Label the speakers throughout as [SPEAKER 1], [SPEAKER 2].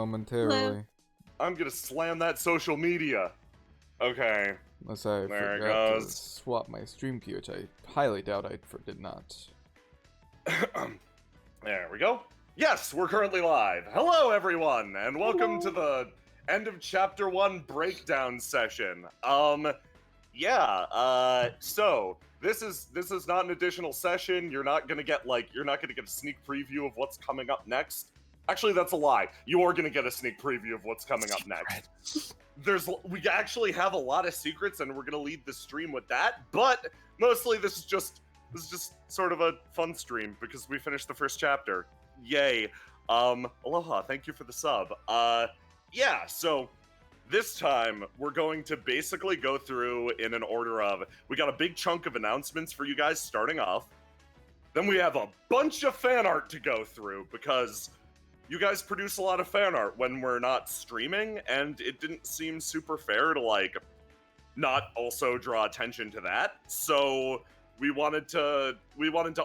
[SPEAKER 1] momentarily.
[SPEAKER 2] I'm gonna slam that social media. Okay,
[SPEAKER 1] Unless I
[SPEAKER 2] there it
[SPEAKER 1] forgot to
[SPEAKER 2] goes.
[SPEAKER 1] swap my stream key, which I highly doubt I did not.
[SPEAKER 2] There we go. Yes, we're currently live. Hello, everyone, and welcome to the end of Chapter 1 breakdown session. So this is not an additional session. You're not gonna get a sneak preview of what's coming up next. Actually, that's a lie. You are gonna get a sneak preview of what's coming up next. We actually have a lot of secrets, and we're gonna lead the stream with that. But mostly, this is just sort of a fun stream because we finished the first chapter. Yay! Aloha, thank you for the sub. So this time, we're going to basically go through in an order of, we got a big chunk of announcements for you guys starting off. Then we have a bunch of fan art to go through because you guys produce a lot of fan art when we're not streaming, and it didn't seem super fair to, not also draw attention to that. So we wanted to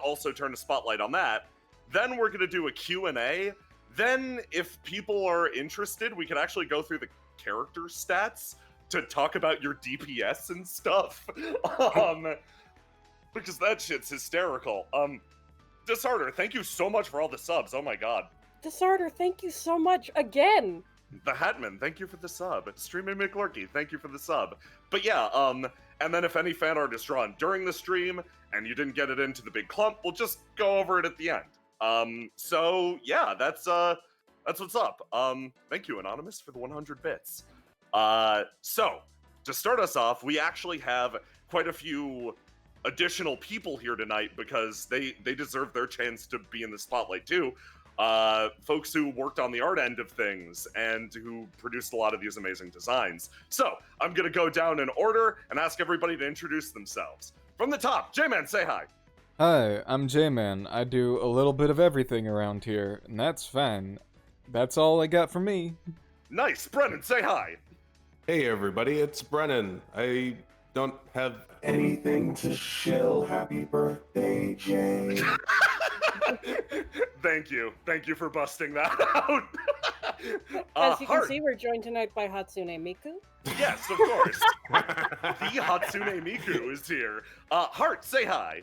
[SPEAKER 2] also turn a spotlight on that. Then we're going to do a Q&A. Then, if people are interested, we can actually go through the character stats to talk about your DPS and stuff. Because that shit's hysterical. Disarder, thank you so much for all the subs. Oh my god.
[SPEAKER 3] Disarder, thank you so much again.
[SPEAKER 2] The Hatman, thank you for the sub. Streaming McLurky, thank you for the sub. But yeah, and then if any fan art is drawn during the stream and you didn't get it into the big clump, we'll just go over it at the end. So yeah, that's what's up. Thank you, Anonymous, for the 100 bits. So to start us off, we actually have quite a few additional people here tonight because they deserve their chance to be in the spotlight too. Folks who worked on the art end of things and who produced a lot of these amazing designs. So I'm gonna go down in order and ask everybody to introduce themselves. From the top, J-Man, say hi.
[SPEAKER 1] Hi, I'm J-Man. I do a little bit of everything around here, and that's fine. That's all I got from me.
[SPEAKER 2] Nice. Brennan, say hi.
[SPEAKER 4] Hey everybody, it's Brennan. I don't have anything to shill. Happy birthday, Jay.
[SPEAKER 2] Thank you for busting that out.
[SPEAKER 3] As you can
[SPEAKER 2] Hart.
[SPEAKER 3] see, we're joined tonight by Hatsune Miku.
[SPEAKER 2] Yes, of course. The Hatsune Miku is here. Hart, say hi.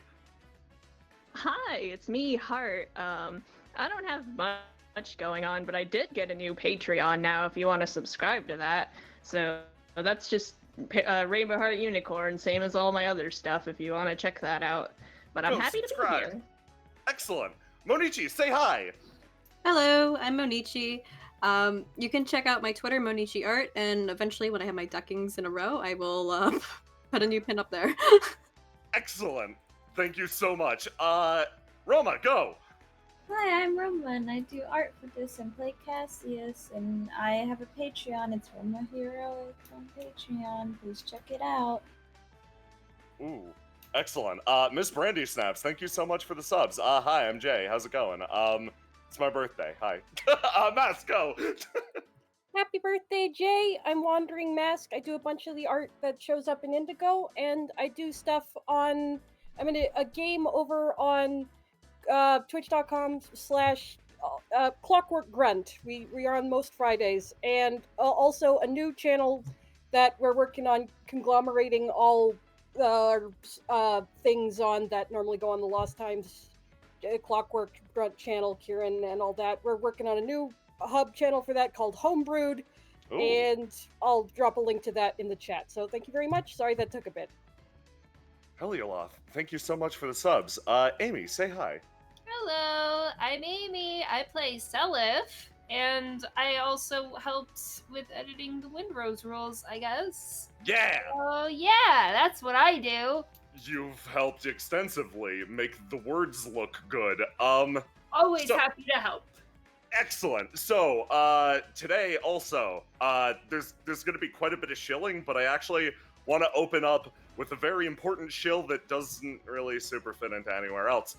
[SPEAKER 5] Hi, it's me, Hart. I don't have much going on, but I did get a new Patreon now if you want to subscribe to that. So that's just Rainbow Heart Unicorn, same as all my other stuff if you want to check that out. But I'm
[SPEAKER 2] Go
[SPEAKER 5] happy
[SPEAKER 2] subscribe.
[SPEAKER 5] to be here.
[SPEAKER 2] Excellent. Monichi, say hi.
[SPEAKER 6] Hello, I'm Monichi. You can check out my Twitter, Monichi Art, and eventually when I have my duckings in a row, I will put a new pin up there.
[SPEAKER 2] Excellent. Thank you so much. Roma, go.
[SPEAKER 7] Hi, I'm Roma, and I do art for this and play Cassius, and I have a Patreon. It's Roma Hero. It's on Patreon. Please check it out.
[SPEAKER 2] Ooh, excellent. Miss Brandy Snaps, thank you so much for the subs. Hi, I'm Jay. How's it going? It's my birthday. Hi. Mask, go.
[SPEAKER 3] Happy birthday, Jay. I'm Wandering Mask. I do a bunch of the art that shows up in Indigo, and I do stuff on... I'm in a game over on twitch.com/Clockwork Grunt. We are on most Fridays, and also a new channel that we're working on conglomerating all things on that normally go on the Lost Times Clockwork Grunt channel, Kieran, and all that. We're working on a new hub channel for that called Homebrewed,
[SPEAKER 2] Ooh.
[SPEAKER 3] and I'll drop a link to that in the chat. So thank you very much. Sorry that took a bit.
[SPEAKER 2] Helioloth, thank you so much for the subs. Amy, say hi.
[SPEAKER 8] Hello, I'm Amy. I play Seliph, and I also helped with editing the Windrose rules, I guess.
[SPEAKER 2] Yeah!
[SPEAKER 8] Oh yeah, that's what I do.
[SPEAKER 2] You've helped extensively make the words look good.
[SPEAKER 8] Always
[SPEAKER 2] So-
[SPEAKER 8] happy to help.
[SPEAKER 2] Excellent. So, today also, there's gonna be quite a bit of shilling, but I actually want to open up with a very important shill that doesn't really super fit into anywhere else.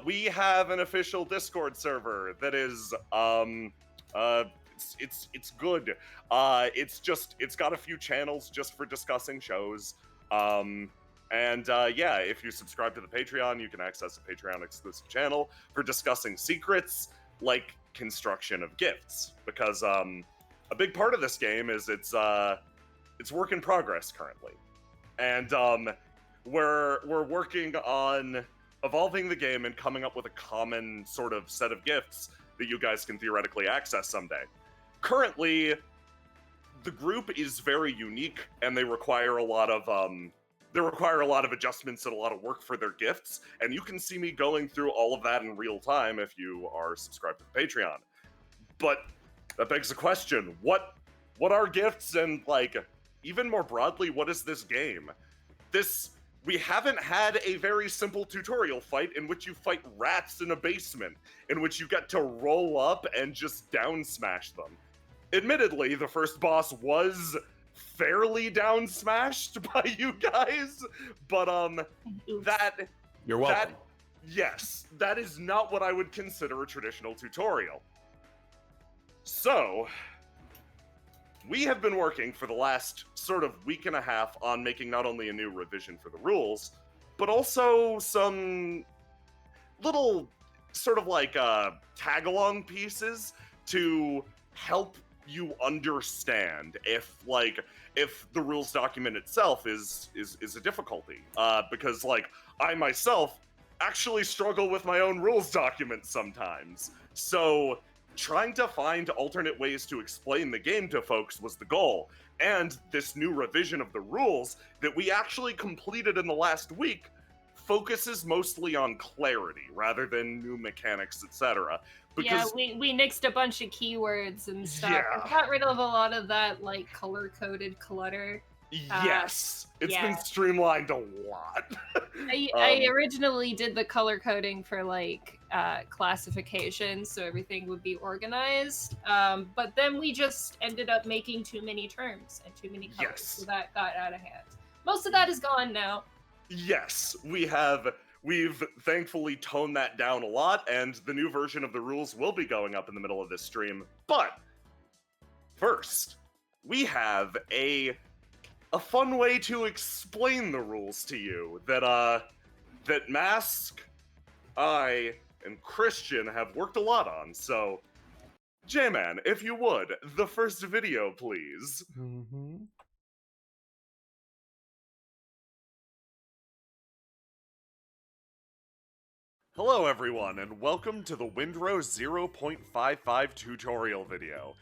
[SPEAKER 2] We have an official Discord server that is, it's good. It's got a few channels just for discussing shows. Yeah, if you subscribe to the Patreon, you can access a Patreon exclusive channel for discussing secrets. Like, construction of gifts, because a big part of this game is it's work in progress currently, and we're working on evolving the game and coming up with a common sort of set of gifts that you guys can theoretically access someday. Currently, the group is very unique, and they require a lot of adjustments and a lot of work for their gifts, and you can see me going through all of that in real time if you are subscribed to the Patreon. But that begs the question, what are gifts, and like, even more broadly, what is this game? We haven't had a very simple tutorial fight in which you fight rats in a basement, in which you get to roll up and just down smash them. Admittedly, the first boss was fairly down smashed by you guys, but
[SPEAKER 4] You're welcome.
[SPEAKER 2] yes, that is not what I would consider a traditional tutorial. So, we have been working for the last sort of week and a half on making not only a new revision for the rules, but also some little sort of like tag-along pieces to help you understand if the rules document itself is a difficulty. Because like I myself actually struggle with my own rules document sometimes. So trying to find alternate ways to explain the game to folks was the goal. And this new revision of the rules that we actually completed in the last week focuses mostly on clarity rather than new mechanics, etc.
[SPEAKER 8] Yeah, we nixed a bunch of keywords and stuff. And got rid of a lot of that like color-coded clutter.
[SPEAKER 2] Yes, it's
[SPEAKER 8] yeah.
[SPEAKER 2] been streamlined a lot.
[SPEAKER 8] I originally did the color coding for like classification, so everything would be organized. But then we just ended up making too many terms and too many colors,
[SPEAKER 2] Yes.
[SPEAKER 8] so that got out of hand. Most of that is gone now.
[SPEAKER 2] Yes, we've thankfully toned that down a lot, and the new version of the rules will be going up in the middle of this stream. But first, we have a fun way to explain the rules to you that Mask, I, and Christian have worked a lot on. So, J-Man, if you would, the first video, please.
[SPEAKER 1] Mm-hmm.
[SPEAKER 2] Hello everyone, and welcome to the Windrose 0.55 tutorial video.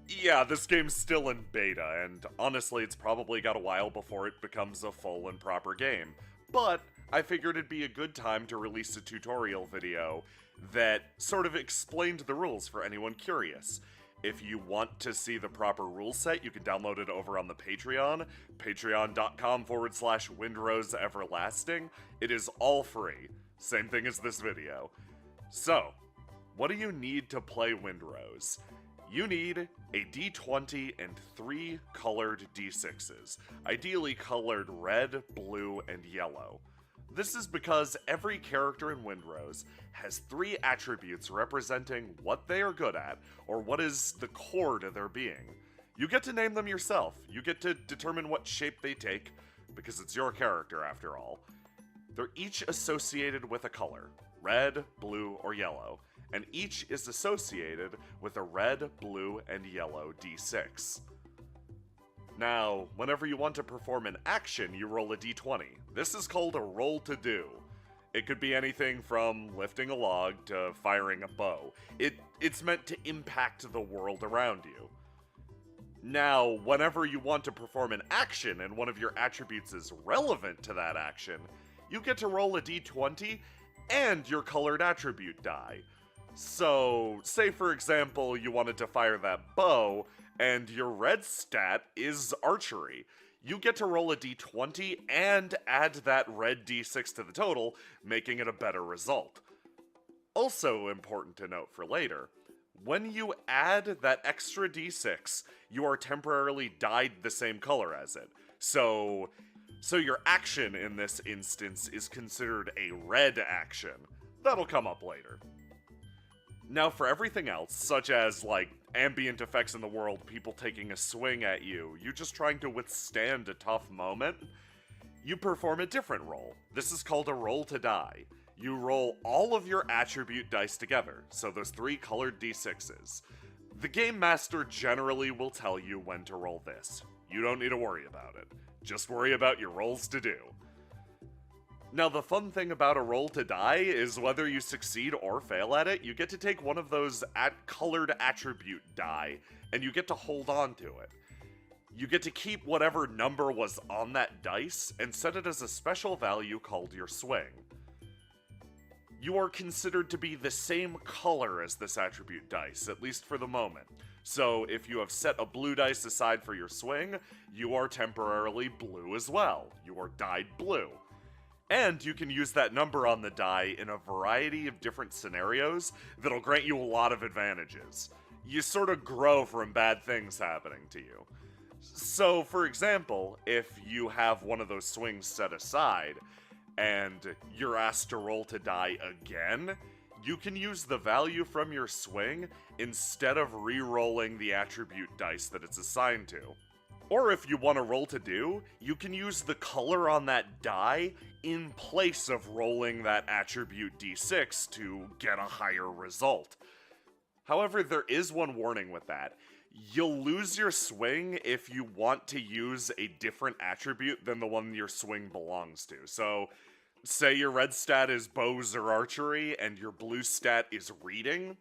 [SPEAKER 2] Yeah, this game's still in beta, and honestly it's probably got a while before it becomes a full and proper game. But I figured it'd be a good time to release a tutorial video that sort of explained the rules for anyone curious. If you want to see the proper rule set, you can download it over on the Patreon, patreon.com/WindroseEverlasting. It is all free. Same thing as this video. So, what do you need to play Windrose? You need a D20 and 3 colored D6s, ideally colored red, blue, and yellow. This is because every character in Windrose has 3 attributes representing what they are good at, or what is the core to their being. You get to name them yourself. You get to determine what shape they take, because it's your character after all. They're each associated with a color, red, blue, or yellow, and each is associated with a red, blue, and yellow D6. Now, whenever you want to perform an action, you roll a D20. This is called a roll to do. It could be anything from lifting a log to firing a bow. It's meant to impact the world around you. Now, whenever you want to perform an action and one of your attributes is relevant to that action, you get to roll a d20 and your colored attribute die. So, say for example you wanted to fire that bow, and your red stat is archery. You get to roll a d20 and add that red d6 to the total, making it a better result. Also important to note for later, when you add that extra d6, you are temporarily dyed the same color as it. So your action in this instance is considered a red action. That'll come up later. Now for everything else, such as like ambient effects in the world, people taking a swing at you just trying to withstand a tough moment, you perform a different roll. This is called a roll to die. you roll all of your attribute dice together, so those 3 colored d6s. The Game Master generally will tell you when to roll this. You don't need to worry about it. Just worry about your rolls to do. Now, the fun thing about a roll to die is whether you succeed or fail at it, you get to take one of those colored attribute die, and you get to hold on to it. You get to keep whatever number was on that dice and set it as a special value called your swing. You are considered to be the same color as this attribute dice, at least for the moment. So if you have set a blue dice aside for your swing, you are temporarily blue as well. You are dyed blue. And you can use that number on the die in a variety of different scenarios that'll grant you a lot of advantages. You sort of grow from bad things happening to you. So, for example, if you have one of those swings set aside, and you're asked to roll to die again, you can use the value from your swing instead of re-rolling the attribute dice that it's assigned to. Or if you want to roll to do, you can use the color on that die in place of rolling that attribute d6 to get a higher result. However, there is one warning with that. You'll lose your swing if you want to use a different attribute than the one your swing belongs to. So, say your red stat is bows or archery, and your blue stat is reading.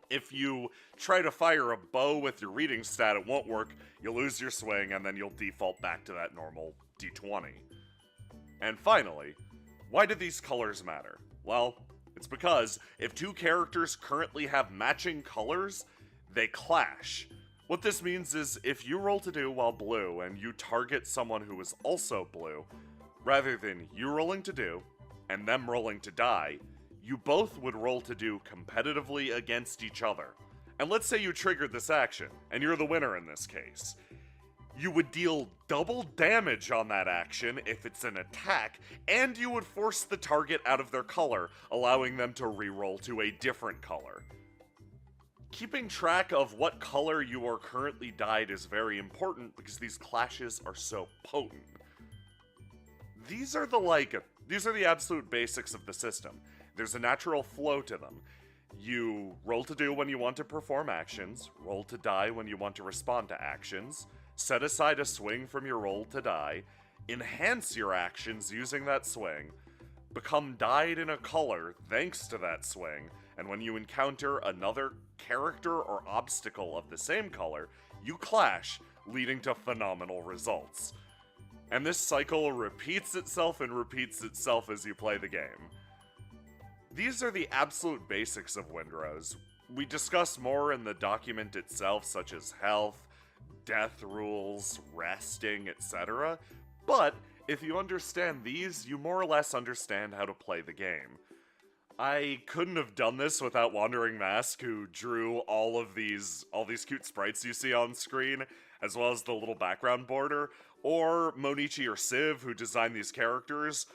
[SPEAKER 2] If you try to fire a bow with your reading stat, it won't work. You'll lose your swing, and then you'll default back to that normal d20. And finally, why do these colors matter? Well, it's because if 2 characters currently have matching colors, they clash. What this means is if you roll to do while blue and you target someone who is also blue, rather than you rolling to do and them rolling to die, you both would roll to do competitively against each other. And let's say you triggered this action, and you're the winner in this case. You would deal double damage on that action if it's an attack, and you would force the target out of their color, allowing them to re-roll to a different color. Keeping track of what color you are currently dyed is very important because these clashes are so potent. These are the absolute basics of the system. There's a natural flow to them. You roll to do when you want to perform actions, roll to die when you want to respond to actions, set aside a swing from your roll to die, enhance your actions using that swing, become dyed in a color thanks to that swing, and when you encounter another character or obstacle of the same color, you clash, leading to phenomenal results. And this cycle repeats itself and repeats itself as you play the game. These are the absolute basics of Windrose. We discuss more in the document itself, such as health, death rules, resting, etc. But if you understand these, you more or less understand how to play the game. I couldn't have done this without Wandering Mask, who drew all these cute sprites you see on screen, as well as the little background border, or Monichi or Civ, who designed these characters,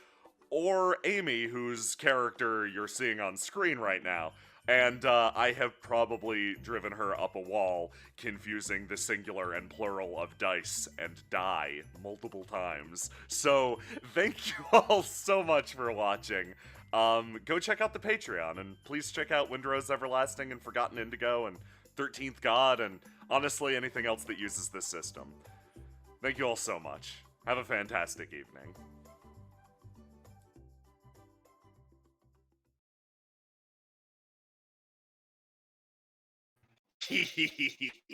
[SPEAKER 2] or Amy, whose character you're seeing on screen right now. And I have probably driven her up a wall, confusing the singular and plural of dice and die multiple times. So, thank you all so much for watching. Go check out the Patreon, and please check out Windrose Everlasting and Forgotten Indigo and 13th God, and honestly anything else that uses this system. Thank you all so much. Have a fantastic evening.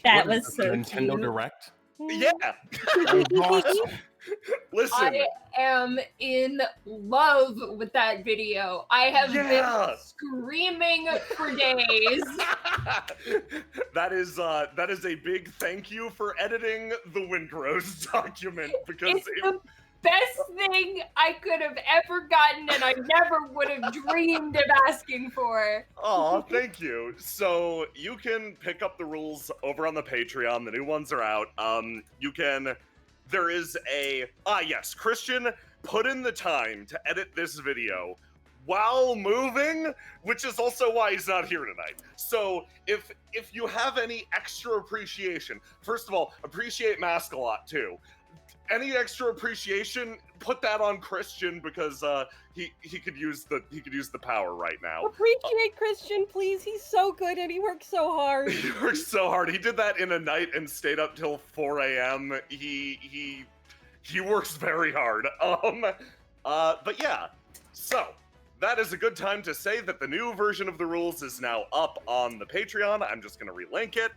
[SPEAKER 7] That
[SPEAKER 4] What is
[SPEAKER 7] was
[SPEAKER 4] this,
[SPEAKER 7] so
[SPEAKER 4] Nintendo
[SPEAKER 7] cute.
[SPEAKER 4] Direct?
[SPEAKER 2] Yeah!
[SPEAKER 4] That was awesome.
[SPEAKER 2] Listen,
[SPEAKER 8] I am in love with that video. I have
[SPEAKER 2] Yeah.
[SPEAKER 8] been screaming for days.
[SPEAKER 2] that is a big thank you for editing the Windrose document, because
[SPEAKER 8] It's the best thing I could have ever gotten, and I never would have dreamed of asking for.
[SPEAKER 2] Aw, thank you. So you can pick up the rules over on the Patreon. The new ones are out. There is yes, Christian put in the time to edit this video while moving, which is also why he's not here tonight. So if you have any extra appreciation, first of all, appreciate Mask a lot too. any extra appreciation, put that on Christian because he could use the power right now.
[SPEAKER 3] Appreciate Christian, please. He's so good and he works so hard.
[SPEAKER 2] He works so hard. He did that in a night and stayed up till 4 a.m. He works very hard. But yeah, so that is a good time to say that the new version of the rules is now up on the Patreon. I'm just gonna relink it.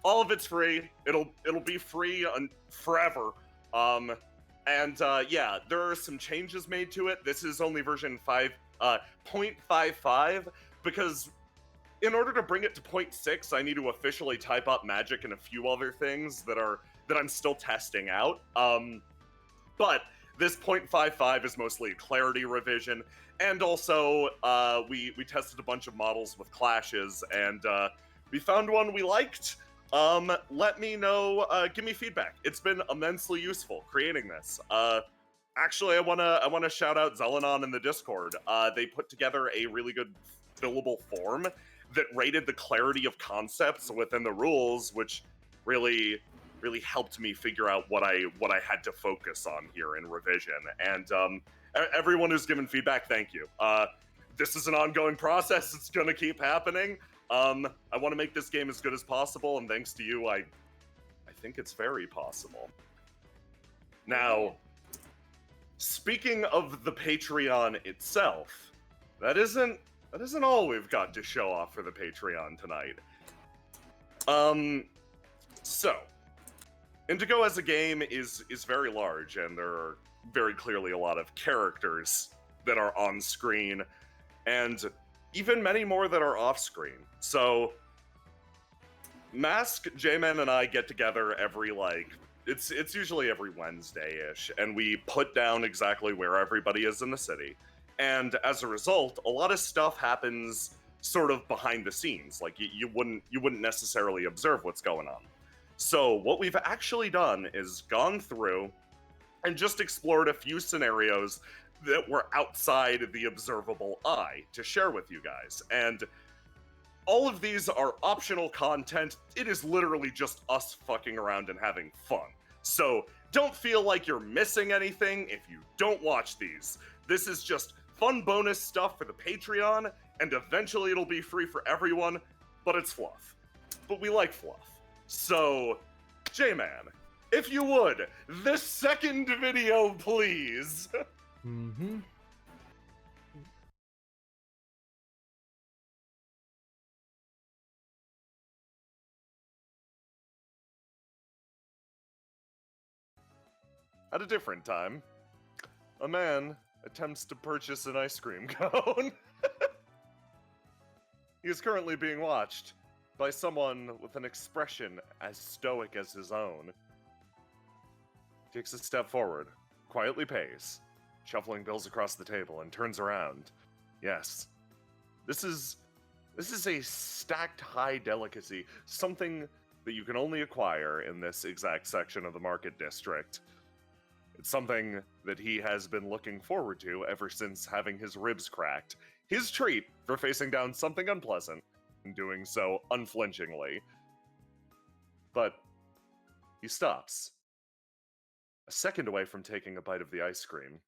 [SPEAKER 2] All of it's free. It'll be free forever. Yeah, there are some changes made to it. This is only version 0.55 because in order to bring it to 0.6, I need to officially type up magic and a few other things that I'm still testing out. But this 0.55 is mostly a clarity revision, and also we tested a bunch of models with clashes, and we found one we liked. Let me know, give me feedback. It's been immensely useful creating this. Actually, I wanna shout out Zelenon in the Discord. They put together a really good fillable form that rated the clarity of concepts within the rules, which really helped me figure out what I had to focus on here in revision. And everyone who's given feedback, thank you. This is an ongoing process. It's gonna keep happening. I want to make this game as good as possible, and thanks to you, I think it's very possible. Now, speaking of the Patreon itself, that isn't all we've got to show off for the Patreon tonight. So, Indigo as a game is very large, and there are very clearly a lot of characters that are on screen, and even many more that are off screen. So, Mask, J-Man, and I get together every, it's usually every Wednesday-ish, and we put down exactly where everybody is in the city. And as a result, a lot of stuff happens sort of behind the scenes. Like, you wouldn't necessarily observe what's going on. So, what we've actually done is gone through and just explored a few scenarios that were outside the observable eye to share with you guys. And all of these are optional content. It is literally just us fucking around and having fun. So don't feel like you're missing anything if you don't watch these. This is just fun bonus stuff for the Patreon, and eventually it'll be free for everyone, but it's fluff. But we like fluff. So, J-Man, if you would, the second video, please.
[SPEAKER 1] Mm-hmm.
[SPEAKER 2] At a different time, a man attempts to purchase an ice cream cone. He is currently being watched by someone with an expression as stoic as his own. He takes a step forward, quietly pays, shuffling bills across the table, and turns around. Yes, this is a stacked high delicacy, something that you can only acquire in this exact section of the market district. It's something that he has been looking forward to ever since having his ribs cracked. His treat for facing down something unpleasant and doing so unflinchingly. But he stops. A second away from taking a bite of the ice cream.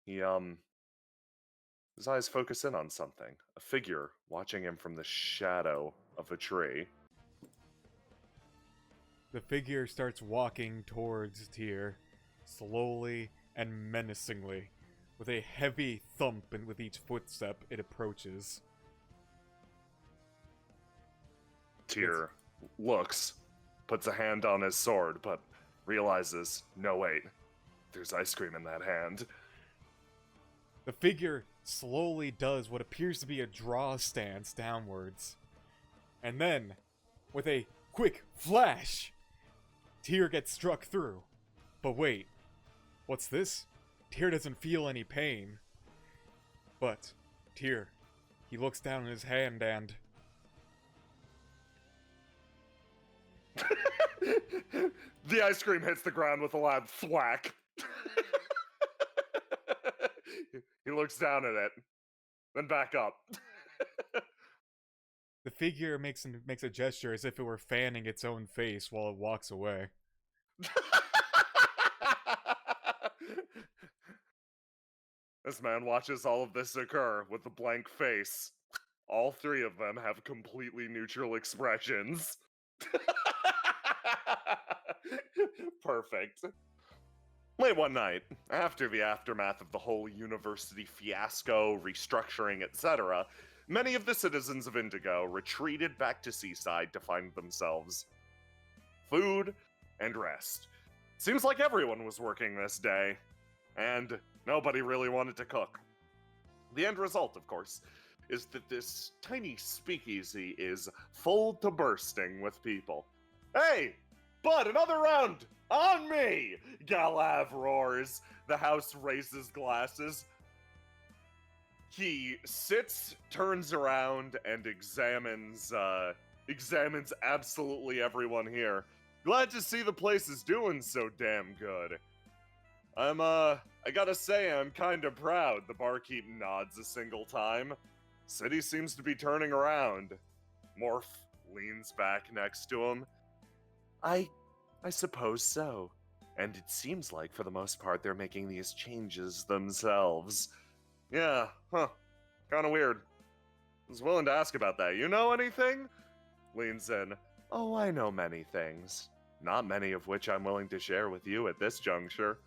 [SPEAKER 2] His eyes focus in on something. A figure watching him from the shadow of a tree.
[SPEAKER 1] The figure starts walking towards Tyr, slowly and menacingly. With a heavy thump and with each footstep, it approaches.
[SPEAKER 2] Tyr looks, puts a hand on his sword, but realizes, no wait, there's ice cream in that hand.
[SPEAKER 1] The figure slowly does what appears to be a draw stance downwards. And then, with a quick flash, Tyr gets struck through. But wait, what's this? Tyr doesn't feel any pain. But, Tyr, he looks down at his hand and...
[SPEAKER 2] The ice cream hits the ground with a loud thwack. He looks down at it, then back up.
[SPEAKER 1] The figure makes a gesture as if it were fanning its own face while it walks away.
[SPEAKER 2] This man watches all of this occur with a blank face. All three of them have completely neutral expressions. Perfect. Late one night, after the aftermath of the whole university fiasco, restructuring, etc., many of the citizens of Indigo retreated back to Seaside to find themselves food and rest. Seems like everyone was working this day, and nobody really wanted to cook. The end result, of course, is that this tiny speakeasy is full to bursting with people. Hey, bud, another round! On me! Galav roars. The house raises glasses. He sits, turns around, and examines absolutely everyone here. Glad to see the place is doing so damn good. I gotta say, I'm kinda proud. The barkeep nods a single time. City seems to be turning around. Morph leans back next to him. I suppose so. And it seems like, for the most part, they're making these changes themselves. Yeah, huh. Kinda weird. I was willing to ask about that. You know anything? Leans in. Oh, I know many things. Not many of which I'm willing to share with you at this juncture.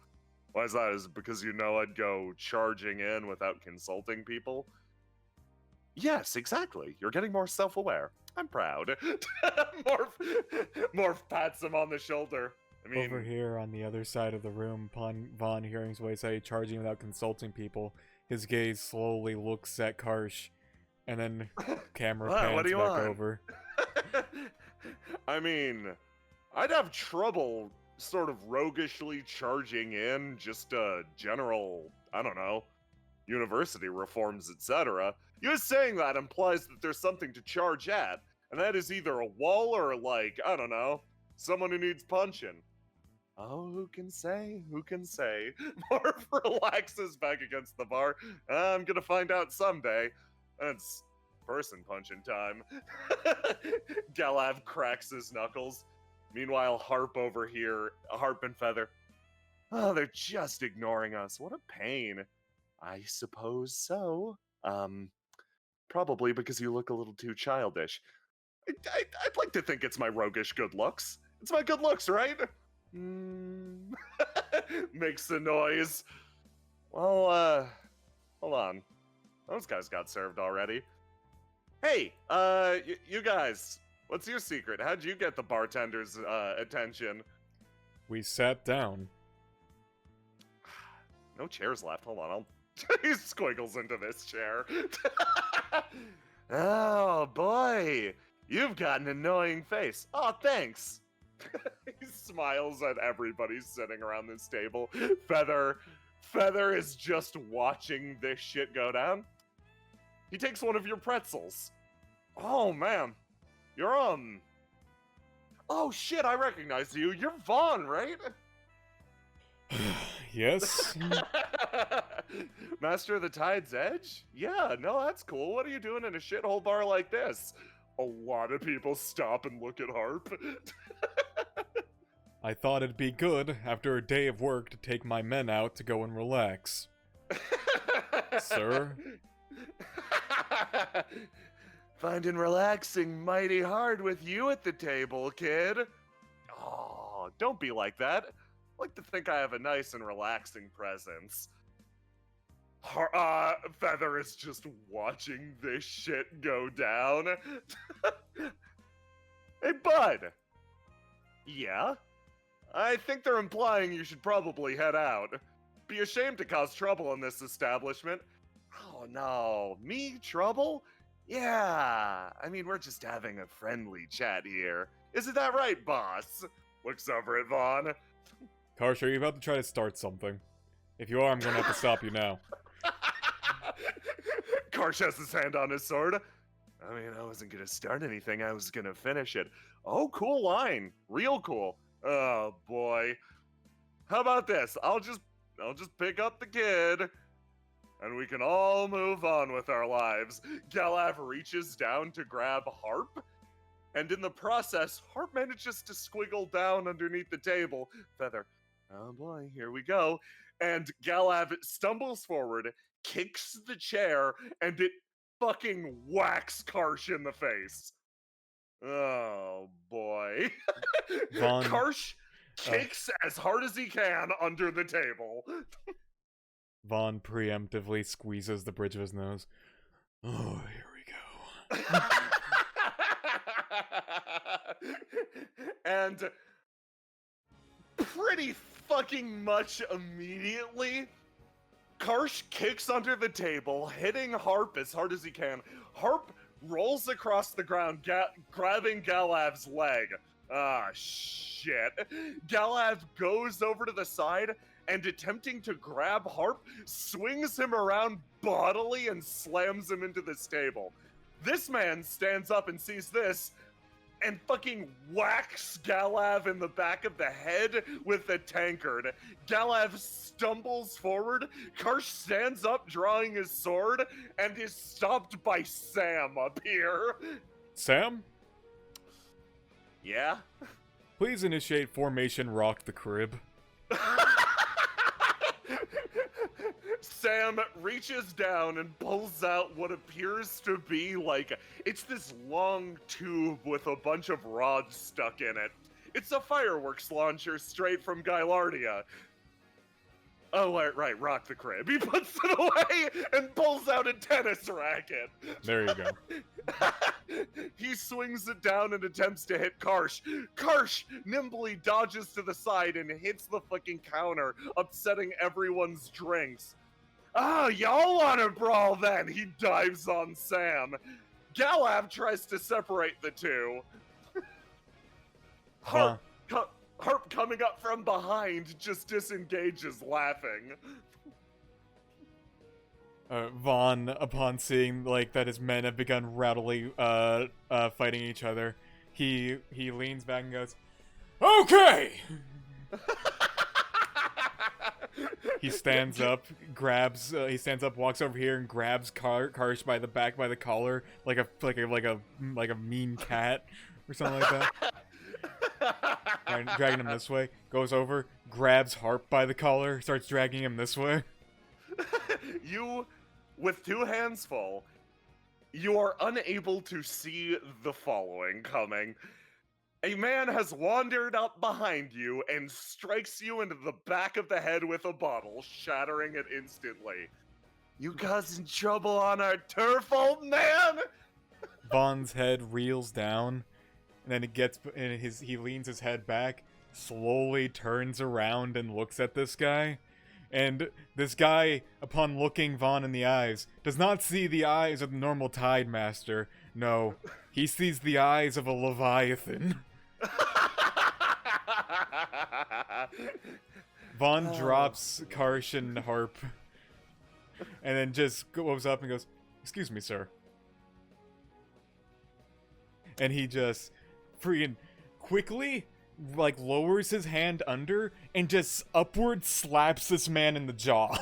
[SPEAKER 2] Why is that? Is it because you know I'd go charging in without consulting people? Yes, exactly. You're getting more self-aware. I'm proud. Morph pats him on the shoulder. I mean,
[SPEAKER 1] Over here on the other side of the room, upon Vaughn hearing his way say charging without consulting people, his gaze slowly looks at Karsh, and then camera
[SPEAKER 2] Wow, what
[SPEAKER 1] pans
[SPEAKER 2] do you
[SPEAKER 1] back
[SPEAKER 2] want?
[SPEAKER 1] over.
[SPEAKER 2] I mean, I'd have trouble sort of roguishly charging in just general, I don't know, university reforms, etc. You saying that implies that there's something to charge at, and that is either a wall or, like, I don't know, someone who needs punching. Oh, who can say? Who can say? Morph relaxes back against the bar. I'm gonna find out someday. It's person punching time. Galav cracks his knuckles. Meanwhile, Harp over here, Harp and Feather. Oh, they're just ignoring us. What a pain. I suppose so. Probably because you look a little too childish. I'd like to think it's my roguish good looks. It's my good looks, right? Makes a noise. Well, hold on. Those guys got served already. Hey, you guys, what's your secret? How'd you get the bartender's attention?
[SPEAKER 1] We sat down.
[SPEAKER 2] No chairs left. Hold on, he squiggles into this chair. Oh boy, you've got an annoying face. Oh, thanks. He smiles at everybody sitting around this table. Feather is just watching this shit go down. He takes one of your pretzels. Oh man, you're oh shit, I recognize you. You're Vaughn, right?
[SPEAKER 1] Yes?
[SPEAKER 2] Master of the Tide's Edge? Yeah, no, that's cool. What are you doing in a shithole bar like this? A lot of people stop and look at Harp.
[SPEAKER 1] I thought it'd be good, after a day of work, to take my men out to go and relax. Sir?
[SPEAKER 2] Finding relaxing mighty hard with you at the table, kid. Oh, don't be like that. I like to think I have a nice and relaxing presence. Feather is just watching this shit go down. Hey, bud. Yeah? I think they're implying you should probably head out. Be ashamed to cause trouble in this establishment. Oh no, me trouble? Yeah, I mean, we're just having a friendly chat here. Isn't that right, boss? Looks over at Vaughn.
[SPEAKER 1] Karsh, are you about to try to start something? If you are, I'm gonna have to stop you now.
[SPEAKER 2] Karsh has his hand on his sword. I mean, I wasn't gonna start anything, I was gonna finish it. Oh, cool line. Real cool. Oh boy. How about this? I'll just pick up the kid, and we can all move on with our lives. Galav reaches down to grab Harp, and in the process, Harp manages to squiggle down underneath the table. Feather, oh boy, here we go. And Galav stumbles forward, kicks the chair, and it fucking whacks Karsh in the face. Oh boy.
[SPEAKER 1] Vaughn-
[SPEAKER 2] Karsh kicks as hard as he can under the table.
[SPEAKER 1] Vaughn preemptively squeezes the bridge of his nose. Oh, here we go.
[SPEAKER 2] And pretty fucking much immediately, Karsh kicks under the table, hitting Harp as hard as he can. Harp rolls across the ground, grabbing Galav's leg. Ah, shit. Galav goes over to the side and, attempting to grab Harp, swings him around bodily and slams him into this table. This man stands up and sees this and fucking whacks Galav in the back of the head with the tankard. Galav stumbles forward. Karsh stands up, drawing his sword, and is stopped by Sam up here.
[SPEAKER 1] Sam,
[SPEAKER 2] Yeah?
[SPEAKER 1] please initiate formation Rock the Crib.
[SPEAKER 2] Sam reaches down and pulls out what appears to be like, it's this long tube with a bunch of rods stuck in it. It's a fireworks launcher straight from Gylardia. Oh, right, Rock the Crib. He puts it away and pulls out a tennis racket.
[SPEAKER 1] There you go.
[SPEAKER 2] He swings it down and attempts to hit Karsh. Karsh nimbly dodges to the side and hits the fucking counter, upsetting everyone's drinks. Oh, y'all wanna brawl then? He dives on Sam. Galav tries to separate the two. Harp coming up from behind just disengages, laughing.
[SPEAKER 1] Vaughn, upon seeing like that his men have begun rattling, fighting each other, he leans back and goes, "Okay." He stands up, walks over here and grabs Karsh by the back by the collar, like a mean cat or something like that. And dragging him this way, goes over, grabs Harp by the collar, starts dragging him this way.
[SPEAKER 2] You, with two hands full, you are unable to see the following coming. A man has wandered up behind you and strikes you into the back of the head with a bottle, shattering it instantly. You causing trouble on our turf, old man?
[SPEAKER 1] Vaughn's head reels down, and then he leans his head back, slowly turns around and looks at this guy. And this guy, upon looking Vaughn in the eyes, does not see the eyes of the normal Tide Master. No, he sees the eyes of a Leviathan. Vaughn drops Karsh and Harp, and then just goes up and goes, "Excuse me, sir." And he just freaking quickly, like, lowers his hand under and just upward slaps this man in the jaw.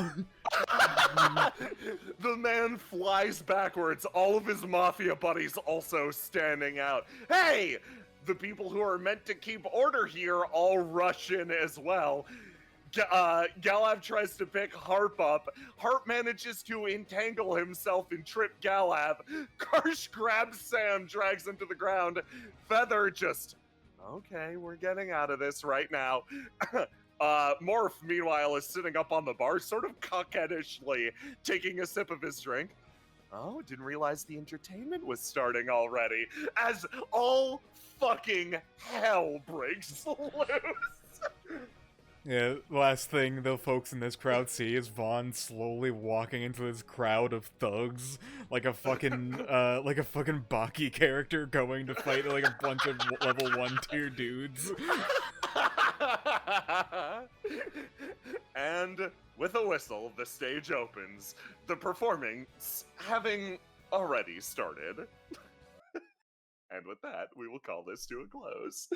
[SPEAKER 2] The man flies backwards, all of his mafia buddies also standing out. Hey! The people who are meant to keep order here all rush in as well. Galav tries to pick Harp up. Harp manages to entangle himself and trip Galav. Karsh grabs Sam, drags him to the ground. Feather just, okay, we're getting out of this right now. Morph, meanwhile, is sitting up on the bar, sort of coquettishly taking a sip of his drink. Oh, didn't realize the entertainment was starting already. As all fucking hell breaks loose.
[SPEAKER 1] Yeah, last thing the folks in this crowd see is Vaughn slowly walking into this crowd of thugs, like a fucking Baki character going to fight like a bunch of level 1 tier dudes.
[SPEAKER 2] And with a whistle, the stage opens, the performance having already started. And with that, we will call this to a close.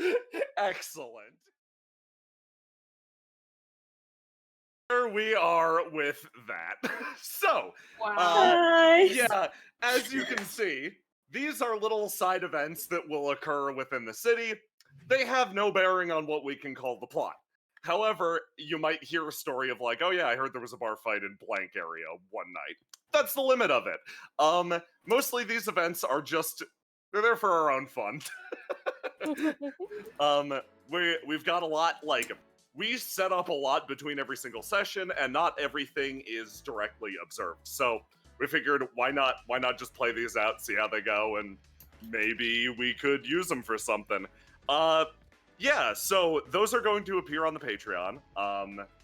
[SPEAKER 2] Excellent. Here we are with that. So, yeah, as you can see, these are little side events that will occur within the city. They have no bearing on what we can call the plot. However, you might hear a story of like, oh yeah, I heard there was a bar fight in blank area one night. That's the limit of it. Mostly these events are just, they're there for our own fun. We've got a lot, like, we set up a lot between every single session, and not everything is directly observed. So we figured, why not just play these out, see how they go, and maybe we could use them for something. Yeah, so those are going to appear on the Patreon.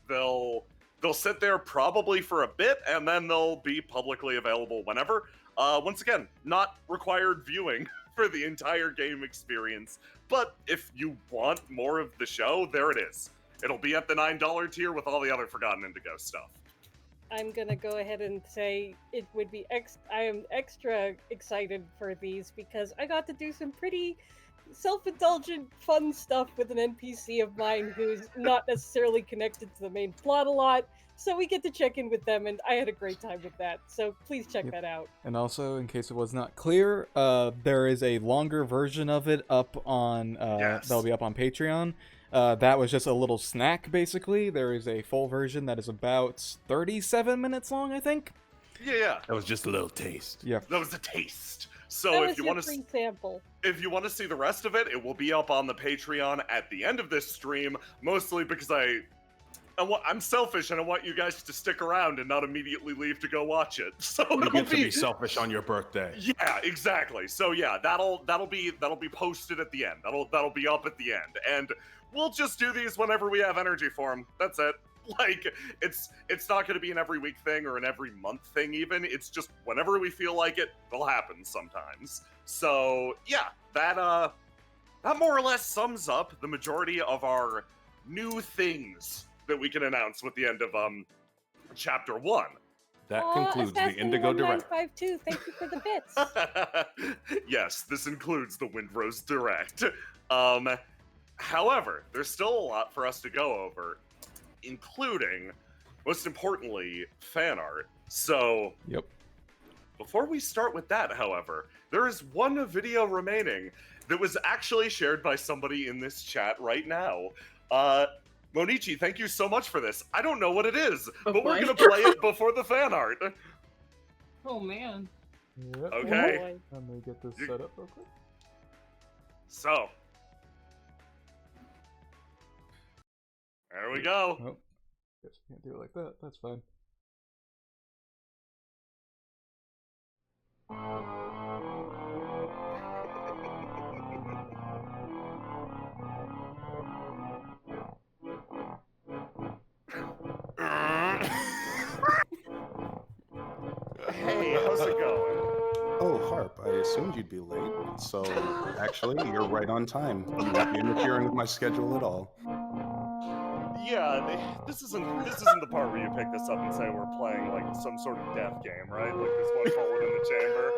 [SPEAKER 2] They'll sit there probably for a bit, and then they'll be publicly available whenever. Once again, not required viewing for the entire game experience, but if you want more of the show, there it is. It'll be at the $9 tier with all the other Forgotten Indigo stuff.
[SPEAKER 3] I'm gonna go ahead and say it would be I am extra excited for these because I got to do some pretty self-indulgent, fun stuff with an NPC of mine who's not necessarily connected to the main plot a lot. So we get to check in with them, and I had a great time with that. So please check that out.
[SPEAKER 1] And also, in case it was not clear, there is a longer version of it up on that'll be up on Patreon. That was just a little snack, basically. There is a full version that is about 37 minutes long, I think.
[SPEAKER 2] Yeah.
[SPEAKER 4] That was just a little taste.
[SPEAKER 1] Yeah.
[SPEAKER 2] That was a taste. So
[SPEAKER 3] That
[SPEAKER 2] if
[SPEAKER 3] was
[SPEAKER 2] you
[SPEAKER 3] your
[SPEAKER 2] want to
[SPEAKER 3] free sample.
[SPEAKER 2] If you want to see the rest of it, it will be up on the Patreon at the end of this stream, mostly because I'm selfish and I want you guys to stick around and not immediately leave to go watch it. So
[SPEAKER 4] You
[SPEAKER 2] it'll
[SPEAKER 4] get to be selfish on your birthday.
[SPEAKER 2] Yeah, exactly. So yeah, that'll be posted at the end. That'll be up at the end, and we'll just do these whenever we have energy for them. That's it. Like, it's not going to be an every week thing or an every month thing even. It's just whenever we feel like it, it'll happen sometimes. So yeah, that more or less sums up the majority of our new things that we can announce with the end of chapter 1.
[SPEAKER 4] That concludes the Indigo Direct.
[SPEAKER 3] 1952, thank you for the bits.
[SPEAKER 2] Yes, this includes the Windrose Direct. However, there's still a lot for us to go over, including, most importantly, fan art. So,
[SPEAKER 1] Yep.
[SPEAKER 2] Before we start with that, however, there is one video remaining that was actually shared by somebody in this chat right now. Monichi, thank you so much for this. I don't know what it is, but we're going to play it before the fan art.
[SPEAKER 8] Oh man.
[SPEAKER 1] Yep.
[SPEAKER 2] Okay.
[SPEAKER 1] Let me get this set up real quick.
[SPEAKER 2] So, there we go.
[SPEAKER 1] Oh, guess we can't do it like that. That's fine.
[SPEAKER 2] Hey, how's it going?
[SPEAKER 9] Oh, Harp, I assumed you'd be late, so actually, you're right on time. You won't be interfering with my schedule at all.
[SPEAKER 2] Yeah, this isn't the part where you pick this up and say we're playing like some sort of death game, right? Like there's one forward in the chamber.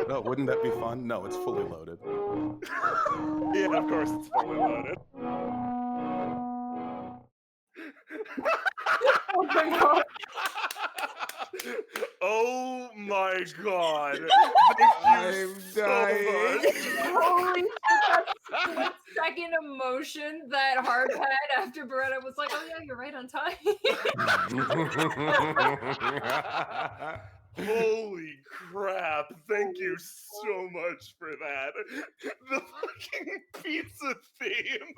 [SPEAKER 9] No, wouldn't that be fun? No, it's fully loaded.
[SPEAKER 2] Yeah, of course it's fully loaded.
[SPEAKER 8] Oh my god.
[SPEAKER 2] Oh my god.
[SPEAKER 4] I'm dying.
[SPEAKER 8] Holy shit, that's the second emotion that Harp had after Beretta was like, oh yeah, you're right on time.
[SPEAKER 2] Holy crap, thank you so much for that. The fucking pizza theme.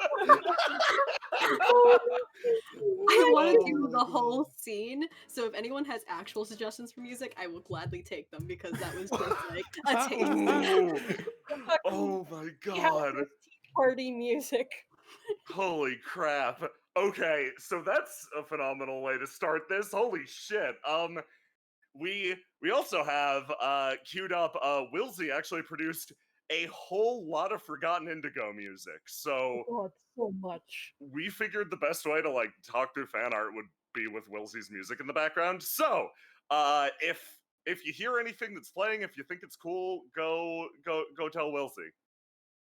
[SPEAKER 6] I want to do the whole scene, so if anyone has actual suggestions for music, I will gladly take them because that was just like a taste.
[SPEAKER 2] Oh my
[SPEAKER 3] Yeah,
[SPEAKER 2] god.
[SPEAKER 3] this tea party music.
[SPEAKER 2] Holy crap. Okay, so that's a phenomenal way to start this. Holy shit. We also have queued up Wilsey actually produced a whole lot of Forgotten Indigo music. So
[SPEAKER 3] God, so much.
[SPEAKER 2] we figured the best way to like talk through fan art would be with Wilsey's music in the background. So if you hear anything that's playing, if you think it's cool, go tell Wilsey.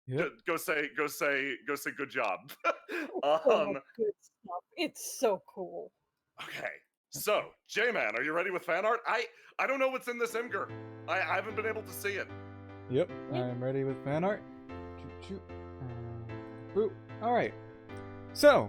[SPEAKER 1] Yep.
[SPEAKER 2] Go say good job.
[SPEAKER 3] So much good stuff. It's so cool.
[SPEAKER 2] Okay. So, J-Man, are you ready with fan art? I don't know what's in this Imgur. I haven't been able to see it.
[SPEAKER 1] Yep, I'm ready with fan art. Shoot, shoot. Boop. Alright. So,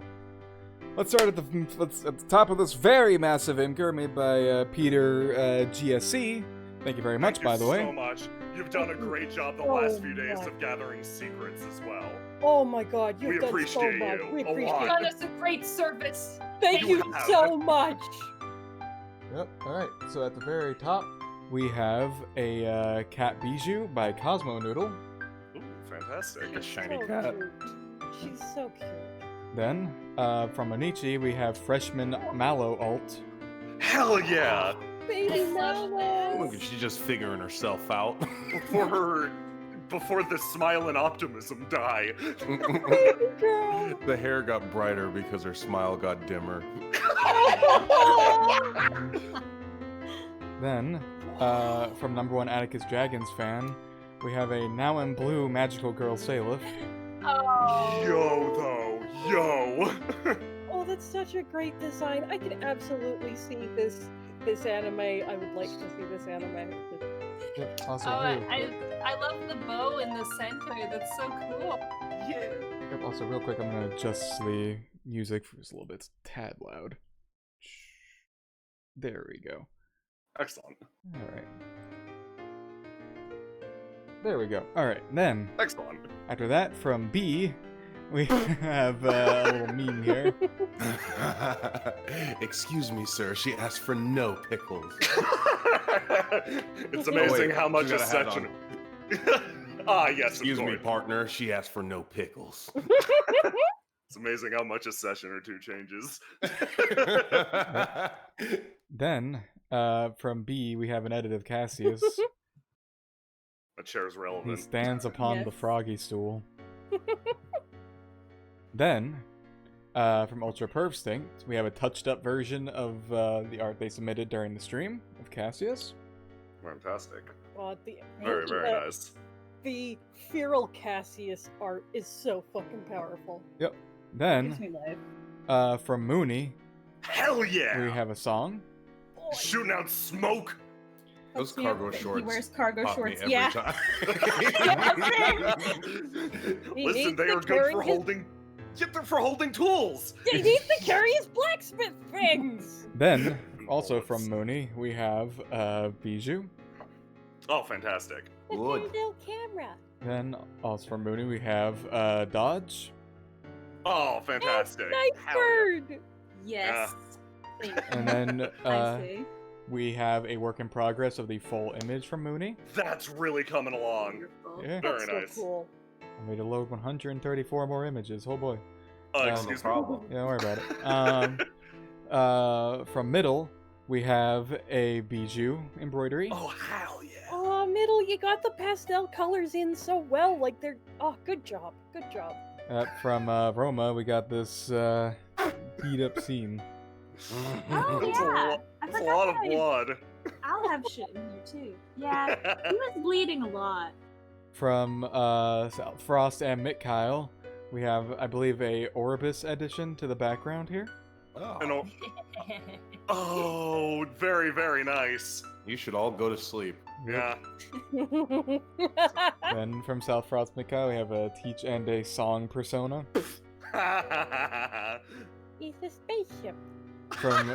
[SPEAKER 1] let's start at the top of this very massive Imgur made by Peter GSC. Thank you very much,
[SPEAKER 2] Thank
[SPEAKER 1] by
[SPEAKER 2] you
[SPEAKER 1] the way.
[SPEAKER 2] so much. You've done a great job the
[SPEAKER 3] Oh
[SPEAKER 2] last few days
[SPEAKER 3] my.
[SPEAKER 2] of gathering secrets as well.
[SPEAKER 3] Oh my god, you've
[SPEAKER 2] We
[SPEAKER 3] done so
[SPEAKER 2] appreciate
[SPEAKER 3] much.
[SPEAKER 2] you
[SPEAKER 3] We
[SPEAKER 2] a
[SPEAKER 3] appreciate
[SPEAKER 2] lot.
[SPEAKER 8] You've done us a great service.
[SPEAKER 3] Thank
[SPEAKER 2] You
[SPEAKER 3] you
[SPEAKER 2] have.
[SPEAKER 3] so much.
[SPEAKER 1] Yep. All right. So at the very top, we have a cat bijou by Cosmo Noodle.
[SPEAKER 2] Ooh, fantastic.
[SPEAKER 4] A shiny
[SPEAKER 3] So
[SPEAKER 4] cat.
[SPEAKER 3] cute. She's so cute.
[SPEAKER 1] Then from Onichi, we have Freshman Mallow alt.
[SPEAKER 2] Hell yeah!
[SPEAKER 3] Baby
[SPEAKER 4] Look,
[SPEAKER 3] Mallow.
[SPEAKER 4] she's just figuring herself out.
[SPEAKER 2] Before the smile and optimism die.
[SPEAKER 3] Baby girl.
[SPEAKER 4] The hair got brighter because her smile got dimmer.
[SPEAKER 1] Then from #1 Atticus Dragons fan, we have a now in blue magical girl Salif.
[SPEAKER 8] Oh.
[SPEAKER 2] Yo.
[SPEAKER 3] Oh, that's such a great design. I can absolutely see this anime. I would like to see this anime.
[SPEAKER 1] Yep. Also,
[SPEAKER 8] Oh,
[SPEAKER 1] real
[SPEAKER 8] I
[SPEAKER 1] quick,
[SPEAKER 8] love the bow in the center. That's so cool.
[SPEAKER 2] Yeah.
[SPEAKER 1] yep, also real quick, I'm gonna adjust the music for just a little bit. It's a tad loud. There we go.
[SPEAKER 2] Excellent.
[SPEAKER 1] All right. There we go. All right. Then
[SPEAKER 2] Excellent.
[SPEAKER 1] after that, from B, we have a little meme here.
[SPEAKER 4] Excuse me, sir. She asked for no pickles.
[SPEAKER 2] It's amazing
[SPEAKER 4] wait,
[SPEAKER 2] how much
[SPEAKER 4] she's
[SPEAKER 2] a
[SPEAKER 4] got a hat
[SPEAKER 2] section.
[SPEAKER 4] on.
[SPEAKER 2] Yes,
[SPEAKER 4] Excuse
[SPEAKER 2] of
[SPEAKER 4] me,
[SPEAKER 2] course.
[SPEAKER 4] partner. She asked for no pickles.
[SPEAKER 2] It's amazing how much a session or two changes.
[SPEAKER 1] Then from B, we have an edit of Cassius.
[SPEAKER 2] That chair's
[SPEAKER 1] He
[SPEAKER 2] relevant.
[SPEAKER 1] stands upon the
[SPEAKER 6] Yes.
[SPEAKER 1] froggy stool. Then, from Ultra Perfstinct, we have a touched-up version of the art they submitted during the stream of Cassius.
[SPEAKER 2] Fantastic.
[SPEAKER 3] The
[SPEAKER 2] Very, very nice.
[SPEAKER 3] The feral Cassius art is so fucking powerful.
[SPEAKER 6] Gives
[SPEAKER 1] Then,
[SPEAKER 6] me life.
[SPEAKER 1] from Mooney,
[SPEAKER 2] Hell yeah!
[SPEAKER 1] we have a song.
[SPEAKER 2] Shooting out smoke.
[SPEAKER 4] Those
[SPEAKER 6] Yeah,
[SPEAKER 4] cargo
[SPEAKER 6] he
[SPEAKER 4] shorts
[SPEAKER 6] wears cargo
[SPEAKER 4] pop me
[SPEAKER 6] shorts.
[SPEAKER 4] every
[SPEAKER 6] Yeah.
[SPEAKER 4] time.
[SPEAKER 3] He
[SPEAKER 2] Listen,
[SPEAKER 3] needs
[SPEAKER 2] they
[SPEAKER 3] to
[SPEAKER 2] are good
[SPEAKER 3] carry
[SPEAKER 2] for
[SPEAKER 3] his-
[SPEAKER 2] holding. Yep, they're for holding tools.
[SPEAKER 3] He needs to carry his blacksmith things!
[SPEAKER 1] Then, also from Mooney, we have Bijou.
[SPEAKER 2] Oh, fantastic.
[SPEAKER 3] Look
[SPEAKER 4] Good.
[SPEAKER 3] at his little camera.
[SPEAKER 1] Then, also from Mooney, we have Dodge.
[SPEAKER 2] Oh, fantastic.
[SPEAKER 3] Nice
[SPEAKER 2] Hell yeah.
[SPEAKER 3] bird!
[SPEAKER 6] Yes.
[SPEAKER 1] And then
[SPEAKER 6] I see.
[SPEAKER 1] we have a work in progress of the full image from Mooney.
[SPEAKER 2] That's really coming along.
[SPEAKER 6] Wonderful.
[SPEAKER 1] Yeah.
[SPEAKER 2] Very
[SPEAKER 3] That's so
[SPEAKER 2] nice.
[SPEAKER 3] cool.
[SPEAKER 1] I made to load 134 more images. Oh boy.
[SPEAKER 2] Oh,
[SPEAKER 1] No
[SPEAKER 2] excuse me.
[SPEAKER 4] problem.
[SPEAKER 1] Yeah, don't worry about it. From Middle, we have a Bijou embroidery.
[SPEAKER 2] Oh, hell yeah.
[SPEAKER 3] Oh, Middle, you got the pastel colors in so well. Like they're. Oh, good job. Good job.
[SPEAKER 1] From Roma, we got this beat up scene.
[SPEAKER 6] Oh,
[SPEAKER 2] That's a
[SPEAKER 6] yeah.
[SPEAKER 2] lo-
[SPEAKER 6] I
[SPEAKER 2] That's a
[SPEAKER 6] forgot
[SPEAKER 2] lot of
[SPEAKER 6] that I-
[SPEAKER 2] blood.
[SPEAKER 6] I'll have shit in here too. Yeah, he was bleeding a lot.
[SPEAKER 1] From South Frost and Mikhail, we have, I believe, a Orbis addition to the background here.
[SPEAKER 2] And oh, very, very nice.
[SPEAKER 4] You should all go to sleep.
[SPEAKER 2] Yeah.
[SPEAKER 1] Then from South Frost Mikhail, we have a Teach and a Song persona.
[SPEAKER 3] He's a spaceship.
[SPEAKER 1] From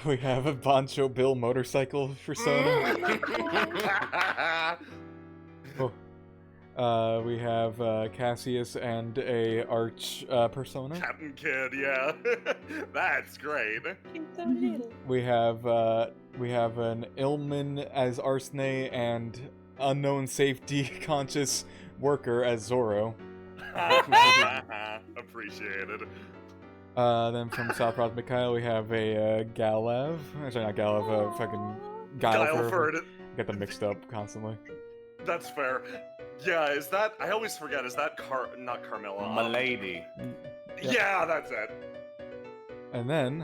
[SPEAKER 1] we have a Bancho Bill motorcycle persona. We have Cassius and a Arch persona.
[SPEAKER 2] Captain Kid, yeah. That's great.
[SPEAKER 3] He's so little.
[SPEAKER 1] We have an Ilman as Arsene and unknown safety conscious worker as Zoro.
[SPEAKER 2] Appreciated.
[SPEAKER 1] Then from South Frost Mikhail, we have a Galev. Sorry, not Galev. Fucking Guileford.
[SPEAKER 2] Guileford.
[SPEAKER 1] Get them mixed up constantly.
[SPEAKER 2] That's fair. Yeah, is that? I always forget. Is that not Carmilla?
[SPEAKER 4] Milady.
[SPEAKER 2] Yeah, that's it.
[SPEAKER 1] And then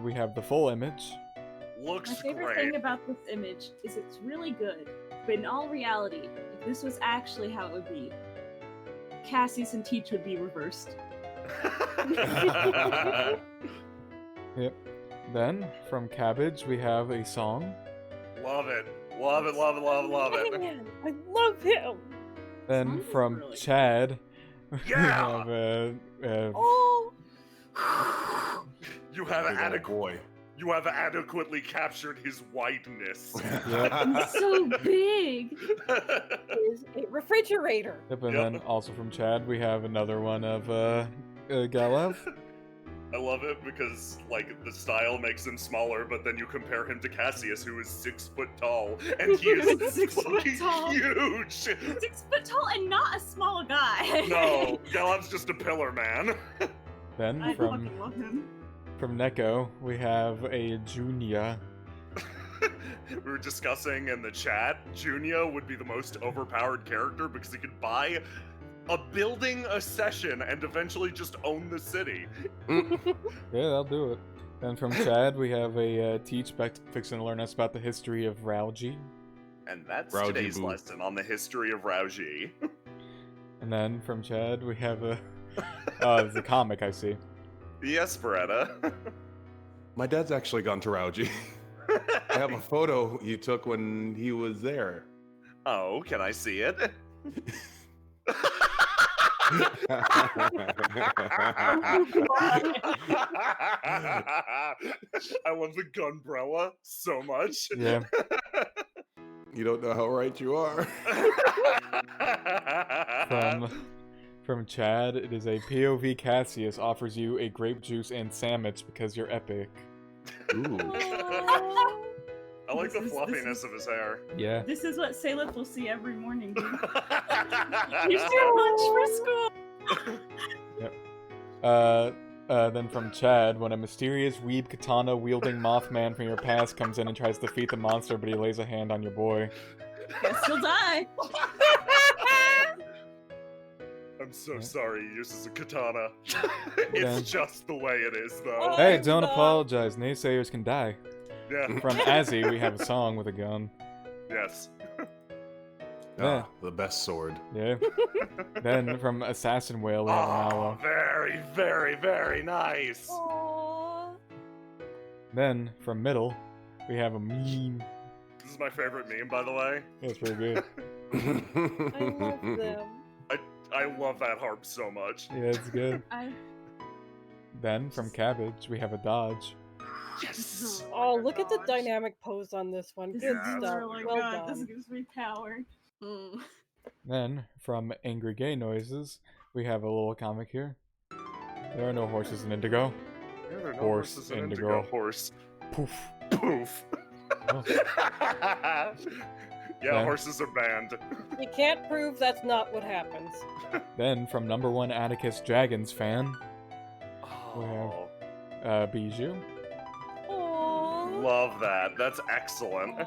[SPEAKER 1] we have the full image.
[SPEAKER 2] Looks
[SPEAKER 6] My favorite
[SPEAKER 2] great.
[SPEAKER 6] thing about this image is it's really good, but in all reality, if this was actually how it would be, Cassius and Teach would be reversed.
[SPEAKER 1] Yep. Then from Cabbage, we have a song.
[SPEAKER 2] Love it. Love it. Love it. Love it. Love it.
[SPEAKER 3] Man, I love him.
[SPEAKER 1] Then
[SPEAKER 6] Song is
[SPEAKER 1] from
[SPEAKER 6] really good.
[SPEAKER 1] Chad, we
[SPEAKER 2] Yeah.
[SPEAKER 1] have
[SPEAKER 3] Oh,
[SPEAKER 2] You have
[SPEAKER 4] Big old boy.
[SPEAKER 2] You have adequately captured his wideness.
[SPEAKER 7] It's so big.
[SPEAKER 3] Is a refrigerator.
[SPEAKER 1] Yep, and
[SPEAKER 2] Yep.
[SPEAKER 1] then also from Chad, we have another one of Galev.
[SPEAKER 2] I love it because, like, the style makes him smaller, but then you compare him to Cassius, who is 6 foot tall, and he is
[SPEAKER 10] 6 foot
[SPEAKER 2] fucking
[SPEAKER 10] tall.
[SPEAKER 2] huge.
[SPEAKER 10] 6 foot tall and not a small guy.
[SPEAKER 2] No, Galev's just a pillar man.
[SPEAKER 1] Then
[SPEAKER 10] I
[SPEAKER 1] from
[SPEAKER 10] fucking love him.
[SPEAKER 1] Neko, we have a Junia.
[SPEAKER 2] We were discussing in the chat, Junia would be the most overpowered character because he could buy a building a session and eventually just own the city.
[SPEAKER 1] Yeah, I'll do it. Then from Chad, we have a Teach fixing to learn us about the history of Rauji.
[SPEAKER 2] And that's
[SPEAKER 4] Rauji
[SPEAKER 2] today's
[SPEAKER 4] Boo.
[SPEAKER 2] lesson on the history of Rauji.
[SPEAKER 1] And then from Chad, we have a it's a comic, I see.
[SPEAKER 2] Yes, Beretta.
[SPEAKER 4] My dad's actually gone to Rauji. I have a photo you took when he was there.
[SPEAKER 2] Oh, can I see it? I love the gunbrella so much.
[SPEAKER 1] Yeah.
[SPEAKER 4] You don't know how right you are.
[SPEAKER 1] From Chad, it is a POV Cassius offers you a grape juice and sandwich because you're epic.
[SPEAKER 4] Ooh.
[SPEAKER 2] I like the
[SPEAKER 10] This is-
[SPEAKER 2] fluffiness of his hair.
[SPEAKER 1] Yeah.
[SPEAKER 10] This is what Salith will see every morning, dude.
[SPEAKER 2] You're
[SPEAKER 10] Here's your lunch for school.
[SPEAKER 1] Then from Chad, when a mysterious weeb katana wielding Mothman from your past comes in and tries to defeat the monster, but he lays a hand on your boy.
[SPEAKER 10] Guess he'll die.
[SPEAKER 2] I'm so sorry he uses a katana.
[SPEAKER 1] Yeah.
[SPEAKER 2] It's just the way it is, though.
[SPEAKER 1] Hey,
[SPEAKER 3] it's
[SPEAKER 1] don't
[SPEAKER 3] not.
[SPEAKER 1] apologize. Naysayers can die.
[SPEAKER 2] Yeah.
[SPEAKER 1] From Azzy, we have a song with a gun.
[SPEAKER 2] Yes.
[SPEAKER 1] Yeah.
[SPEAKER 4] The best sword.
[SPEAKER 1] Yeah. Then from Assassin Whale, we have an
[SPEAKER 2] Oh,
[SPEAKER 1] aloe.
[SPEAKER 2] very, very, very nice.
[SPEAKER 3] Aww.
[SPEAKER 1] Then from Middle, we have a meme.
[SPEAKER 2] This is my favorite meme, by the way.
[SPEAKER 1] That's pretty good.
[SPEAKER 3] I love them.
[SPEAKER 2] I love that harp so much.
[SPEAKER 1] Yeah, it's good. Then from Cabbage, we have a Dodge.
[SPEAKER 2] Yes.
[SPEAKER 3] Oh, look at the dynamic pose on this one.
[SPEAKER 10] This
[SPEAKER 3] Good
[SPEAKER 10] is
[SPEAKER 3] stuff.
[SPEAKER 10] really
[SPEAKER 3] Well
[SPEAKER 10] good. This
[SPEAKER 3] done.
[SPEAKER 10] gives me power.
[SPEAKER 6] Mm.
[SPEAKER 1] Then from Angry Gay Noises, we have a little comic here. There are no horses in Indigo.
[SPEAKER 2] Yeah, there are no
[SPEAKER 1] Horse
[SPEAKER 2] horses in
[SPEAKER 1] indigo.
[SPEAKER 2] Horse.
[SPEAKER 1] Poof.
[SPEAKER 2] Poof.
[SPEAKER 1] Oh.
[SPEAKER 2] Yeah, horses are banned.
[SPEAKER 3] You can't prove that's not what happens.
[SPEAKER 1] Then from #1 Atticus Dragons fan,
[SPEAKER 2] Oh,
[SPEAKER 1] Bijou.
[SPEAKER 3] Aww.
[SPEAKER 2] love that. That's excellent.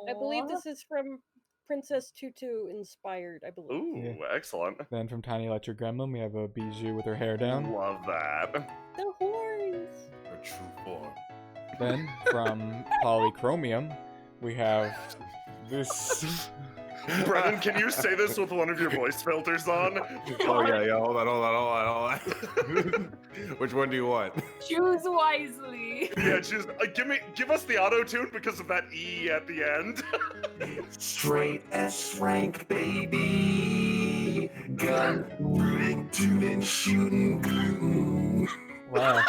[SPEAKER 3] I believe this is from Princess Tutu inspired, I believe.
[SPEAKER 2] Ooh, excellent.
[SPEAKER 1] Then from Tiny Electric Gremlin, we have a Bijou with her hair down.
[SPEAKER 2] Love that.
[SPEAKER 3] The horns.
[SPEAKER 4] Her true form.
[SPEAKER 1] Then from Polychromium, we have this.
[SPEAKER 2] Brennan, can you say this with one of your voice filters on?
[SPEAKER 4] Oh yeah. Hold on. Which one do you want?
[SPEAKER 10] Choose wisely.
[SPEAKER 2] Yeah, just give us the auto tune because of that E at the end.
[SPEAKER 11] Straight S rank, baby. Gun, shooting, shooting, glue.
[SPEAKER 1] Wow.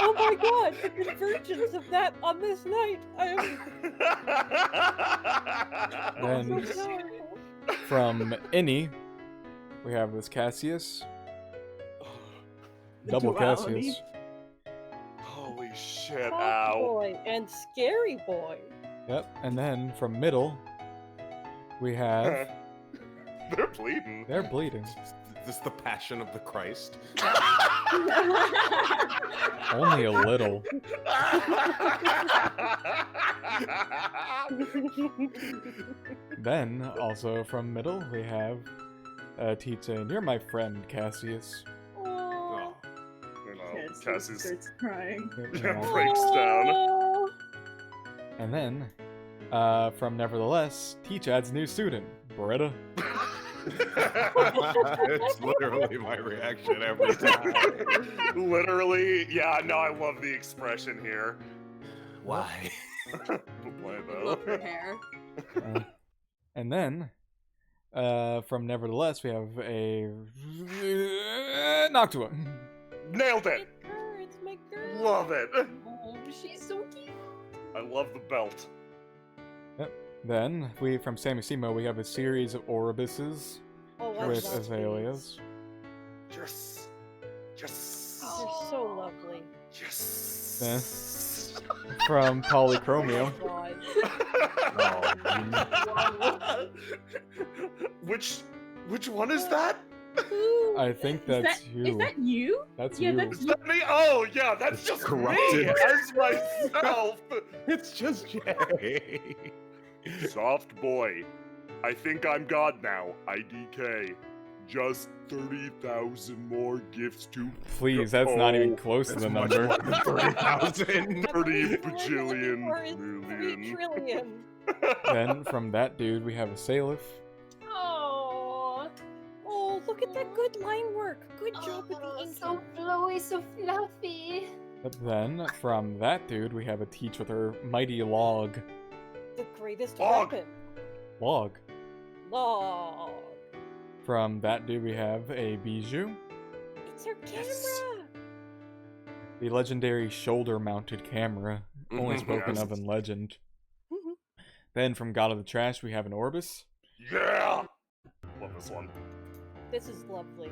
[SPEAKER 3] Oh my god, the convergence of that on this night. I am
[SPEAKER 1] Then
[SPEAKER 3] so sorry.
[SPEAKER 1] from Innie, we have this Cassius.
[SPEAKER 10] The
[SPEAKER 1] Double
[SPEAKER 10] duality.
[SPEAKER 1] Cassius.
[SPEAKER 2] Holy shit,
[SPEAKER 3] Hot
[SPEAKER 2] ow.
[SPEAKER 3] boy and scary boy.
[SPEAKER 1] Yep. And then from Middle, we have.
[SPEAKER 2] They're bleeding.
[SPEAKER 1] They're bleeding.
[SPEAKER 4] Is this the Passion of the Christ?
[SPEAKER 1] Only a little. Then, also from Middle, we have Teach saying, "You're my friend, Cassius."
[SPEAKER 2] You know, Cassie's
[SPEAKER 10] starts crying.
[SPEAKER 2] breaks down.
[SPEAKER 3] Aw.
[SPEAKER 1] And then, from Nevertheless, Teach adds new student, Beretta.
[SPEAKER 4] It's literally my reaction every time.
[SPEAKER 2] Literally, yeah, no, I love the expression here.
[SPEAKER 4] Why?
[SPEAKER 2] Why
[SPEAKER 6] Love her
[SPEAKER 2] though?
[SPEAKER 6] hair.
[SPEAKER 1] And then, from Nevertheless, we have a Noctua.
[SPEAKER 2] Nailed it! love it.
[SPEAKER 8] Oh, she's so cute.
[SPEAKER 2] I love the belt.
[SPEAKER 1] Then, from Samissimo, we have a series of Orobuses
[SPEAKER 3] Oh, I
[SPEAKER 1] with
[SPEAKER 3] love these.
[SPEAKER 1] azaleas.
[SPEAKER 2] Yes. Yes.
[SPEAKER 3] They're so lovely.
[SPEAKER 2] Yes.
[SPEAKER 1] Then, from Polychromio,
[SPEAKER 2] Oh, which one is that?
[SPEAKER 1] I think that's you.
[SPEAKER 10] Is that you?
[SPEAKER 1] That's
[SPEAKER 10] Yeah,
[SPEAKER 1] you.
[SPEAKER 10] that's
[SPEAKER 2] Is that me? Oh yeah, that's just
[SPEAKER 4] corrupted.
[SPEAKER 2] me as myself.
[SPEAKER 4] It's just Jay.
[SPEAKER 2] Soft boy. I think I'm God now. IDK. Just 30,000 more gifts to.
[SPEAKER 1] Please, that's not even close to the number.
[SPEAKER 2] 30,000. 30
[SPEAKER 3] Or
[SPEAKER 2] bajillion
[SPEAKER 3] is 3
[SPEAKER 2] million.
[SPEAKER 3] trillion.
[SPEAKER 1] Then, from that dude, we have a Salif.
[SPEAKER 8] Oh,
[SPEAKER 3] Oh, look at that good line work. Good job with the
[SPEAKER 8] oh,
[SPEAKER 3] ink.
[SPEAKER 8] so flowy, so fluffy.
[SPEAKER 1] But then, from that dude, we have a Teach with her mighty log.
[SPEAKER 3] The greatest
[SPEAKER 2] Log.
[SPEAKER 3] weapon.
[SPEAKER 1] Log.
[SPEAKER 3] Log.
[SPEAKER 1] From that dude, we have a Bijou.
[SPEAKER 3] It's her camera.
[SPEAKER 1] The legendary shoulder-mounted camera, only
[SPEAKER 2] Mhm.
[SPEAKER 1] spoken
[SPEAKER 2] Yes.
[SPEAKER 1] of in legend. Then, from God of the Trash, we have an Orbis.
[SPEAKER 2] Yeah. Love this one.
[SPEAKER 3] This is lovely.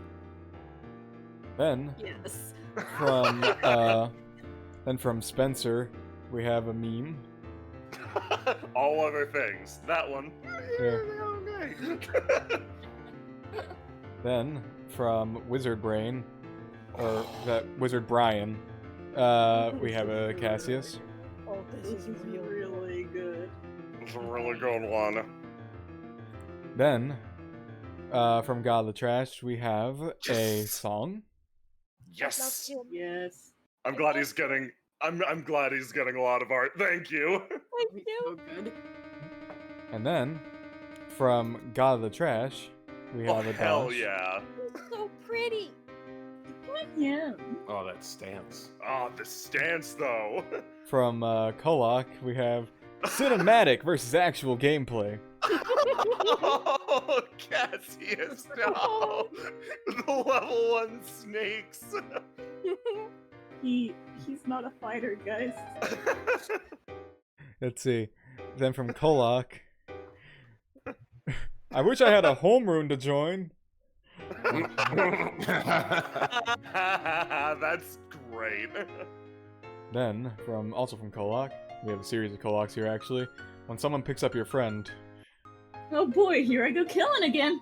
[SPEAKER 1] Then,
[SPEAKER 6] Yes.
[SPEAKER 1] from Spencer, we have a meme.
[SPEAKER 2] All other things. That one.
[SPEAKER 1] Yeah.
[SPEAKER 2] Okay.
[SPEAKER 1] Then, from Wizard Brain, or that Wizard Brian, we have a Cassius.
[SPEAKER 3] Oh, this is
[SPEAKER 10] really good.
[SPEAKER 2] It's a really good one.
[SPEAKER 1] Then, from God of the Trash, we have a song.
[SPEAKER 2] Yes.
[SPEAKER 10] Yes.
[SPEAKER 2] I'm glad he's getting. I'm glad he's getting a lot of art. Thank you.
[SPEAKER 3] Thank you.
[SPEAKER 6] So good.
[SPEAKER 1] And then, from God of the Trash, we
[SPEAKER 2] Oh
[SPEAKER 1] have a
[SPEAKER 2] hell
[SPEAKER 1] Dash.
[SPEAKER 2] yeah.
[SPEAKER 3] It's so pretty.
[SPEAKER 10] Yeah.
[SPEAKER 4] Oh, that stance.
[SPEAKER 2] Oh, the stance though.
[SPEAKER 1] From Kolok, we have cinematic versus actual gameplay.
[SPEAKER 2] Oh, Cassius, no. The level 1 snakes.
[SPEAKER 10] He's not a fighter, guys.
[SPEAKER 1] Let's see. Then from Kolok, I wish I had a homeroom to join.
[SPEAKER 2] That's great.
[SPEAKER 1] Then, also from Kolok, we have a series of Koloks here actually. When someone picks up your friend,
[SPEAKER 10] Oh boy, here I go killing again.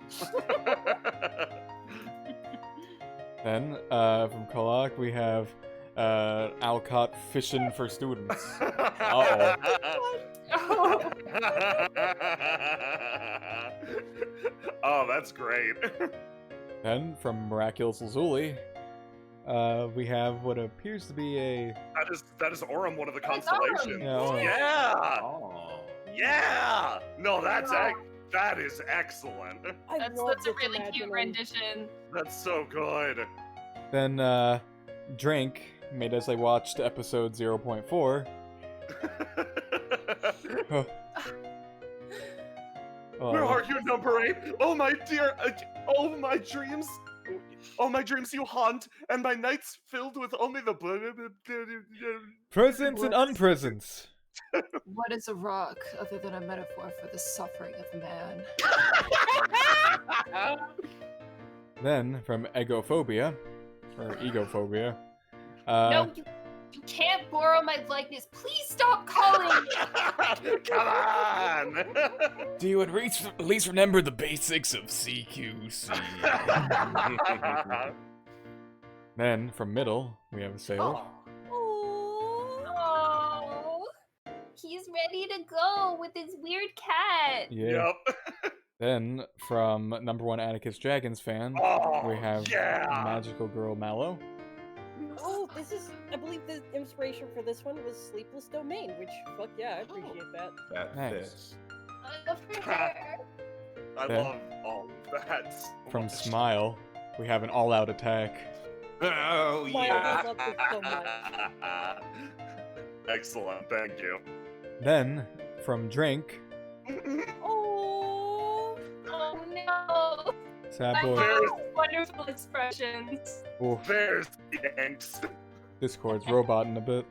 [SPEAKER 1] then from Kolok we have Alcott fishing for students. Uh-oh.
[SPEAKER 8] Oh,
[SPEAKER 2] Oh, that's great.
[SPEAKER 1] Then from Miraculous Lazuli, we have what appears to be a
[SPEAKER 2] That is Aurum, one of the
[SPEAKER 8] That's Aurum.
[SPEAKER 2] constellations.
[SPEAKER 1] Yeah, Aurum.
[SPEAKER 2] Yeah.
[SPEAKER 4] Oh.
[SPEAKER 2] Yeah. No,
[SPEAKER 8] Wow.
[SPEAKER 2] that is excellent.
[SPEAKER 3] I love
[SPEAKER 8] that's a
[SPEAKER 3] this
[SPEAKER 8] really cute
[SPEAKER 3] imagining.
[SPEAKER 8] rendition.
[SPEAKER 2] That's so good.
[SPEAKER 1] then Drink made us I watched episode 0.4. Oh.
[SPEAKER 2] Where are you, number 8? Oh my dear, oh my dreams. Oh my dreams you haunt, and my nights filled with only the
[SPEAKER 1] Presents and unpresents.
[SPEAKER 8] What is a rock other than a metaphor for the suffering of man?
[SPEAKER 1] Then from Egophobia, or Egophobia.
[SPEAKER 8] No, you can't borrow my likeness. Please stop calling me.
[SPEAKER 2] Come on!
[SPEAKER 1] Do you at least remember the basics of CQC? Then from Middle, we have a Sailor.
[SPEAKER 8] Oh, he's ready to go with his weird cat.
[SPEAKER 1] Yeah.
[SPEAKER 2] Yep.
[SPEAKER 1] Then from number 1 Atticus Dragons fan,
[SPEAKER 2] Oh,
[SPEAKER 1] we have
[SPEAKER 2] yeah.
[SPEAKER 1] Magical Girl Mallow.
[SPEAKER 3] Oh, this is. I believe the inspiration for this one was Sleepless Domain, which, fuck yeah, I appreciate that.
[SPEAKER 4] That
[SPEAKER 1] Nice.
[SPEAKER 4] fits.
[SPEAKER 8] I love her hair.
[SPEAKER 2] I
[SPEAKER 1] Yeah.
[SPEAKER 2] love all of that. so
[SPEAKER 1] From
[SPEAKER 2] much.
[SPEAKER 1] Smile, we have an all-out attack.
[SPEAKER 4] Oh,
[SPEAKER 3] Why
[SPEAKER 4] yeah.
[SPEAKER 3] I love this so much.
[SPEAKER 2] Excellent, thank you.
[SPEAKER 1] Then from Drink,
[SPEAKER 3] Oh,
[SPEAKER 8] Oh no.
[SPEAKER 1] Sad
[SPEAKER 8] I
[SPEAKER 1] Boy.
[SPEAKER 8] love wonderful expressions.
[SPEAKER 1] Ooh.
[SPEAKER 2] There's Yanks.
[SPEAKER 1] Discord's roboting a bit.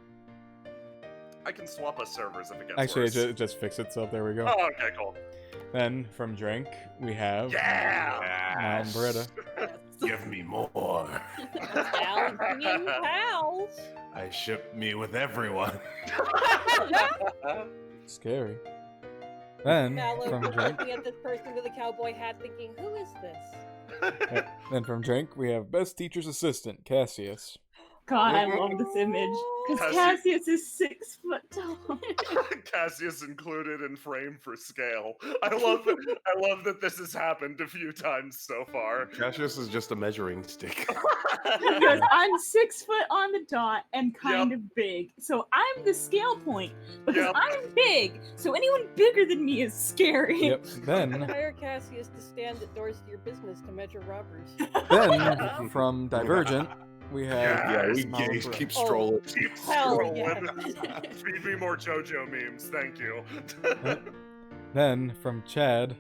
[SPEAKER 2] I can swap us servers if it gets
[SPEAKER 1] Actually,
[SPEAKER 2] worse.
[SPEAKER 1] it just fixed itself. There we go.
[SPEAKER 2] Oh, okay, cool.
[SPEAKER 1] Then from Drink, we have
[SPEAKER 2] Yeah!
[SPEAKER 1] Mal and Beretta.
[SPEAKER 4] Give me more.
[SPEAKER 3] Pals being pals.
[SPEAKER 4] I ship me with everyone.
[SPEAKER 1] Scary. Then
[SPEAKER 3] Mallow
[SPEAKER 1] from
[SPEAKER 3] was
[SPEAKER 1] Drink,
[SPEAKER 3] looking at this person with a cowboy hat thinking, who is this?
[SPEAKER 1] then from Drink, we have Best Teacher's Assistant, Cassius.
[SPEAKER 10] God, I love this image. Because Cassius is 6 foot tall.
[SPEAKER 2] Cassius included in frame for scale. I love that this has happened a few times so far.
[SPEAKER 4] Cassius is just a measuring stick.
[SPEAKER 10] Because I'm 6 foot on the dot and kind of big. So I'm the scale point. Because I'm big. So anyone bigger than me is scary.
[SPEAKER 1] Yep. Then
[SPEAKER 3] Hire Cassius to stand at doors to your business to measure robbers.
[SPEAKER 1] Then from Divergent, we have
[SPEAKER 4] Keep strolling.
[SPEAKER 2] Keep
[SPEAKER 3] Hell
[SPEAKER 2] scrolling.
[SPEAKER 3] yeah.
[SPEAKER 2] Feed me more JoJo memes, thank you.
[SPEAKER 1] Then from Chad,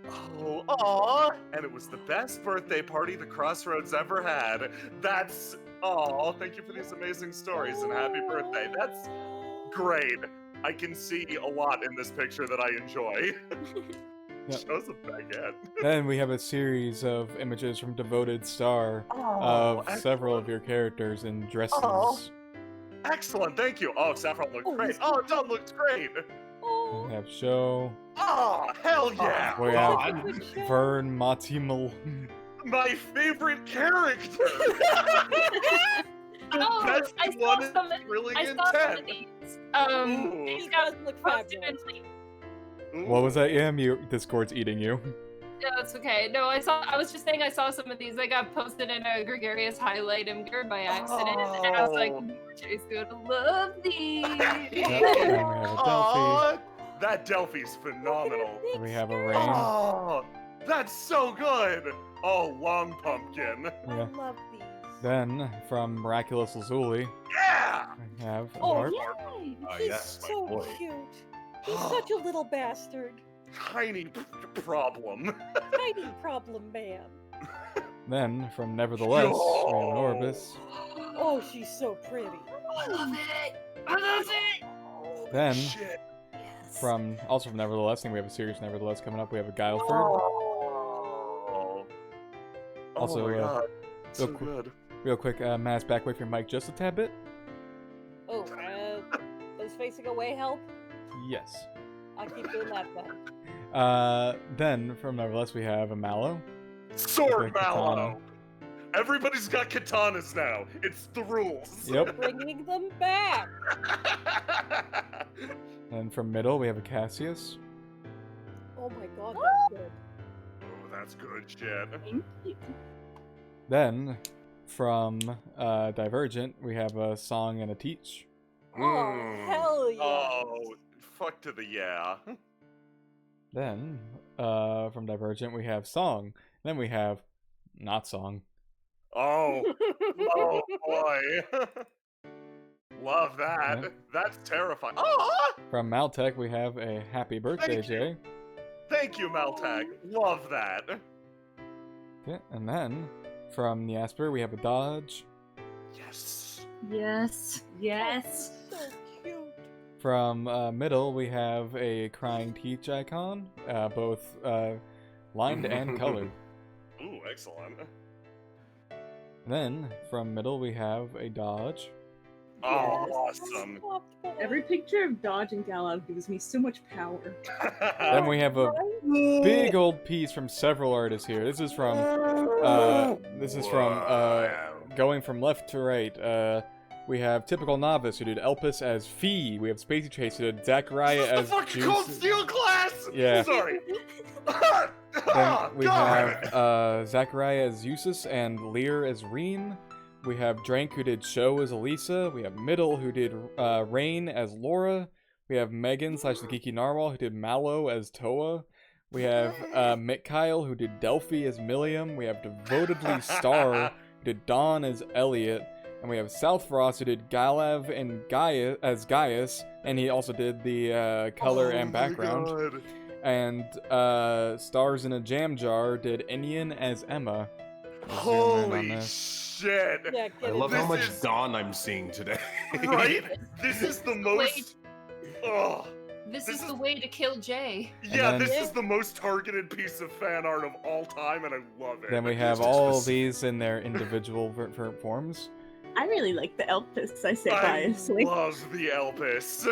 [SPEAKER 2] Oh, aw! And it was the best birthday party the Crossroads ever had. That's thank you for these amazing stories and happy birthday. That's great. I can see a lot in this picture that I enjoy.
[SPEAKER 1] Yep.
[SPEAKER 2] Shows a baguette.
[SPEAKER 1] Then we have a series of images from Devoted Star
[SPEAKER 2] Oh,
[SPEAKER 1] of several of your characters in dresses.
[SPEAKER 2] Oh. Excellent, thank you. Oh, Saffron looked great. Oh, Dawn looked great.
[SPEAKER 1] We have Show.
[SPEAKER 2] Oh, hell yeah.
[SPEAKER 1] We have Vern Matimal.
[SPEAKER 2] My favorite character.
[SPEAKER 8] Oh,
[SPEAKER 2] Best
[SPEAKER 8] I
[SPEAKER 2] one
[SPEAKER 8] saw
[SPEAKER 2] is
[SPEAKER 8] some.
[SPEAKER 2] really
[SPEAKER 8] I saw some of
[SPEAKER 2] intense.
[SPEAKER 8] these.
[SPEAKER 2] Ooh.
[SPEAKER 8] These guys
[SPEAKER 3] look
[SPEAKER 8] posted
[SPEAKER 3] fabulous.
[SPEAKER 1] What was that, Yam? Discord's eating you.
[SPEAKER 8] No, it's okay. No, I was just saying I saw some of these. They got posted in a gregarious highlight imgur by accident, and I was like, Jay's gonna love these.
[SPEAKER 1] Yep, then we have a Delphi.
[SPEAKER 2] Aw, that Delphi's phenomenal.
[SPEAKER 1] Then we have a Rain.
[SPEAKER 2] Oh, that's so good. Oh, Long Pumpkin.
[SPEAKER 1] Yeah.
[SPEAKER 3] love these.
[SPEAKER 1] Then from Miraculous Lazuli,
[SPEAKER 2] Yeah.
[SPEAKER 1] we have
[SPEAKER 3] Oh,
[SPEAKER 1] Mark.
[SPEAKER 3] yay!
[SPEAKER 4] Ah,
[SPEAKER 3] He's
[SPEAKER 4] yes, my
[SPEAKER 3] so
[SPEAKER 4] boy.
[SPEAKER 3] cute. He's such a little bastard.
[SPEAKER 2] Tiny problem.
[SPEAKER 3] Tiny problem man.
[SPEAKER 1] Then from Nevertheless, we have an Orbis.
[SPEAKER 3] Oh, she's so pretty.
[SPEAKER 8] I love it. I love it.
[SPEAKER 1] Then
[SPEAKER 2] Shit.
[SPEAKER 1] from Nevertheless, I think we have a series Nevertheless coming up. We have a Guileford.
[SPEAKER 2] Oh.
[SPEAKER 1] Also,
[SPEAKER 2] oh my god. So
[SPEAKER 1] real quick-
[SPEAKER 2] good.
[SPEAKER 1] Real quick, Mass, back away from your mic just a tad bit.
[SPEAKER 3] Oh, does facing away help?
[SPEAKER 1] Yes.
[SPEAKER 3] I'll keep doing that then.
[SPEAKER 1] Then from Nevertheless, we have a Mallow.
[SPEAKER 2] Sword
[SPEAKER 1] Katana.
[SPEAKER 2] Mallow. Everybody's got katanas now. It's the rules.
[SPEAKER 1] Yep.
[SPEAKER 3] Bringing them back.
[SPEAKER 1] And from Middle, we have a Cassius.
[SPEAKER 3] Oh my god, that's good.
[SPEAKER 2] Oh, that's good shit.
[SPEAKER 10] Thank you.
[SPEAKER 1] Then from Divergent, we have a Song and a Teach.
[SPEAKER 3] Oh, hell yeah.
[SPEAKER 2] Oh, fuck to the yeah.
[SPEAKER 1] Then from Divergent, we have Song. Then we have not Song.
[SPEAKER 2] Oh, oh boy. Love that.
[SPEAKER 1] Yep.
[SPEAKER 2] That's terrifying. Oh,
[SPEAKER 1] From Maltech, we have a Happy Birthday,
[SPEAKER 2] Thank you.
[SPEAKER 1] Jay.
[SPEAKER 2] thank you, Maltag. Love that.
[SPEAKER 1] Okay, and then from Niasper, we have a Dodge.
[SPEAKER 2] Yes.
[SPEAKER 10] Yes. Yes.
[SPEAKER 3] So cute.
[SPEAKER 1] From Middle, we have a Crying Teach icon, both lined and colored.
[SPEAKER 2] Ooh, excellent.
[SPEAKER 1] Then from Middle, we have a Dodge.
[SPEAKER 2] Oh,
[SPEAKER 3] Yes.
[SPEAKER 2] awesome.
[SPEAKER 3] Soft boy.
[SPEAKER 10] Every picture of Dodge and Gallo gives me so much power.
[SPEAKER 1] Then we have a
[SPEAKER 3] Right?
[SPEAKER 1] big old piece from several artists here. This is from going from left to right. We have Typical Novice, who did Elpis as Fee. We have Spacey Chase, who did Zachariah
[SPEAKER 2] the
[SPEAKER 1] as
[SPEAKER 2] fucking Cold
[SPEAKER 1] Juice.
[SPEAKER 2] Steel class.
[SPEAKER 1] Yeah.
[SPEAKER 2] Sorry.
[SPEAKER 1] Then we
[SPEAKER 2] God.
[SPEAKER 1] have Zachariah as Eusus and Lear as Reen. We have Drank, who did Show as Elisa. We have Middle, who did Rain as Laura. We have Megan / the Geeky Narwhal, who did Mallow as Toa. We have Mikhail, who did Delphi as Milliam. We have Devotedly Star, who did Dawn as Elliot. And we have South Frost, who did Galav and Gaia as Gaius, and he also did the color
[SPEAKER 2] Oh
[SPEAKER 1] and
[SPEAKER 2] my
[SPEAKER 1] background.
[SPEAKER 2] God.
[SPEAKER 1] And Stars in a Jam Jar did Inian as Emma. zoom in on
[SPEAKER 2] Holy
[SPEAKER 1] this.
[SPEAKER 2] shit!
[SPEAKER 3] Yeah,
[SPEAKER 4] I
[SPEAKER 3] get
[SPEAKER 4] love
[SPEAKER 3] it.
[SPEAKER 4] how much
[SPEAKER 2] This is-
[SPEAKER 4] dawn I'm seeing today.
[SPEAKER 2] Right? This is the most. Oh.
[SPEAKER 8] This
[SPEAKER 2] This
[SPEAKER 8] is
[SPEAKER 2] is-
[SPEAKER 8] the way to kill Jay.
[SPEAKER 2] Yeah,
[SPEAKER 1] then-
[SPEAKER 2] this is the most targeted piece of fan art of all time, and I love it.
[SPEAKER 1] Then we have all these in their individual forms.
[SPEAKER 10] I really like the Elpis, I say
[SPEAKER 2] I
[SPEAKER 10] biasly.
[SPEAKER 2] love the Elpis.